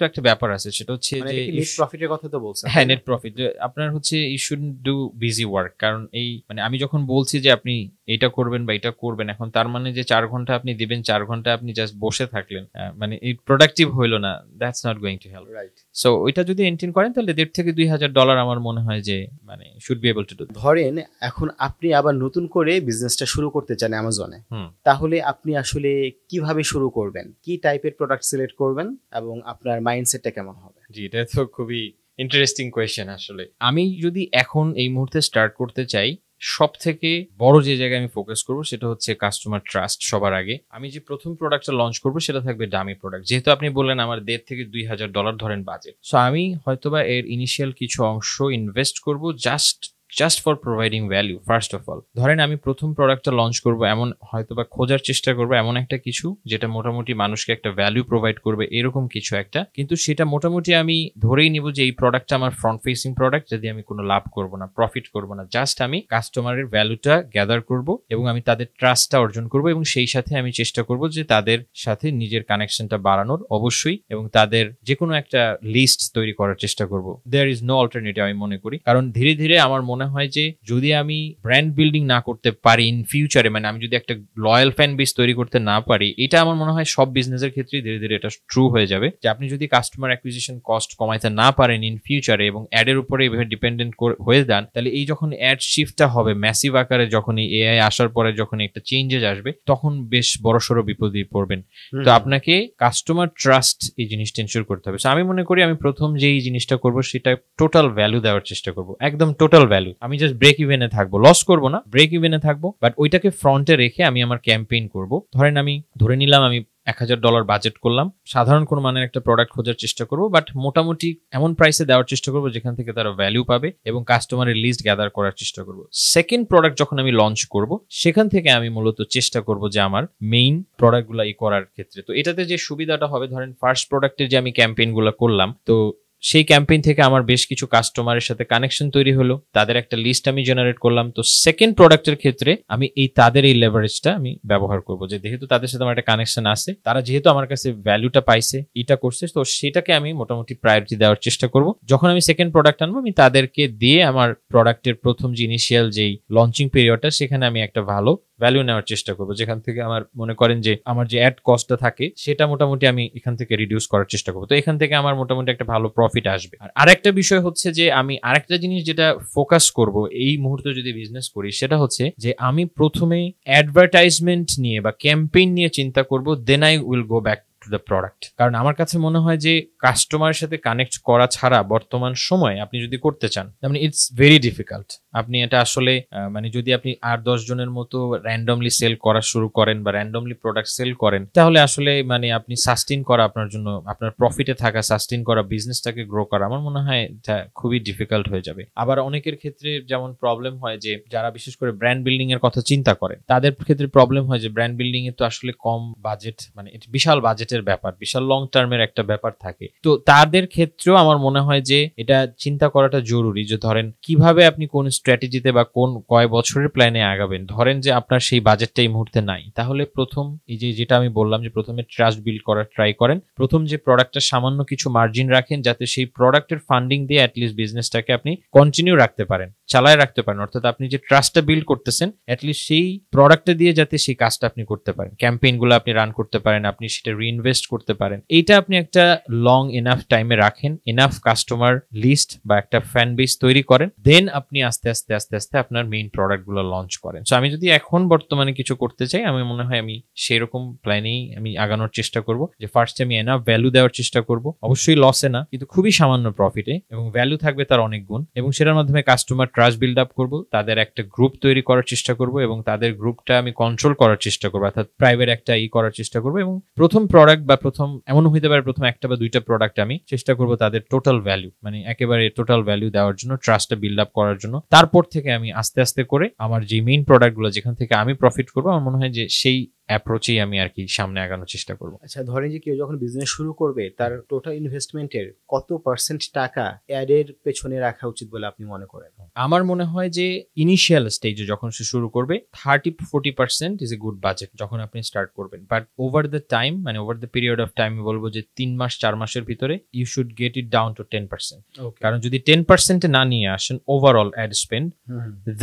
একটা ব্যাপার আছে, সেটা হচ্ছে যে নেট প্রফিটের কথা তো বলছেন। হ্যাঁ, নেট প্রফিট আপনার হচ্ছে you shouldn't do busy work. কারণ এই মানে আমি যখন বলছি যে আপনি এটা করবেন বা এটা করবেন, এখন তার মানে যে 4 ঘন্টা আপনি দিবেন, 4 ঘন্টা আপনি জাস্ট বসে থাকলেন, মানে এই প্রোডাক্টিভ হইলো না, that's not going to help. Right. So ওইটা যদি মেইনটেইন করেন তাহলে $1,500 থেকে $2,000 আমার মনে হয় যে মানে should be able to do. ধরেন এখন আপনি আবার নতুন করে বিজনেসটা শুরু করতে চান অ্যামাজনে, তাহলে আপনি আসলে কিভাবে শুরু করবেন, কি টাইপের প্রোডাক্ট সিলেক্ট করবেন, এবং আপনার মাইন্ডসেটটা কেমন হবে? জি, এটা তো খুবই ইন্টারেস্টিং কোয়েশ্চেন আসলে। আমি যদি এখন এই মুহূর্তে স্টার্ট করতে চাই, সব থেকে বড় যে জায়গায় আমি ফোকাস করবো সেটা হচ্ছে কাস্টমার ট্রাস্ট। সবার আগে আমি যে প্রথম প্রোডাক্টটা লঞ্চ করবো সেটা থাকবে দামি প্রোডাক্ট। যেহেতু আপনি বললেন আমার $1.5 থেকে $2,000 ধরেন বাজেট, সো আমি হয়তোবা এর ইনিশিয়াল কিছু অংশ ইনভেস্ট করবো just for providing value. First of all ধরেন আমি প্রথম প্রোডাক্টটা লঞ্চ করবো, এমন হয়তোবা খোঁজার চেষ্টা করবো এমন একটা কিছু যেটা মোটামুটি মানুষকে একটা ভ্যালু প্রোভাইড করবে, এরকম কিছু একটা। কিন্তু সেটা মোটামুটি আমি ধরেই নিব যে এই প্রোডাক্টটা আমার ফ্রন্ট ফেসিং প্রোডাক্ট, যদি আমি কোনো লাভ করবো না, প্রফিট করবো না, জাস্ট আমি কাস্টমারের ভ্যালুটা গ্যাদার করব এবং আমি তাদের ট্রাস্টটা অর্জন করব, এবং সেই সাথে আমি চেষ্টা করব যে তাদের সাথে নিজের কানেকশনটা বাড়ানোর অবশ্যই, এবং তাদের যে কোনো একটা লিস্ট তৈরি করার চেষ্টা করব। দেয়ার ইজ নো অল্টারনেটিভ আমি মনে করি। কারণ ধীরে ধীরে আমার মনে হয় যে যদি আমি ব্র্যান্ড বিল্ডিং না করতে পারি ইন ফিউচারে, মানে আমি যদি একটা লয়াল ফ্যান বেস তৈরি করতে না পারি, এটা আমার মনে হয় সব বিজনেসের ক্ষেত্রে ধীরে ধীরে এটা ট্রু হয়ে যাবে যে আপনি যদি কাস্টমার অ্যাকুইজিশন কস্ট কমাইতে না পারেন ইন ফিউচারে এবং অ্যাডের উপরে এইভাবে ডিপেন্ডেন্ট হয়ে যান, তাহলে এই যখন অ্যাড শিফটটা হবে ম্যাসিভ আকারে, যখন এই এআই আসার পরে যখন একটা চেঞ্জেস আসবে, তখন বেশ বড়সড় বিপদে পড়বেন। তো আপনাকে কাস্টমার ট্রাস্ট এই জিনিসটা এনশিওর করতে হবে। আমি মনে করি আমি প্রথম যে এই জিনিসটা করবো সেটা টোটাল ভ্যালু দেওয়ার চেষ্টা করবো, একদম টোটাল ভ্যালু। আমি জাস্ট ব্রেক ইভেনে থাকবো, লস করবো না, ব্রেক ইভেনে থাকবো, বাট ওইটাকে ফ্রন্টে রেখে আমি আমার ক্যাম্পেইন করবো। ধরেন আমি ধরে নিলাম আমি $1,000 বাজেট করলাম, সাধারণ কোনো মানের একটা প্রোডাক্ট খোঁজার চেষ্টা করবো, বাট মোটামুটি এমন প্রাইসে দেওয়ার চেষ্টা করবো যেখান থেকে তারা ভ্যালু পাবে, এবং কাস্টমারের লিস্ট গ্যাদার করার চেষ্টা করবো। সেকেন্ড প্রোডাক্ট যখন আমি লঞ্চ করব, সেখান থেকে আমি মূলত চেষ্টা করব যে আমার মেইন প্রোডাক্টগুলো করার ক্ষেত্রে। তো এটাতে যে সুবিধাটা হবে, ধরেন ফার্স্ট প্রোডাক্টের যে আমি ক্যাম্পেইনগুলো করলাম, তো সেই ক্যাম্পেইন থেকে আমার বেশ কিছু কাস্টমারের সাথে কানেকশন তৈরি হলো, তাদের একটা লিস্ট আমি জেনারেট করলাম। তো সেকেন্ড প্রোডাক্টের ক্ষেত্রে আমি তাদের এই লেভারেজটা আমি ব্যবহার করব, যে যেহেতু তাদের সাথে আমার একটা কানেকশন আছে, তারা যেহেতু আমার কাছে ভ্যালুটা পাইছে, এটা করছে, তো সেটাকে আমি মোটামুটি প্রায়োরিটি দেওয়ার চেষ্টা করব। যখন আমি সেকেন্ড প্রোডাক্ট আনবো, আমি তাদেরকে দিয়ে আমার প্রোডাক্টের প্রথম যে ইনিশিয়াল যেই লঞ্চিং পিরিয়ডটা, সেখানে আমি একটা ভালো ভ্যালু নেওয়ার চেষ্টা করবো, যেখান থেকে আমার মনে করেন যে আমার যে অ্যাড কস্টটা থাকে সেটা মোটামুটি আমি এখান থেকে রিডিউস করার চেষ্টা করবো। তো এখান থেকে আমার মোটামুটি একটা ভালো প্রফিট আসবে। আর আরেকটা বিষয় হচ্ছে যে আমি আরেকটা জিনিস যেটা ফোকাস করব এই মুহূর্তে যদি বিজনেস করি, সেটা হচ্ছে যে আমি প্রথমে অ্যাডভার্টাইজমেন্ট নিয়ে বা ক্যাম্পেইন নিয়ে চিন্তা করব, then I will go back to the product. কারণ আমার কাছে মনে হয় যে কাস্টমারের সাথে কানেক্ট করা ছাড়া বর্তমান সময় আপনি যদি করতে চান, মানে ইটস ভেরি ডিফিকাল্ট। আপনি এটা আসলে মানে যদি আপনি 8-10 জনের মতো র্যান্ডমলি সেল করা শুরু করেন বা র্যান্ডমলি প্রোডাক্ট সেল করেন, তাহলে আসলে মানে আপনি সাস্টেইন করা আপনার জন্য, আপনার প্রফিটে থাকা, সাস্টেইন করা, বিজনেসটাকে গ্রো করা, আমার মনে হয় এটা খুবই ডিফিকাল্ট হয়ে যাবে। আবার অনেকের ক্ষেত্রে যেমন প্রবলেম হয় যে যারা বিশেষ করে ব্র্যান্ড বিল্ডিং এর কথা চিন্তা করেন, তাদের ক্ষেত্রে প্রবলেম হয় যে ব্র্যান্ড বিল্ডিং এ তো আসলে কম বাজেট, মানে এটা বিশাল বাজেটের ব্যাপার, বিশাল লং টার্মের একটা ব্যাপার থাকে। তো তাদের ক্ষেত্রেও আমার মনে হয় যে এটা চিন্তা করাটা জরুরি, যে ধরেন কিভাবে আপনি কোন স্ট্র্যাটেজিতে বা কোন কয় বছরের প্ল্যানে আগাবেন। ধরেন যে আপনার সেই বাজেটটা এই মুহূর্তে নাই, তাহলে প্রথম এই যেটা আমি বললাম যে প্রথমে ট্রাস্ট বিল্ড করার ট্রাই করেন, প্রথম যে প্রোডাক্টটা সামান্য কিছু মার্জিন রাখেন, যাতে সেই প্রোডাক্টের ফান্ডিং দিয়ে অ্যাটলিস্ট বিজনেসটাকে আপনি কন্টিনিউ রাখতে পারেন, চালায় রাখতে পারেন। অর্থাৎ আপনি যে ট্রাস্টটা বিল্ড করতেছেন, অ্যাটলিস্ট সেই প্রোডাক্টটা দিয়ে যাতে সেই কাজটা আপনি করতে পারেন, ক্যাম্পেইনগুলো আপনি রান করতে পারেন, আপনি সেটা রিইনভেস্ট করতে পারেন। এইটা আপনি একটা লং এনাফ টাইমে রাখেন, এনাফ কাস্টমার লিস্ট বা একটা ফ্যান বেস তৈরি করেন, দেন আপনি আস্তে আস্তে আস্তে আস্তে আপনার মেইন প্রোডাক্টগুলো লঞ্চ করেন। সো আমি যদি এখন বর্তমানে কিছু করতে চাই, আমি মনে হয় আমি সেরকম প্ল্যানেই আমি আগানোর চেষ্টা করব, যে ফার্স্টে আমি এনাফ ভ্যালু দেওয়ার চেষ্টা করব, অবশ্যই লসে না, কিন্তু খুবই সামান্য প্রফিটে, এবং ভ্যালু থাকবে তার অনেক গুণ, এবং সেটার মাধ্যমে কাস্টমার ট্রাস্ট বিল্ড আপ করবো, তাদের একটা গ্রুপ তৈরি করার চেষ্টা করব, এবং তাদের গ্রুপটা আমি কন্ট্রোল করার চেষ্টা করবো, অর্থাৎ প্রাইভেট একটা করার চেষ্টা করবো, এবং প্রথম প্রোডাক্ট বা প্রথম এমন হইতে পারে প্রথম একটা বা দুইটা প্রোডাক্ট আমি চেষ্টা করবো তাদের টোটাল ভ্যালু, মানে একেবারে টোটাল ভ্যালু দেওয়ার জন্য, ট্রাস্টটা বিল্ড আপ করার জন্য। তারপর থেকে আমি আস্তে আস্তে করে আমার যে মেইন প্রোডাক্টগুলো যেখান থেকে আমি প্রফিট করবো, আমার মনে হয় যে সেই অ্যাপ্রোচেই আমি আর কি সামনে আগানোর চেষ্টা করবো। আচ্ছা, ধরেন যে কেউ যখন বিজনেস শুরু করবে, তার টোটাল ইনভেস্টমেন্টের কত পার্সেন্ট টাকা অ্যাডের পেছনে রাখা উচিত বলে আপনি মনে করেন? আমার মনে হয় যে ইনিশিয়াল স্টেজে যখন সে শুরু করবে 30-40% ইজ এ গুড বাজেট যখন আপনি স্টার্ট করবেন। বাট ওভার দ্য টাইম, মানে over the period of time বলবো যে 3-4 মাসের ভিতরে you should get it down to 10%। কারণ যদি 10% না নিয়ে আসেন ওভারঅল অ্যাড স্পেন্ড,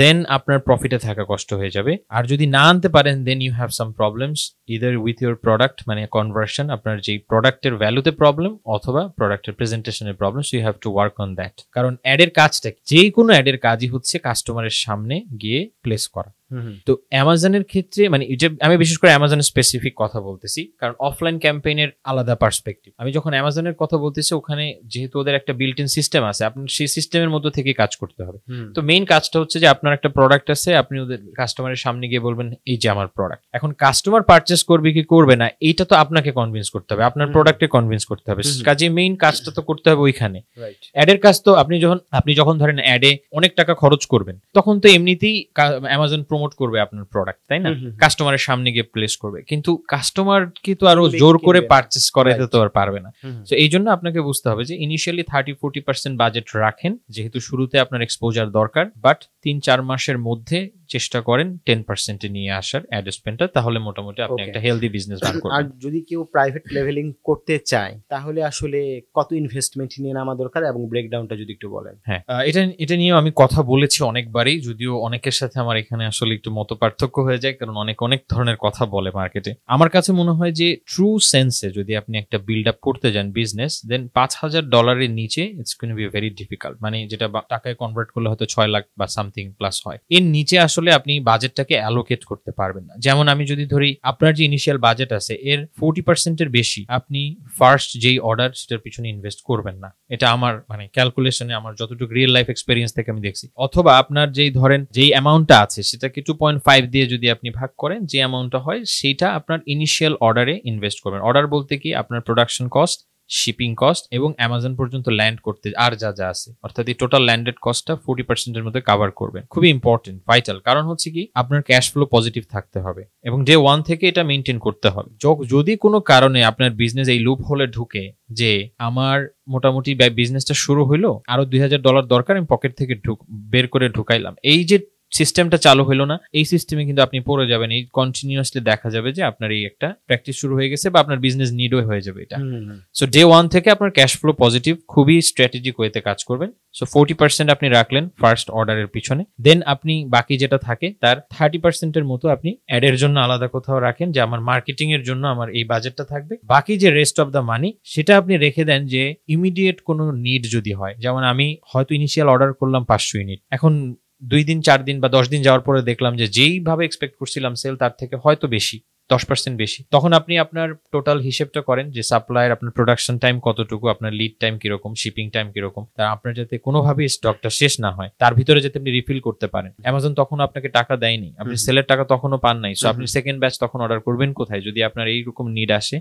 দেন আপনার প্রফিটে থাকা কষ্ট হয়ে যাবে। আর যদি না আনতে পারেন, then you have some problems either with your product, মানে কনভার্সন, আপনার যেই প্রোডাক্টের ভ্যালুতে প্রবলেম অথবা প্রোডাক্টের প্রেজেন্টেশনের problem. So you have to work on that. কারণ অ্যাডের কাজটা, যে কোনো অ্যাডের কাজই হচ্ছে কাস্টমারের সামনে গিয়ে প্লেস করা। তো অ্যামাজনের ক্ষেত্রে মানে এটা আমি বিশেষ করে অ্যামাজনের স্পেসিফিক কথা বলতেছি, কারণ অফলাইন ক্যাম্পেইনের আলাদা পার্সপেক্টিভ। আমি যখন অ্যামাজনের কথা বলতেছি ওখানে যেহেতু ওদের একটা বিল্ট ইন সিস্টেম আছে, আপনার সেই সিস্টেমের মধ্যে থেকে কাজ করতে হবে। তো মেইন কাজটা হচ্ছে যে আপনার একটা প্রোডাক্ট আছে, আপনি ওদের কাস্টমারের সামনে গিয়ে বলবেন এই যে আমার প্রোডাক্ট। এখন কাস্টমার পারচেস করবে কি করবে না এইটা তো আপনাকে কনভিন্স করতে হবে, আপনার প্রোডাক্টে কনভিন্স করতে হবে। কাজে মেইন কাজটা তো করতে হবে ওইখানে। অ্যাডের কাজ তো আপনি যখন ধরেন অ্যাডে অনেক টাকা খরচ করবেন তখন তো এমনিতেই অ্যামাজন প্রমোট করবে আপনার প্রোডাক্ট, তাই না? কাস্টমারের সামনে গিয়ে প্লেস করবে, কিন্তু কাস্টমার কি তো আরো জোর করে পারচেস করাইতে তো আর পারবে না। তো এই জন্য আপনাকে বুঝতে হবে যে ইনিশিয়ালি 30-40% বাজেট রাখেন, যেহেতু শুরুতে আপনার এক্সপোজার দরকার, বাট 3-4 মাসের মধ্যে চেষ্টা করেন 10% নিয়ে আসার অ্যাড স্পেন্ডটা, তাহলে মোটামুটি আপনি একটা হেলদি বিজনেস রান করবেন। আর যদি কেউ প্রাইভেট লেভেলিং করতে চায় তাহলে আসলে কত ইনভেস্টমেন্ট নিয়ে নামা দরকার এবং ব্রেকডাউনটা যদি একটু বলেন। হ্যাঁ, এটা নিয়ে আমি কথা বলেছি অনেকবারই, যদিও অনেকের সাথে আমার এখানে আসলে একটু মত পার্থক্য হয়ে যায়, কারণ অনেক ধরনের কথা বলে মার্কেটে। আমার কাছে মনে হয় যে ট্রু সেন্সে যদি আপনি একটা বিল্ড আপ করতে যান বিজনেস, দেন $5,000 নিচে it's going to be very difficult, মানে যেটা টাকায় কনভার্ট করলে হয়তো 6 লাখ বা সামথিং প্লাস হয়। এর নিচে আসলে আপনি বাজেটটাকে অ্যালোকেট করতে পারবেন না। যেমন আমি যদি ধরি আপনার যে ইনিশিয়াল বাজেট আছে এর 40% বেশি আপনি ফার্স্ট যেই অর্ডার সেটার পিছনে ইনভেস্ট করবেন না। এটা আমার মানে ক্যালকুলেশনে আমার যতটুকু রিয়েল লাইফ এক্সপেরিয়েন্স থেকে আমি দেখছি। অথবা আপনার যেই অ্যামাউন্টটা আছে সেটাকে 2.5 দিয়ে যদি আপনি ভাগ করেন, যে অ্যামাউন্টটা হয় সেইটা আপনার ইনিশিয়াল অর্ডারে ইনভেস্ট করবেন। অর্ডার বলতে কি আপনার প্রোডাকশন কস্ট, শিপিং কস্ট এবং অ্যামাজন পর্যন্ত ল্যান্ড করতে আর যা আছে, অর্থাৎ এই টোটাল ল্যান্ডেড কস্টটা 40% এর মধ্যে কভার করবেন। খুবই ইম্পর্টেন্ট, ভাইটাল, কারণ হচ্ছে কি আপনার ক্যাশ ফ্লো পজিটিভ থাকতে হবে এবং ডে 1 থেকে এটা মেনটেন করতে হবে। যদি কোনো কারণে আপনার বিজনেস এই লুপ হোলে ঢুকে যে আমার মোটামুটি বিজনেসটা শুরু হইলো, আরো $2,000 দরকার, আমি পকেট থেকে বের করে ঢুকাইলাম, এই যে সিস্টেমটা চালু হলো না, এই সিস্টেমে কিন্তু আপনি পড়ে যাবেন। এই কন্টিনিউয়াসলি দেখা যাবে যে আপনার এই একটা প্র্যাকটিস শুরু হয়ে গেছে বা আপনার বিজনেস নিডও হয়ে যাবে এটা। সো ডে 1 থেকে আপনার ক্যাশ ফ্লো পজিটিভ, খুবই স্ট্র্যাটেজিক ওয়েতে কাজ করবেন। সো 40% আপনি রাখলেন ফার্স্ট অর্ডারের পিছনে, দেন আপনি বাকি যেটা থাকে তার 30% এর মতো আপনি অ্যাডের জন্য আলাদা কোথাও রাখেন, যে আমার মার্কেটিং এর জন্য আমার এই বাজেটটা থাকবে। বাকি যে রেস্ট অফ দ্য মানি সেটা আপনি রেখে দেন যে ইমিডিয়েট কোনো নিড যদি হয়, যেমন আমি হয়তো ইনিশিয়াল অর্ডার করলাম 500 ইউনিট, এখন 2 দিন 4 দিন বা 10 দিন যাওয়ার পরে দেখলাম যে যেইভাবে এক্সপেক্ট করছিলাম সেল তার থেকে হয়তো বেশি, 10% বেশি, তখন আপনি আপনার টোটাল হিসেবটা করেন যে সাপ্লাইয়ের আপনার প্রোডাকশন টাইম কতটুকু, আপনার লিড টাইম কিরকম, শিপিং টাইম কিরকম, তার আপনার যাতে কোনোভাবেই স্টকটা শেষ না হয়, তার ভিতরে যাতে আপনি রিফিল করতে পারেন। অ্যামাজন তখন আপনাকে টাকা দেয়নি, আপনি সেলের টাকা তখনও পান নাই, সো আপনি সেকেন্ড ব্যাচ তখন অর্ডার করবেন কোথায় যদি আপনার এইরকম নিড আসে?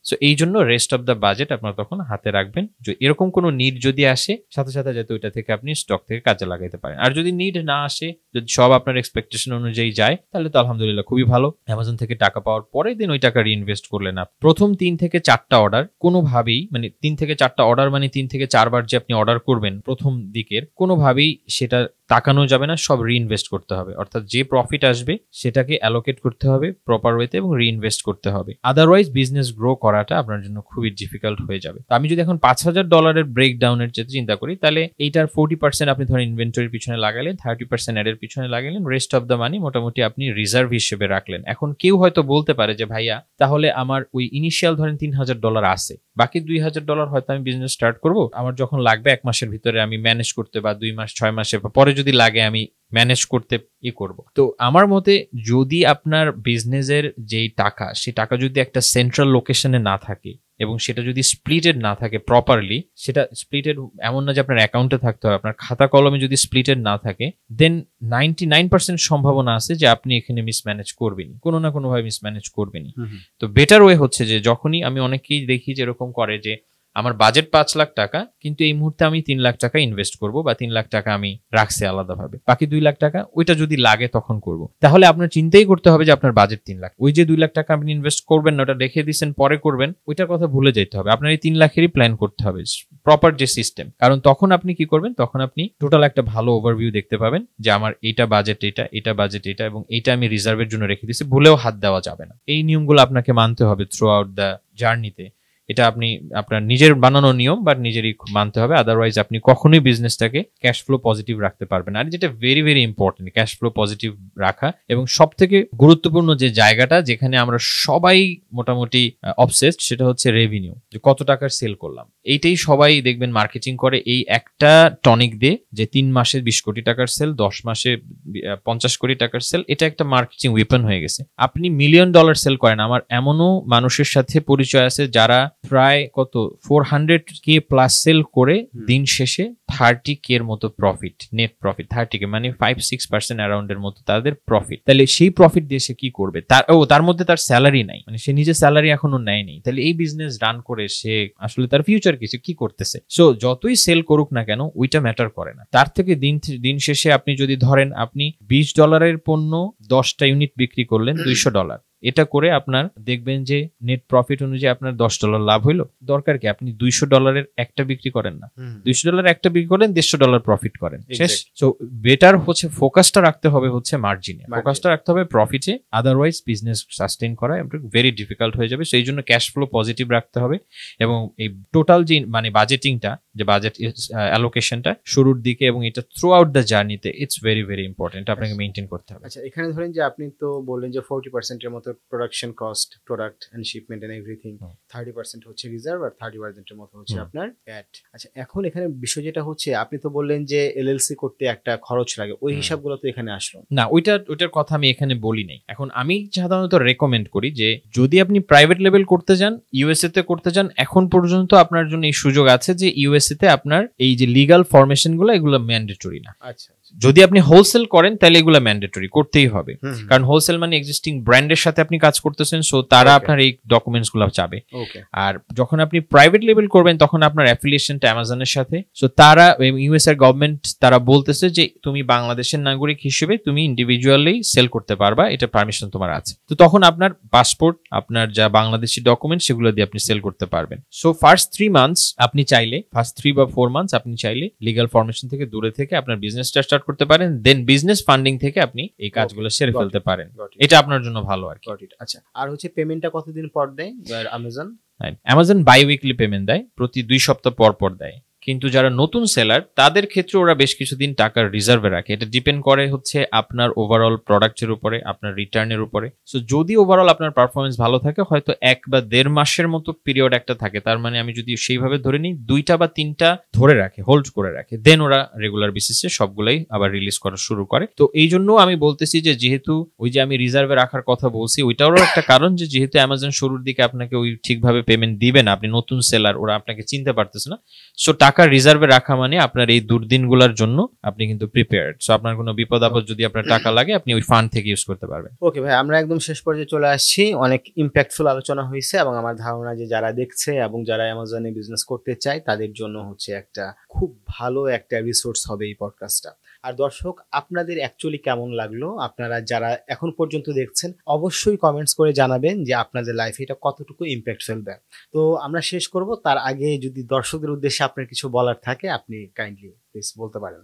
সো এই জন্য রেস্ট অফ দ্য বাজেট আপনার তখন হাতে রাখবেন, যে এরকম কোনো নিড যদি আসে সাথে সাথে যাতে ওইটা থেকে আপনি স্টক থেকে কাজে লাগাইতে পারেন। আর যদি নিড না আসে, যদি সব আপনার এক্সপেকটেশন অনুযায়ী যায়, তাহলে তো আলহামদুলিল্লাহ খুবই ভালো। অ্যামাজন থেকে টাকা পাওয়ার পরে দিন ওই টাকা রিইনভেস্ট করলেন। প্রথম 3 থেকে 4টা অর্ডার কোনোভাবেই, মানে 3 থেকে 4টা অর্ডার মানে 3 থেকে 4 বার যে আপনি অর্ডার করবেন প্রথম দিকের, কোনোভাবেই সেটা তাকানো যাবে না, সব রিইনভেস্ট করতে হবে। অর্থাৎ যে প্রফিট আসবে সেটাকে অ্যালোকেট করতে হবে প্রপার ওয়েতে এবং রিইনভেস্ট করতে হবে। আদারওয়াইজ বিজনেস গ্রো করাটা আপনার জন্য খুবই ডিফিকাল্ট হয়ে যাবে। তো আমি যদি এখন $5,000 ব্রেকডাউনের যেটা চিন্তা করি, তাহলে এইটার 40% আপনি ধরেন ইনভেন্টরির পিছনে লাগালেন, 30% অ্যাডের পিছনে লাগালেন, রেস্ট অফ দ্য মানি মোটামুটি আপনি রিজার্ভ হিসেবে রাখলেন। এখন কেউ হয়তো বলতে পারে যে ভাইয়া তাহলে আমার ওই ইনিশিয়াল ধরেন $3,000 আছে, বাকি $2,000 হয়তো আমি বিজনেস স্টার্ট করব, আমার যখন লাগবে 1 মাসের ভিতরে আমি ম্যানেজ করতে, বা 2 মাস 6 মাসে পরে যদি লাগে আমি ম্যানেজ করতে করব। তো আমার মতে যদি আপনার বিজনেসের যেই টাকা, সেই টাকা যদি একটা সেন্ট্রাল লোকেশনে না থাকে এবং সেটা যদি স্প্লিটেড না থাকে প্রপারলি, সেটা স্প্লিটেড এমন না যে আপনার অ্যাকাউন্টে থাকতে হবে, আপনার খাতা কলমে যদি স্প্লিটেড না থাকে, দেন 99% সম্ভাবনা আছে যে আপনি এখানে মিসম্যানেজ করবেনই, কোনো না কোনোভাবে মিসম্যানেজ করবেনই। তো বেটার ওয়ে হচ্ছে যে যখনই আমি অনেকেই দেখি যে এরকম করে যে আমার বাজেট 5 লাখ টাকা, কিন্তু এই মুহূর্তে আমি 3 লাখ টাকা ইনভেস্ট করব বা 3 লাখ টাকা আমি রাখছি আলাদাভাবে, বাকি 2 লাখ টাকা ওইটা যদি লাগে তখন করব। তাহলে আপনার চিন্তাই করতে হবে যে আপনার বাজেট 3 লাখ, ওই যে 2 লাখ টাকা আপনি ইনভেস্ট করবেন না, ওটা রেখে দিচ্ছেন পরে করবেন, ওইটার কথা ভুলে যেতে হবে। আপনার এই 3 লাখেরই প্ল্যান করতে হবে, প্রপার যে সিস্টেম। কারণ তখন আপনি কি করবেন, তখন আপনি টোটাল একটা ভালো ওভারভিউ দেখতে পাবেন যে আমার এইটা বাজেট, এটা বাজেট, এটা এবং এইটা আমি রিজার্ভের জন্য রেখে দিচ্ছি, ভুলেও হাত দেওয়া যাবে না। এই নিয়মগুলো আপনাকে মানতে হবে থ্রু আউট দ্য জার্নিতে। এটা আপনি আপনার নিজের বানানো নিয়ম বা নিজেরই মানতে হবে, আদারওয়াইজ আপনি কখনোই বিজনেসটাকে ক্যাশ ফ্লো পজিটিভ রাখতে পারবেন। আর যেটা very very important cash flow positive রাখা, এবং সব থেকে গুরুত্বপূর্ণ যে জায়গাটা যেখানে আমরা সবাই মোটামুটি অবসেসড, সেটা হচ্ছে রেভিনিউ, যে কত টাকার সেল করলাম। এইটাই সবাই দেখবেন মার্কেটিং করে এই একটা টনিক দিয়ে, যে 3 মাসে 20 কোটি টাকার সেল, 10 মাসে 50 কোটি টাকার সেল। এটা একটা মার্কেটিং ওয়েপন হয়ে গেছে। আপনি $1 মিলিয়ন সেল করেন, আমার এমনও মানুষের সাথে পরিচয় আছে যারা প্রায় কত 400K প্লাস সেল করে দিন শেষে 30K এর মতো প্রফিট, নেট প্রফিট 30K মানে 5-6% অ্যারাউন্ডের মতো তাদের প্রফিট। তাহলে সেই প্রফিট দিয়ে সে কি করবে? তার মধ্যে তার স্যালারি নাই, মানে সে নিজে স্যালারি এখনো নেয়নি। তাহলে এই বিজনেস রান করে সে আসলে তার ফিউচার কিছু কি করতেছে? সো যতই সেল করুক না কেন ওইটা ম্যাটার করে না। তার থেকে দিন শেষে আপনি যদি ধরেন আপনি $20 পণ্য 10টা ইউনিট বিক্রি করলেন $200, এটা করে আপনার দেখবেন যে নেট প্রফিট অনুযায়ী আপনার $10 লাভ হইলো। দরকার কি আপনি $200 একটা বিক্রি করেন না, $200 একটা বিক্রি করেন, $150 প্রফিট করেন, শেষ। সো বেটার হচ্ছে ফোকাসটা রাখতে হবে হচ্ছে মার্জিনে, ফোকাসটা রাখতে হবে প্রফিটে, আদারওয়াইজ বিজনেস সাস্টেইন করা ভেরি ডিফিকাল্ট হয়ে যাবে। সেই জন্য ক্যাশ ফ্লো পজিটিভ রাখতে হবে, এবং এই টোটাল যে মানে বাজেটিংটা, যে বাজেট অ্যালোকেশনটা শুরুর দিকে এবং এটা থ্রু আউট দ্য জার্নিতে ইটস ভেরি ভেরি ইম্পর্টেন্ট, আপনাকে মেইনটেইন করতে হবে। আচ্ছা, এখানে ধরেন যে আপনি তো বললেন যে 40% এর মতো production cost, product and shipment and everything, 30% হচ্ছে রিজার্ভ আর 30% এর মতো হচ্ছে আপনার প্যাট। আচ্ছা, এখন এখানে বিষয় যেটা হচ্ছে, আপনি তো বললেন যে এলএলসি করতে একটা খরচ লাগে, ওই হিসাবগুলো তো এখানে আসলো না। ওইটার কথা আমি এখানে বলি নাই। এখন আমি সাধারণত রেকমেন্ড করি যে যদি আপনি প্রাইভেট লেভেল করতে যান, ইউএসএ তে করতে যান, এখন পর্যন্ত আপনার জন্য এই সুযোগ আছে যে ইউএসএ তে আপনার এই যে লিগাল ফরমেশন গুলো এগুলো ম্যান্ডেটরি না। আচ্ছা, যদি আপনি হোলসেল করেন তাহলে এগুলো ম্যান্ডেটরি করতেই হবে, কারণ হোলসেল মানে এক্সিস্টিং ব্র্যান্ডের সাথে আপনি কাজ করতেছেন, সো তারা আপনার এই ডকুমেন্টস গুলো চাবে। আর যখন আপনি প্রাইভেট লেভেল করবেন তখন আপনার অ্যাফিলিয়েশনটা অ্যামাজনের সাথে, সো তারা ইউএস এর গভর্নমেন্ট তারা বলতেছে যে তুমি বাংলাদেশের নাগরিক হিসেবে তুমি ইন্ডিভিজুয়ালি সেল করতে পারবা, এটা পারমিশন তোমার আছে। তো তখন আপনার পাসপোর্ট, আপনার যা বাংলাদেশি ডকুমেন্ট সেগুলো দিয়ে আপনি সেল করতে পারবেন। সো ফার্স্ট 3 মান্থস আপনি চাইলে, ফার্স্ট 3 বা 4 মান্থস আপনি চাইলে লিগাল ফরমেশন থেকে দূরে থেকে আপনার বিজনেসটা স্টার্ট করতে পারেন, দেন বিজনেস ফান্ডিং থেকে আপনি এই কাজগুলো সেরে ফেলতে পারেন। এটা আপনার জন্য ভালো আর কি। আচ্ছা, আর হচ্ছে পেমেন্টটা কতদিন পর দেয় Amazon? Amazon biweekly payment দেয়, প্রতি 2 সপ্তাহ পর পর দেয়। কিন্তু যারা নতুন সেলার তাদের ক্ষেত্রে ওরা বেশ কিছুদিন টাকার রিজার্ভে রাখে। এটা ডিপেন্ড করে হচ্ছে আপনার ওভারঅল প্রোডাক্টের উপরে, আপনার রিটার্নের উপরে। সো যদি ওভারঅল আপনার পারফরমেন্স ভালো থাকে, হয়তো 1 বা 1.5 মাসের মতো পিরিয়ড একটা থাকে, তার মানে আমি যদি সেইভাবে ধরে নিই 2টা বা 3টা ধরে রাখে, হোল্ড করে রাখে, দেন ওরা রেগুলার বেসিসে সবগুলাই আবার রিলিজ করা শুরু করে। তো এই জন্য আমি বলতেছি যে যেহেতু ওই যে আমি রিজার্ভে রাখার কথা বলছি, ওইটারও একটা কারণ যে যেহেতু অ্যামাজন শুরুর দিকে আপনাকে ওই ঠিকভাবে পেমেন্ট দিবে না, আপনি নতুন সেলার, ওরা আপনাকে চিনতে পারতেছে না। সো টাকা রিজার্ভে রাখা মানে আপনার এই দুর্দিনগুলোর জন্য আপনি কিন্তু প্রিপেয়ার্ড। সো আপনার কোনো বিপদ আপদ যদি আপনার টাকা লাগে আপনি ওই ফান্ড থেকে ইউজ করতে পারবেন। ওকে ভাই, আমরা একদম শেষ পর্যায়ে চলে আসছি। অনেক ইম্প্যাক্টফুল আলোচনা হয়েছে এবং আমার ধারণা যে যারা দেখছে এবং যারা অ্যামাজনে বিজনেস করতে চায় তাদের জন্য হচ্ছে একটা খুব ভালো একটা রিসোর্স হবে এই পডকাস্টটা। আর দর্শক, আপনাদের অ্যাকচুয়ালি কেমন লাগলো, আপনারা যারা এখন পর্যন্ত দেখছেন অবশ্যই কমেন্টস করে জানাবেন যে আপনাদের লাইফে এটা কতটুকু ইম্প্যাক্ট ফেলবে। তো আমরা শেষ করব, তার আগে যদি দর্শকদের উদ্দেশ্যে আপনার কিছু বলার থাকে আপনি কাইন্ডলি প্লিজ বলতে পারেন।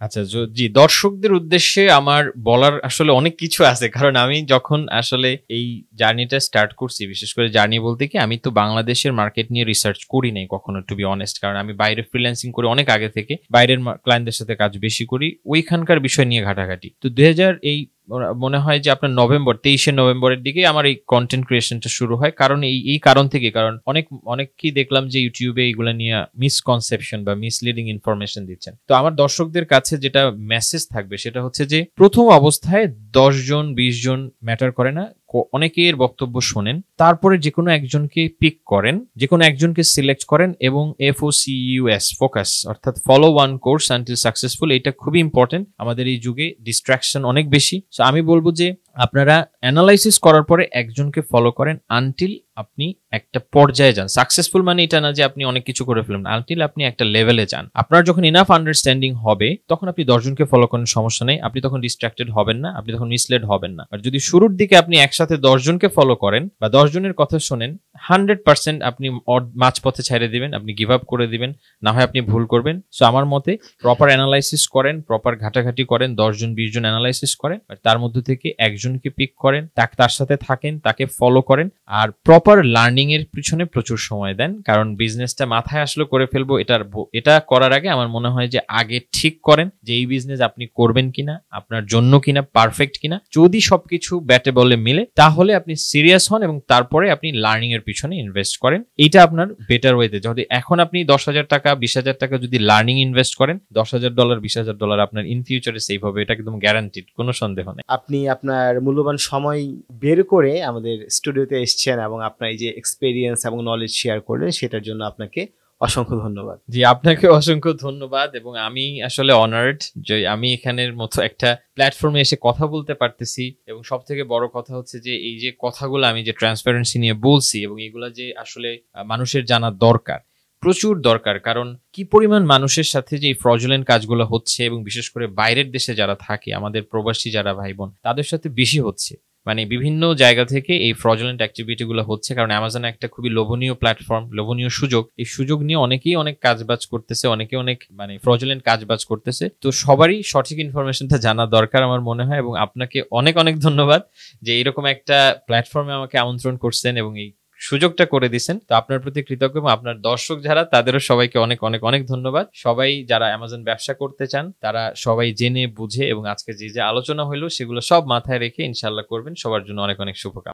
আচ্ছা জি, দর্শকদের উদ্দেশ্যে আমার বলার আসলে অনেক কিছু আছে, কারণ আমি যখন আসলে এই জার্নিটা স্টার্ট করছি, বিশেষ করে জার্নি বলতে কি আমি তো বাংলাদেশের মার্কেট নিয়ে রিসার্চ করি নাই কখনো, টু বি অনেস্ট, কারণ আমি বাইরে ফ্রিল্যান্সিং করি অনেক আগে থেকে, বাইরের ক্লায়েন্টদের সাথে কাজ বেশি করি, ওইখানকার বিষয় নিয়ে ঘাটাঘাটি। তো 2000 মনে হয় যে আপনার 23 নভেম্বরের দিকে আমার এই কন্টেন্ট ক্রিয়েশনটা শুরু হয়, কারণ এই কারণ থেকে, কারণ অনেককেই দেখলাম যে ইউটিউবে এইগুলা নিয়ে মিসকনসেপশন বা মিসলিডিং ইনফরমেশন দিচ্ছেন। তো আমার দর্শকদের কাছে যেটা মেসেজ থাকবে সেটা হচ্ছে যে প্রথম অবস্থায় 10 জন 20 জন ম্যাটার করে না, অনেকের বক্তব্য শোনেন, তারপরে যে কোনো একজনকে পিক করেন, যে কোনো একজনকে সিলেক্ট করেন এবং FOCUS ফোকাস, অর্থাৎ follow one course until successful. এটা খুবই ইম্পর্টেন্ট আমাদের এই যুগে, ডিস্ট্রাকশন অনেক বেশি। সো আমি বলবো যে আপনারা অ্যানালাইসিস করার পরে একজনকে ফলো করেন আনটিল আপনি একটা পর্যায়ে যান। সাকসেসফুল মানে এটা না যে আপনি অনেক কিছু করে ফেলবেন, আনটিল আপনি একটা লেভেলে যান। আপনার যখন ইনাফ আন্ডারস্ট্যান্ডিং হবে তখন আপনি 10 জনকে ফলো করেন, সমস্যা নেই, আপনি তখন ডিস্ট্রাক্টেড হবেন না, আপনি তখন মিসলেড হবেন না। আর যদি শুরুর দিকে আপনি একসাথে 10 জনকে ফলো করেন বা 10 জনের কথা শোনেন, 100% আপনি মাঝপথে ছেড়ে দিবেন, আপনি গিভ আপ করে দিবেন, না হয় আপনি ভুল করবেন। সো আমার মতে প্রপার অ্যানালাইসিস করেন, প্রপার ঘাটাঘাটি করেন, 10 জন 20 জন অ্যানালাইসিস করেন, আর তার মধ্যে থেকে একজনকে পিক করেন, তার সাথে থাকেন, তাকে ফলো করেন, আর প্রপার এরপর লার্নিং এর পিছনে প্রচুর সময় দেন, কারণ বিজনেসটা মাথায় আসলে করে ফেলবো এটা করার আগে আমার মনে হয় যে আগে ঠিক করেন যে এই বিজনেস আপনি করবেন কিনা, আপনার জন্য কিনা, পারফেক্ট কিনা। যদি সবকিছু ব্যাটে বলে মিলে তাহলে আপনি সিরিয়াস হন এবং তারপরে আপনি লার্নিং এর পিছনে ইনভেস্ট করেন। এটা আপনার বেটার ওয়েতে। যদি এখন আপনি 10,000 টাকা 20,000 টাকা যদি লার্নিং ইনভেস্ট করেন, $10,000 $20,000 আপনার ইন ফিউচারে সেভ হবে, এটা একদম গ্যারান্টিড, কোনো সন্দেহ নেই। আপনি আপনার মূল্যবান সময় বের করে আমাদের স্টুডিওতে এসেছেন এবং আপনার এই যে এক্সপেরিয়েন্স এবং নলেজ শেয়ার করলেন সেটার জন্য আপনাকে অসংখ্য ধন্যবাদ। জি, আপনাকে অসংখ্য ধন্যবাদ। এবং আমি আসলে অনার্ড যে আমি এখানের মতো একটা প্ল্যাটফর্মে এসে কথা বলতে পারতেছি। এবং সব থেকে বড় কথা হচ্ছে যে এই যে কথাগুলো আমি যে ট্রান্সপারেন্সি নিয়ে বলছি এবং এগুলা যে আসলে মানুষের জানা দরকার, প্রচুর দরকার। কারণ কি পরিমাণ মানুষের সাথে যে এই ফ্রজুলেন্ট কাজগুলো হচ্ছে এবং বিশেষ করে বাইরের দেশে যারা থাকে, আমাদের প্রবাসী যারা ভাই বোন, তাদের সাথে বেশি হচ্ছে। মানে বিভিন্ন জায়গা থেকে এই ফ্রজুলেন্ট অ্যাক্টিভিটি গুলো হচ্ছে, কারণ অ্যামাজন একটা খুবই লোভনীয় প্ল্যাটফর্ম, লোভনীয় সুযোগ। এই সুযোগ নিয়ে অনেকেই অনেক কাজবাজ করতেছে, অনেকে অনেক মানে ফ্রজুলেন্ট কাজবাজ করতেছে। তো সবারই সঠিক ইনফরমেশনটা জানা দরকার আমার মনে হয়। এবং আপনাকে অনেক অনেক ধন্যবাদ যে এরকম একটা প্ল্যাটফর্মে আমাকে আমন্ত্রণ করছেন এবং এই সুযোগটা করে দিচ্ছেন। তো আপনার প্রতি কৃতজ্ঞ এবং আপনার দর্শক যারা, তাদেরও সবাইকে অনেক অনেক অনেক ধন্যবাদ। সবাই যারা অ্যামাজন ব্যবসা করতে চান তারা সবাই জেনে বুঝে এবং আজকে যে যে আলোচনা হলো সেগুলো সব মাথায় রেখে ইনশাল্লাহ করবেন। সবার জন্য অনেক অনেক শুভকামনা।